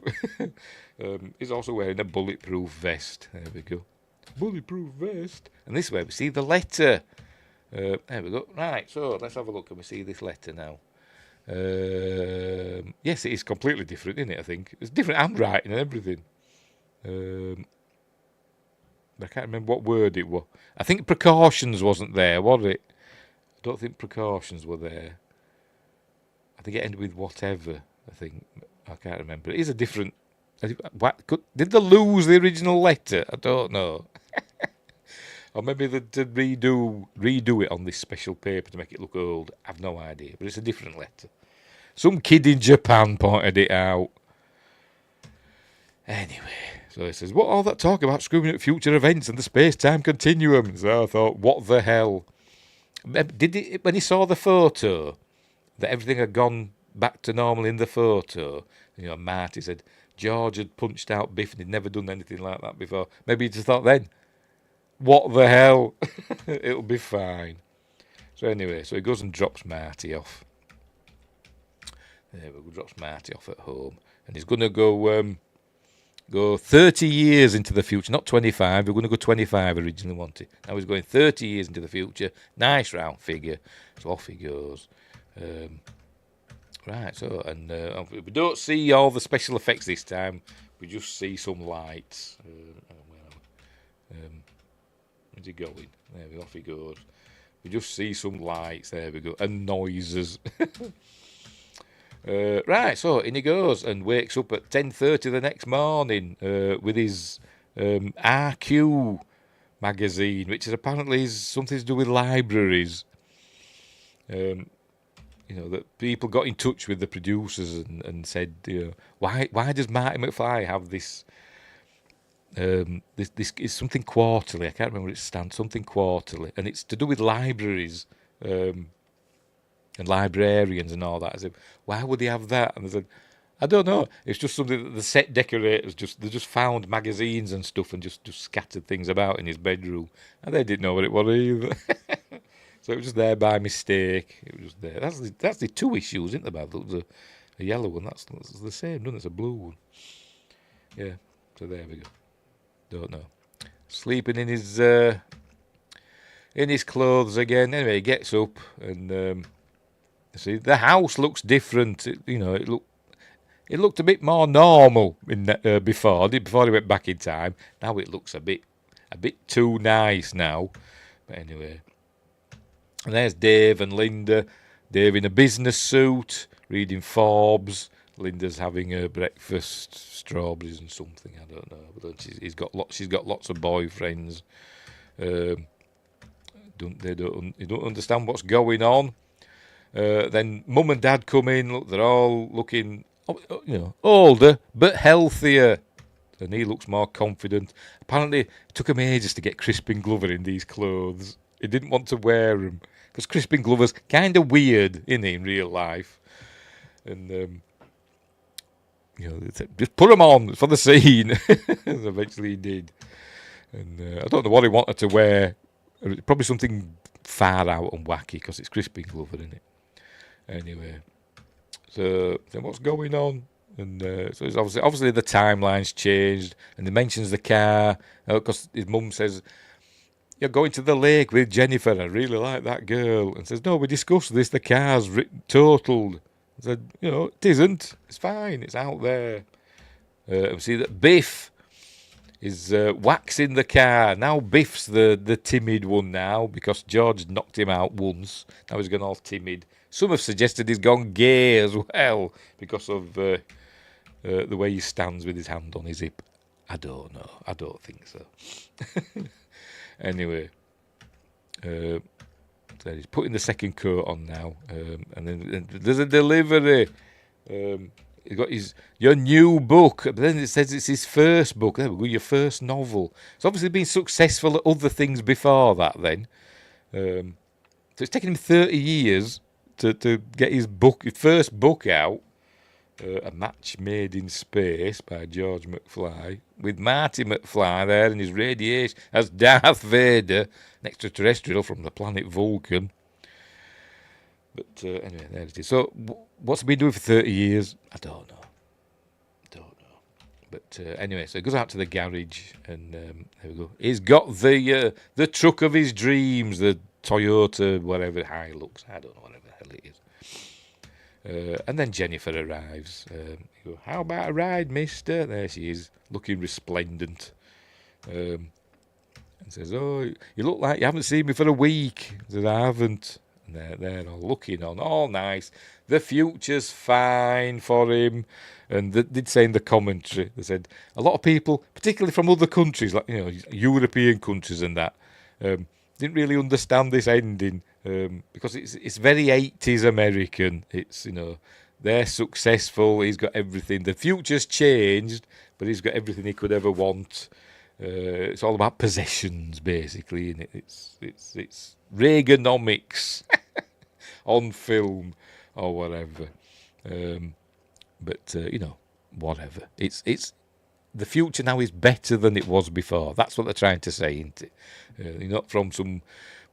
he's also wearing a bulletproof vest. There we go. Bulletproof vest. And this way we see the letter. There we go. Right, so let's have a look and we see this letter now. Yes, it is completely different, isn't it, I think? It's different handwriting and everything. I can't remember what word it was. I think precautions wasn't there, was it? I don't think precautions were there. I think it ended with whatever, I think. I can't remember. It is a different... Did they lose the original letter? I don't know. Or maybe they did redo it on this special paper to make it look old. I've no idea, but it's a different letter. Some kid in Japan pointed it out. Anyway, so it says, what all that talk about screwing up future events and the space-time continuum? So I thought, what the hell? Did it, when he saw the photo, that everything had gone back to normal in the photo? Marty said George had punched out Biff and he'd never done anything like that before. Maybe he just thought then, what the hell? It'll be fine. So anyway, so he goes and drops Marty off. There we go, drops Marty off at home. And he's going to go 30 years into the future, not 25. We're going to go 25 originally wanted. Now he's going 30 years into the future. Nice round figure. So off he goes. Right, so, and we don't see all the special effects this time. We just see some lights. Where's he going? There we go, off he goes. We just see some lights. There we go. And noises. Right, so in he goes and wakes up at 10:30 the next morning with his RQ magazine, which is apparently something to do with libraries. That people got in touch with the producers and said, why does Marty McFly have this? This is something quarterly. I can't remember what it stands. Something quarterly, and it's to do with libraries. And librarians and all that. I said, why would he have that? And they said, I don't know. It's just something that the set decorators they just found magazines and stuff and just scattered things about in his bedroom, and they didn't know what it was either. So it was just there by mistake. It was just there. That's the two issues, isn't there? There's a yellow one. That's the same, doesn't it? It's a blue one. Yeah. So there we go. Don't know. Sleeping in his clothes again. Anyway, he gets up and. See, the house looks different. It looked a bit more normal before he went back in time. Now it looks a bit too nice now. But anyway, and there's Dave and Linda. Dave in a business suit, reading Forbes. Linda's having her breakfast, strawberries and something. I don't know. But she's got lots of boyfriends. They don't understand what's going on. Then Mum and Dad come in. Look, they're all looking, older but healthier. And he looks more confident. Apparently, it took him ages to get Crispin Glover in these clothes. He didn't want to wear them because Crispin Glover's kind of weird, isn't he, in real life? And just put them on for the scene. And eventually he did. And I don't know what he wanted to wear. Probably something far out and wacky because it's Crispin Glover, isn't it? Anyway, so then what's going on? And so it's obviously the timeline's changed, and he mentions the car because his mum says, "You're going to the lake with Jennifer. I really like that girl." And says, "No, we discussed this. The car's totaled." I said, "It isn't. It's fine. It's out there." We see that Biff is waxing the car. Now Biff's the timid one now because George knocked him out once. Now he's gone all timid. Some have suggested he's gone gay as well because of the way he stands with his hand on his hip. I don't know. I don't think so. Anyway, so he's putting the second coat on now, and then there's a delivery. He's got your new book, but then it says it's his first book. There we go, your first novel. It's obviously been successful at other things before that. Then, so it's taken him 30 years to get his first book out. A Match Made in Space by George McFly, with Marty McFly there in his radiation as Darth Vader, an extraterrestrial from the planet Vulcan. But anyway, there it is. So what's he been doing for 30 years? I don't know. But anyway, so he goes out to the garage, and there we go. He's got the truck of his dreams, the Toyota, whatever, Hilux. I don't know, whatever the hell it is. And then Jennifer arrives. You go, "How about a ride, mister?" There she is, looking resplendent. And says, "Oh, you look like you haven't seen me for a week." I said, "I haven't." And they're all looking on, all nice. The future's fine for him. And they did say in the commentary, they said, a lot of people, particularly from other countries, like European countries and that, didn't really understand this ending. Because it's very 80s American. It's, they're successful. He's got everything. The future's changed, but he's got everything he could ever want. It's all about possessions, basically, and it's Reaganomics on film or whatever. But whatever. It's the future now is better than it was before. That's what they're trying to say, isn't it? You're not from some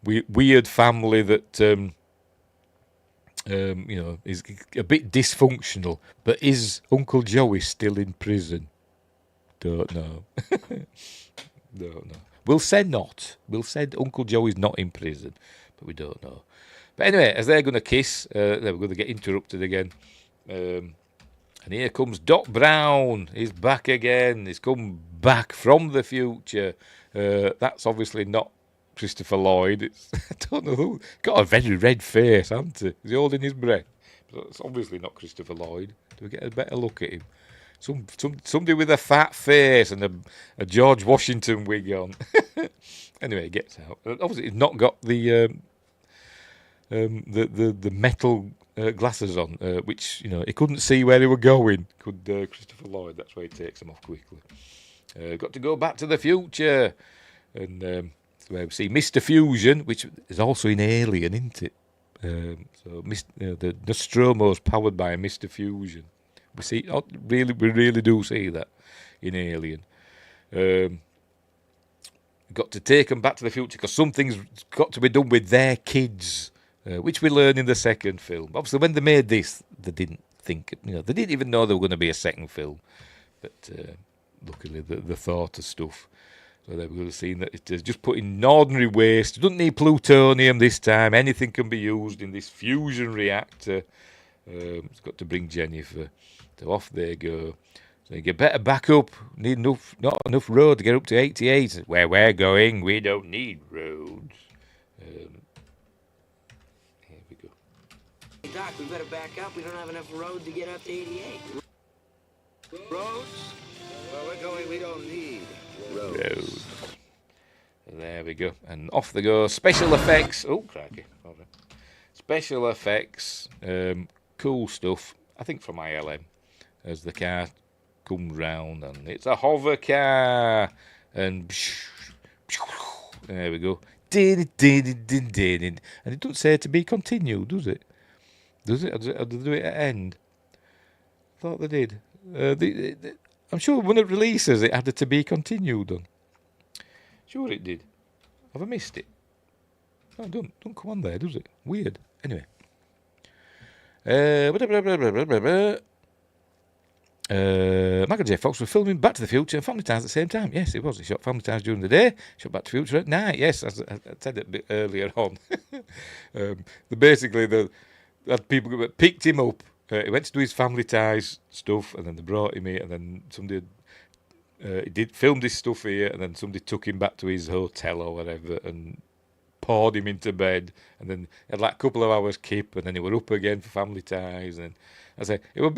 weird family that is a bit dysfunctional. But is Uncle Joey still in prison? Don't know. Don't know. We'll say not. We'll say Uncle Joey's not in prison, but we don't know. But anyway, as they're going to kiss, they're going to get interrupted again. And here comes Doc Brown. He's back again. He's come back from the future. That's obviously not Christopher Lloyd. I don't know who. Got a very red face, hasn't he? Is he holding his breath? But it's obviously not Christopher Lloyd. Do we get a better look at him? Somebody with a fat face and a George Washington wig on. Anyway, he gets out. Obviously, he's not got the metal glasses on, which he couldn't see where he were going. Could Christopher Lloyd? That's why he takes them off quickly. Got to go back to the future, and so we see Mr. Fusion, which is also in Alien, isn't it? So the Nostromo's powered by Mr. Fusion. We see, we really do see that in Alien. Got to take them back to the future because something's got to be done with their kids, which we learn in the second film. Obviously, when they made this, they didn't think, they didn't even know there was going to be a second film. But luckily, the thought of stuff. So they were going to see that it's just put in ordinary waste. It doesn't need plutonium this time. Anything can be used in this fusion reactor. It's got to bring Jennifer. So off they go. So you better back up. Not enough road to get up to 88. Where we're going, we don't need roads. Here we go. Doc, we better back up. We don't have enough road to get up to 88. Roads? Well, we're going, we don't need roads. Road. There we go. And off they go. Special effects. Oh, crikey. Hold on. Special effects. Cool stuff. I think from ILM. As the car comes round. And it's a hover car. And there we go. And it doesn't say to be continued, does it? Does it? Or do they do it at end? I thought they did. I'm sure when it releases, it had a to be continued on. Sure it did. Have I missed it? No, don't come on there, does it? Weird. Anyway. Michael J. Fox was filming Back to the Future and Family Ties at the same time. Yes, it was. He shot Family Ties during the day, shot Back to the Future at night. Yes, as I said it a bit earlier on. Basically, they had people that picked him up. He went to do his Family Ties stuff, and then they brought him here, and then somebody filmed his stuff here, and then somebody took him back to his hotel or whatever, and poured him into bed, and then he had like a couple of hours kip, and then he were up again for Family Ties, and I say it was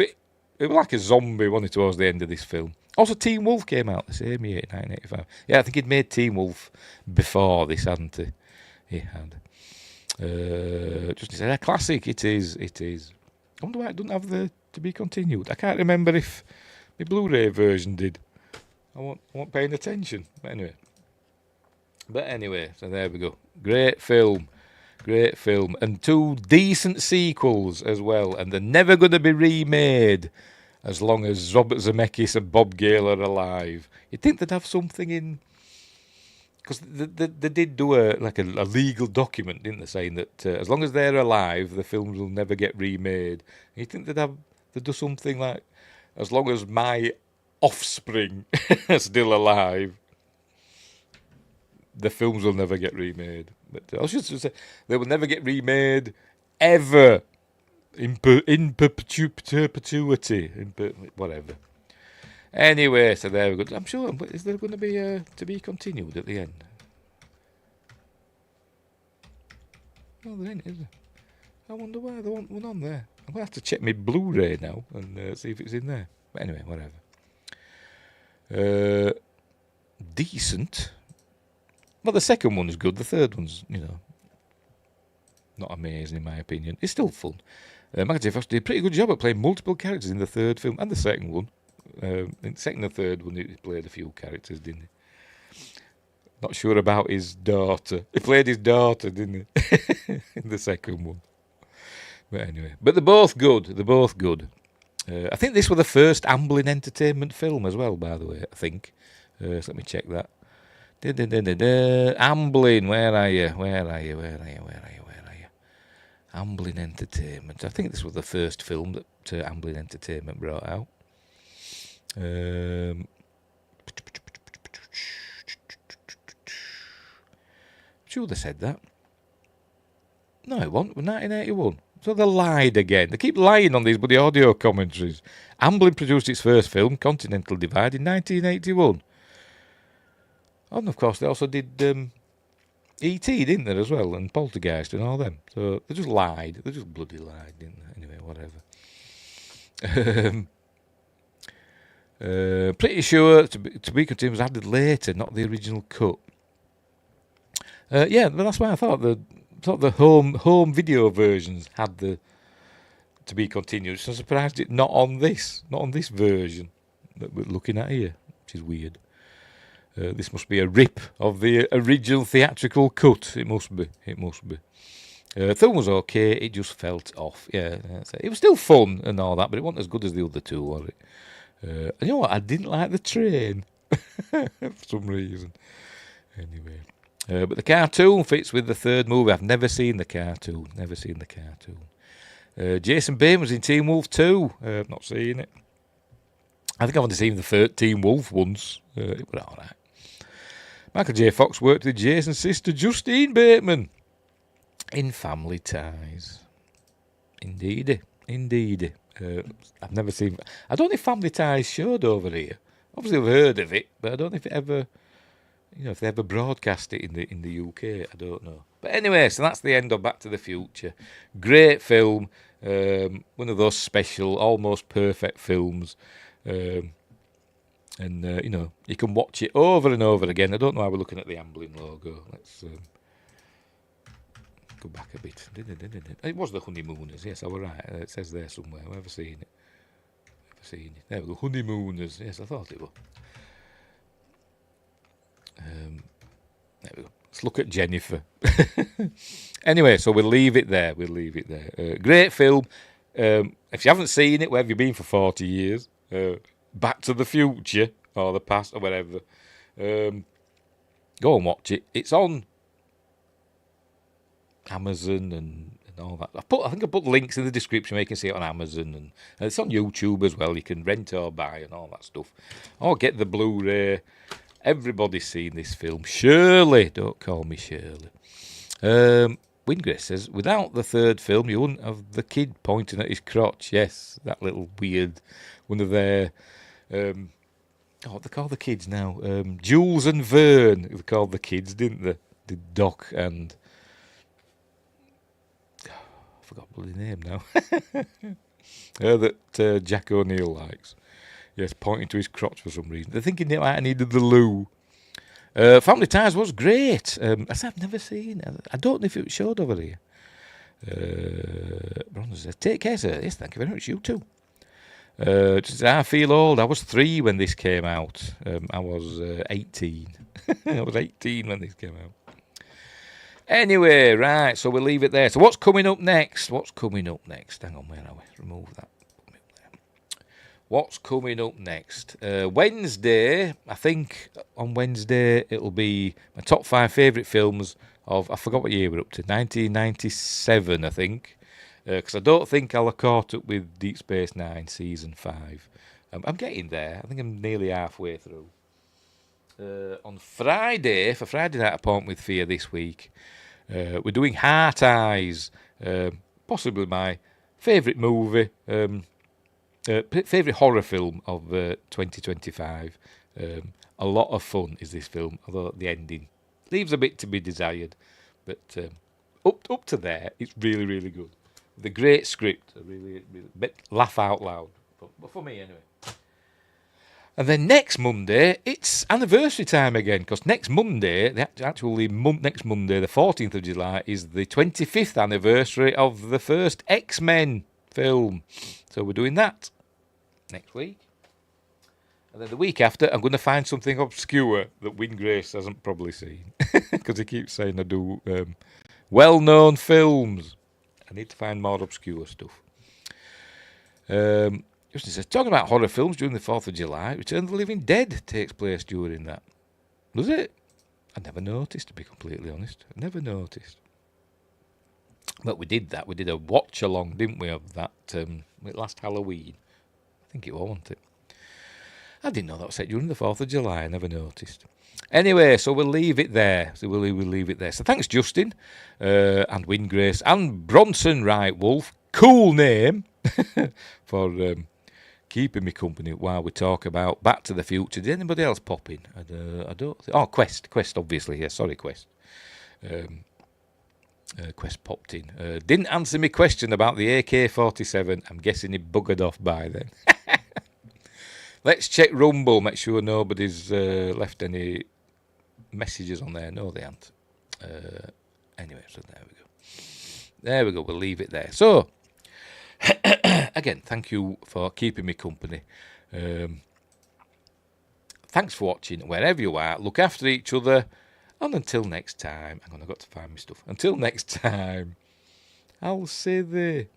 like a zombie, wasn't it, towards the end of this film. Also, Teen Wolf came out the same year, 1985. Yeah, I think he'd made Teen Wolf before this, hadn't he? He had. Just said, a classic. It is. I wonder why it doesn't have the to be continued. I can't remember if the Blu-ray version did. I wasn't paying attention. But anyway, so there we go. Great film. And 2 decent sequels as well. And they're never going to be remade as long as Robert Zemeckis and Bob Gale are alive. You'd think they'd have something in... Because they did do a legal document, didn't they, saying that as long as they're alive, the films will never get remade. You think they'd do something like, as long as my offspring are still alive, the films will never get remade. But I was just to say, they will never get remade ever in perpetuity, whatever. Anyway, so there we go. I'm sure. Is there going to be to be continued at the end? No, there ain't, is there? I wonder why there wasn't one on there. I'm going to have to check my Blu-ray now and see if it's in there. But anyway, whatever. Decent. Well, the second one's good. The third one's, not amazing in my opinion. It's still fun. Michael J. Fox did a pretty good job at playing multiple characters in the third film and the second one. In the second and third one, he played a few characters, didn't he? Not sure about his daughter. He played his daughter, didn't he? In the second one. But anyway. But they're both good. I think this was the first Amblin Entertainment film as well, by the way, I think. So let me check that. Amblin, where are you? Amblin Entertainment. I think this was the first film that Amblin Entertainment brought out. Sure they said that. No, it wasn't. 1981. So they lied again. They keep lying on these bloody audio commentaries. Amblin produced its first film, Continental Divide, in 1981. And of course they also did E.T., didn't they, as well, and Poltergeist and all them. So they just lied. They just bloody lied, didn't they? Anyway, whatever. Pretty sure to be continued was added later, not the original cut. Yeah, but that's why I thought the home video versions had the to be continued. So I'm surprised it's not on this version that we're looking at here, which is weird. This must be a rip of the original theatrical cut. It must be. The film was okay. It just felt off. Yeah, it was still fun and all that, but it wasn't as good as the other two, was it? And you know what? I didn't like the train for some reason. Anyway, but the cartoon fits with the third movie. I've never seen the cartoon. Jason Bateman was in Teen Wolf 2. I've not seen it. I think I've only seen the third Teen Wolf once. It was all right. Michael J. Fox worked with Jason's sister Justine Bateman in Family Ties. Indeedy. I've never seen... I don't know if Family Ties showed over here. Obviously I've heard of it, but I don't know if it ever... if they ever broadcast it in the UK. I don't know. But anyway, so that's the end of Back to the Future. Great film. One of those special, almost perfect films. And, you can watch it over and over again. I don't know why we're looking at the Amblin logo. Let's go back a bit. It was the Honeymooners, yes, I was right. It says there somewhere. I've never seen it. There we go, Honeymooners. Yes, I thought it was. There we go. Let's look at Jennifer. Anyway, so we'll leave it there. Great film. If you haven't seen it, where have you been for 40 years? Back to the Future, or the past, or whatever. Go and watch it. It's on Amazon and all that. I think I put links in the description where you can see it on Amazon, and it's on YouTube as well. You can rent or buy and all that stuff, or get the Blu-ray. Everybody's seen this film. Shirley, don't call me Shirley. Wingray says, without the third film, you wouldn't have the kid pointing at his crotch. Yes, that little weird one of their what they call the kids now? Jules and Vern. They called the kids, didn't they? The Doc and I forgot the bloody name now. That Jack O'Neill likes. Yes, pointing to his crotch for some reason. They're thinking they might have needed the loo. Family Ties was great. I've never seen it. I don't know if it was showed over here. Bronze says, take care, sir. Yes, thank you very much. You too. I feel old. I was 3 when this came out. I was 18. I was 18 when this came out. Anyway, right, so we'll leave it there. So what's coming up next? Hang on, where are we? Remove that. What's coming up next? Wednesday, I think on Wednesday it'll be my top 5 favourite films of, I forgot what year we're up to, 1997, I think. Because I don't think I'll have caught up with Deep Space Nine Season 5. I'm getting there. I think I'm nearly halfway through. On Friday, for Friday Night Appointment with Fear this week, we're doing Heart Eyes, possibly my favourite movie, favourite horror film of 2025. A lot of fun is this film, although the ending leaves a bit to be desired. But up to there, it's really, really good. The great script, really laugh out loud, but for me anyway. And then next Monday, it's anniversary time again, because next Monday, next Monday, the 14th of July, is the 25th anniversary of the first X-Men film. So we're doing that next week. And then the week after, I'm going to find something obscure that Win Grace hasn't probably seen, because he keeps saying I do well-known films. I need to find more obscure stuff. Justin says, talking about horror films during the 4th of July, Return of the Living Dead takes place during that. Does it? I never noticed, to be completely honest. I never noticed. But we did that. We did a watch-along, didn't we, of that last Halloween. I think it was, wasn't it? I didn't know that was set during the 4th of July. I never noticed. Anyway, so we'll leave it there. So thanks, Justin, and Windgrace, and Bronson Wright Wolf. Cool name for keeping me company while we talk about Back to the Future. Did anybody else pop in? I don't. Quest, obviously. Yeah, sorry, Quest. Quest popped in. Didn't answer my question about the AK-47. I'm guessing he buggered off by then. Let's check Rumble. Make sure nobody's left any messages on there. No, they haven't. Anyway, so there we go. We'll leave it there. So, again, thank you for keeping me company. Thanks for watching. Wherever you are, look after each other. And until next time, I've got to find my stuff. Until next time, I'll say the